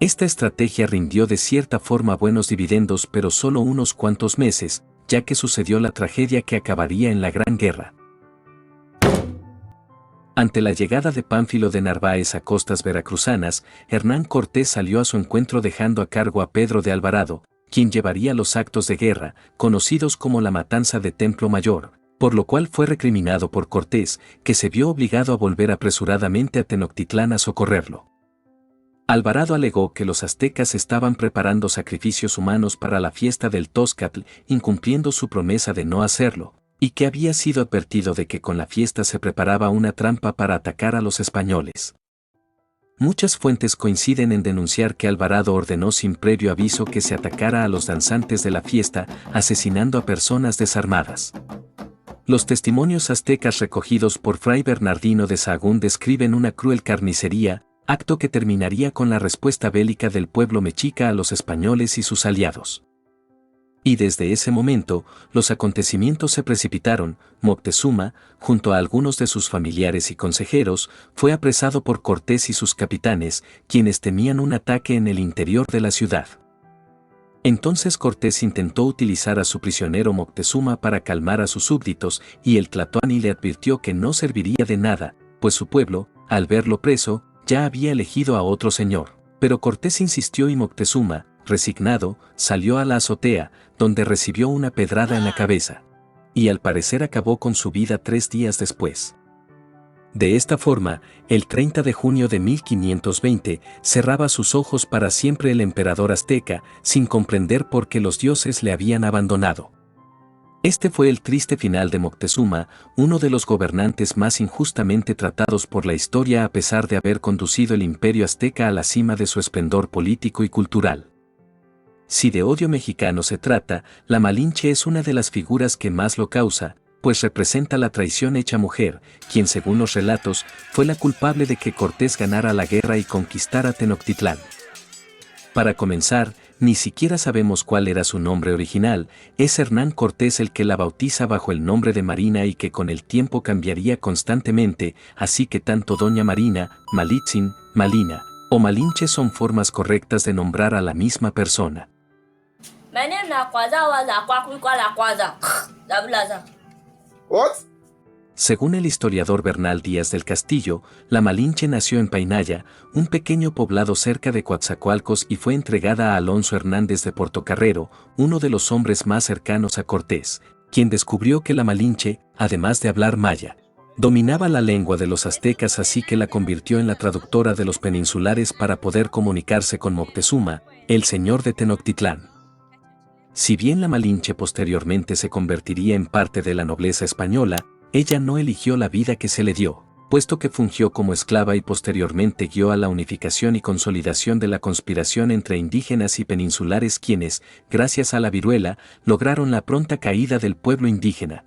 Speaker 1: Esta estrategia rindió de cierta forma buenos dividendos, pero solo unos cuantos meses, ya que sucedió la tragedia que acabaría en la Gran Guerra. Ante la llegada de Pánfilo de Narváez a costas veracruzanas, Hernán Cortés salió a su encuentro dejando a cargo a Pedro de Alvarado, quien llevaría los actos de guerra, conocidos como la Matanza de Templo Mayor, por lo cual fue recriminado por Cortés, que se vio obligado a volver apresuradamente a Tenochtitlán a socorrerlo. Alvarado alegó que los aztecas estaban preparando sacrificios humanos para la fiesta del Tózcatl, incumpliendo su promesa de no hacerlo, y que había sido advertido de que con la fiesta se preparaba una trampa para atacar a los españoles. Muchas fuentes coinciden en denunciar que Alvarado ordenó sin previo aviso que se atacara a los danzantes de la fiesta, asesinando a personas desarmadas. Los testimonios aztecas recogidos por Fray Bernardino de Sahagún describen una cruel carnicería, acto que terminaría con la respuesta bélica del pueblo mexica a los españoles y sus aliados. Y desde ese momento, los acontecimientos se precipitaron. Moctezuma, junto a algunos de sus familiares y consejeros, fue apresado por Cortés y sus capitanes, quienes temían un ataque en el interior de la ciudad. Entonces Cortés intentó utilizar a su prisionero Moctezuma para calmar a sus súbditos, y el tlatoani le advirtió que no serviría de nada, pues su pueblo, al verlo preso, ya había elegido a otro señor. Pero Cortés insistió y Moctezuma, resignado, salió a la azotea, donde recibió una pedrada en la cabeza. Y al parecer acabó con su vida 3 días después. De esta forma, el 30 de junio de 1520, cerraba sus ojos para siempre el emperador azteca, sin comprender por qué los dioses le habían abandonado. Este fue el triste final de Moctezuma, uno de los gobernantes más injustamente tratados por la historia a pesar de haber conducido el imperio azteca a la cima de su esplendor político y cultural. Si de odio mexicano se trata, la Malinche es una de las figuras que más lo causa, pues representa la traición hecha mujer, quien según los relatos, fue la culpable de que Cortés ganara la guerra y conquistara Tenochtitlán. Para comenzar, ni siquiera sabemos cuál era su nombre original, es Hernán Cortés el que la bautiza bajo el nombre de Marina y que con el tiempo cambiaría constantemente, así que tanto Doña Marina, Malitzin, Malina, o Malinche son formas correctas de nombrar a la misma persona.
Speaker 3: What?
Speaker 1: Según el historiador Bernal Díaz del Castillo, la Malinche nació en Painaya, un pequeño poblado cerca de Coatzacoalcos, y fue entregada a Alonso Hernández de Portocarrero, uno de los hombres más cercanos a Cortés, quien descubrió que la Malinche, además de hablar maya, Dominaba la lengua de los aztecas, así que la convirtió en la traductora de los peninsulares para poder comunicarse con Moctezuma, el señor de Tenochtitlán. Si bien la Malinche posteriormente se convertiría en parte de la nobleza española, ella no eligió la vida que se le dio, puesto que fungió como esclava y posteriormente guió a la unificación y consolidación de la conspiración entre indígenas y peninsulares, quienes, gracias a la viruela, lograron la pronta caída del pueblo indígena.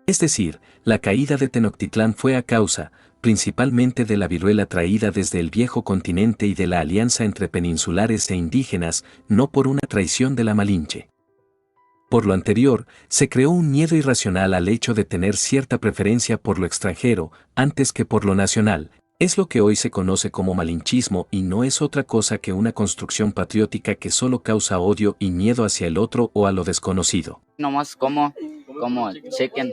Speaker 1: Es decir, la caída de Tenochtitlán fue a causa, principalmente de la viruela traída desde el viejo continente y de la alianza entre peninsulares e indígenas, no por una traición de la Malinche. Por lo anterior, se creó un miedo irracional al hecho de tener cierta preferencia por lo extranjero, antes que por lo nacional. Es lo que hoy se conoce como malinchismo y no es otra cosa que una construcción patriótica que solo causa odio y miedo hacia el otro o a lo desconocido.
Speaker 4: Nomás como chequen,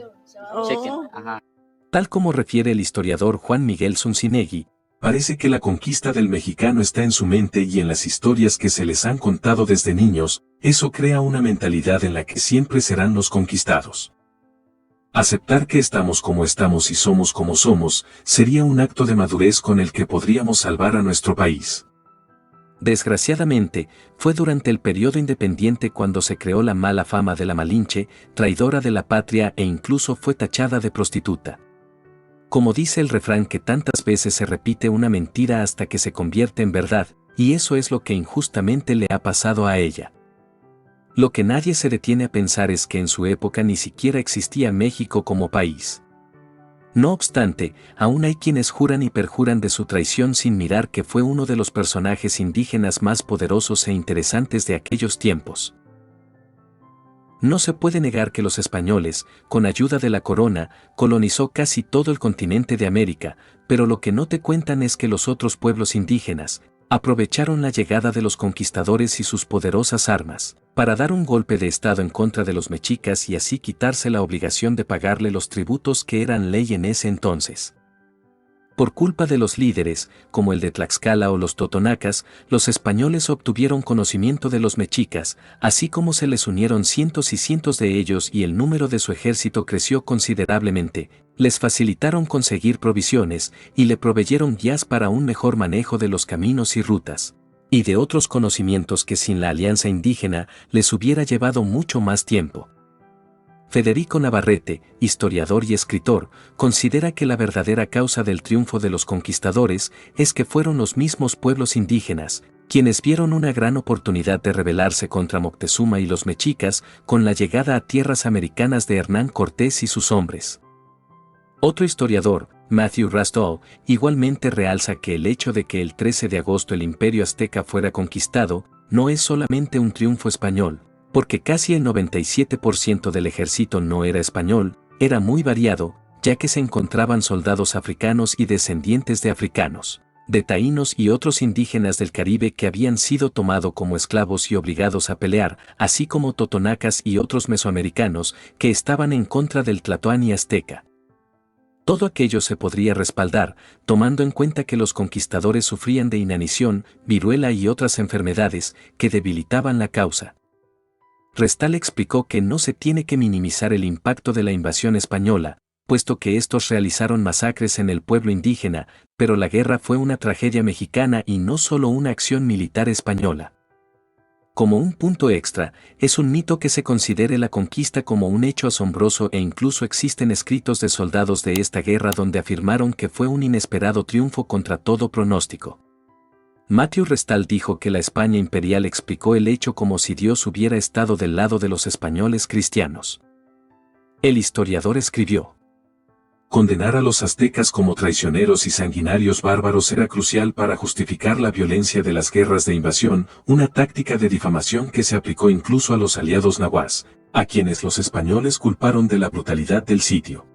Speaker 4: ajá.
Speaker 1: Tal como refiere el historiador Juan Miguel Zunzinegui,
Speaker 2: parece que la conquista del mexicano está en su mente y en las historias que se les han contado desde niños. Eso crea una mentalidad en la que siempre serán los conquistados. Aceptar que estamos como estamos y somos como somos, sería un acto de madurez con el que podríamos salvar a nuestro país.
Speaker 1: Desgraciadamente, fue durante el periodo independiente cuando se creó la mala fama de la Malinche, traidora de la patria e incluso fue tachada de prostituta. Como dice el refrán, que tantas veces se repite una mentira hasta que se convierte en verdad, y eso es lo que injustamente le ha pasado a ella. Lo que nadie se detiene a pensar es que en su época ni siquiera existía México como país. No obstante, aún hay quienes juran y perjuran de su traición sin mirar que fue uno de los personajes indígenas más poderosos e interesantes de aquellos tiempos. No se puede negar que los españoles, con ayuda de la corona, colonizó casi todo el continente de América, pero lo que no te cuentan es que los otros pueblos indígenas aprovecharon la llegada de los conquistadores y sus poderosas armas para dar un golpe de estado en contra de los mexicas y así quitarse la obligación de pagarle los tributos que eran ley en ese entonces. Por culpa de los líderes, como el de Tlaxcala o los totonacas, los españoles obtuvieron conocimiento de los mexicas, así como se les unieron cientos y cientos de ellos y el número de su ejército creció considerablemente, les facilitaron conseguir provisiones y le proveyeron guías para un mejor manejo de los caminos y rutas, y de otros conocimientos que sin la alianza indígena les hubiera llevado mucho más tiempo. Federico Navarrete, historiador y escritor, considera que la verdadera causa del triunfo de los conquistadores es que fueron los mismos pueblos indígenas, quienes vieron una gran oportunidad de rebelarse contra Moctezuma y los mexicas con la llegada a tierras americanas de Hernán Cortés y sus hombres. Otro historiador, Matthew Rastow, igualmente realza que el hecho de que el 13 de agosto el imperio azteca fuera conquistado no es solamente un triunfo español, porque casi el 97% del ejército no era español, era muy variado, ya que se encontraban soldados africanos y descendientes de africanos, de taínos y otros indígenas del Caribe que habían sido tomados como esclavos y obligados a pelear, así como totonacas y otros mesoamericanos que estaban en contra del tlatoani azteca. Todo aquello se podría respaldar, tomando en cuenta que los conquistadores sufrían de inanición, viruela y otras enfermedades que debilitaban la causa. Restal explicó que no se tiene que minimizar el impacto de la invasión española, puesto que estos realizaron masacres en el pueblo indígena, pero la guerra fue una tragedia mexicana y no solo una acción militar española. Como un punto extra, es un mito que se considere la conquista como un hecho asombroso e incluso existen escritos de soldados de esta guerra donde afirmaron que fue un inesperado triunfo contra todo pronóstico. Matthew Restal dijo que la España imperial explicó el hecho como si Dios hubiera estado del lado de los españoles cristianos. El historiador escribió:
Speaker 2: condenar a los aztecas como traicioneros y sanguinarios bárbaros era crucial para justificar la violencia de las guerras de invasión, una táctica de difamación que se aplicó incluso a los aliados nahuas, a quienes los españoles culparon de la brutalidad del sitio.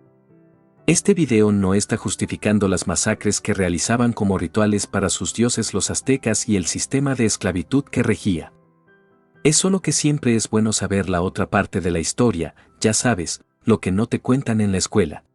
Speaker 1: Este video no está justificando las masacres que realizaban como rituales para sus dioses los aztecas y el sistema de esclavitud que regía. Es solo que siempre es bueno saber la otra parte de la historia, ya sabes, lo que no te cuentan en la escuela.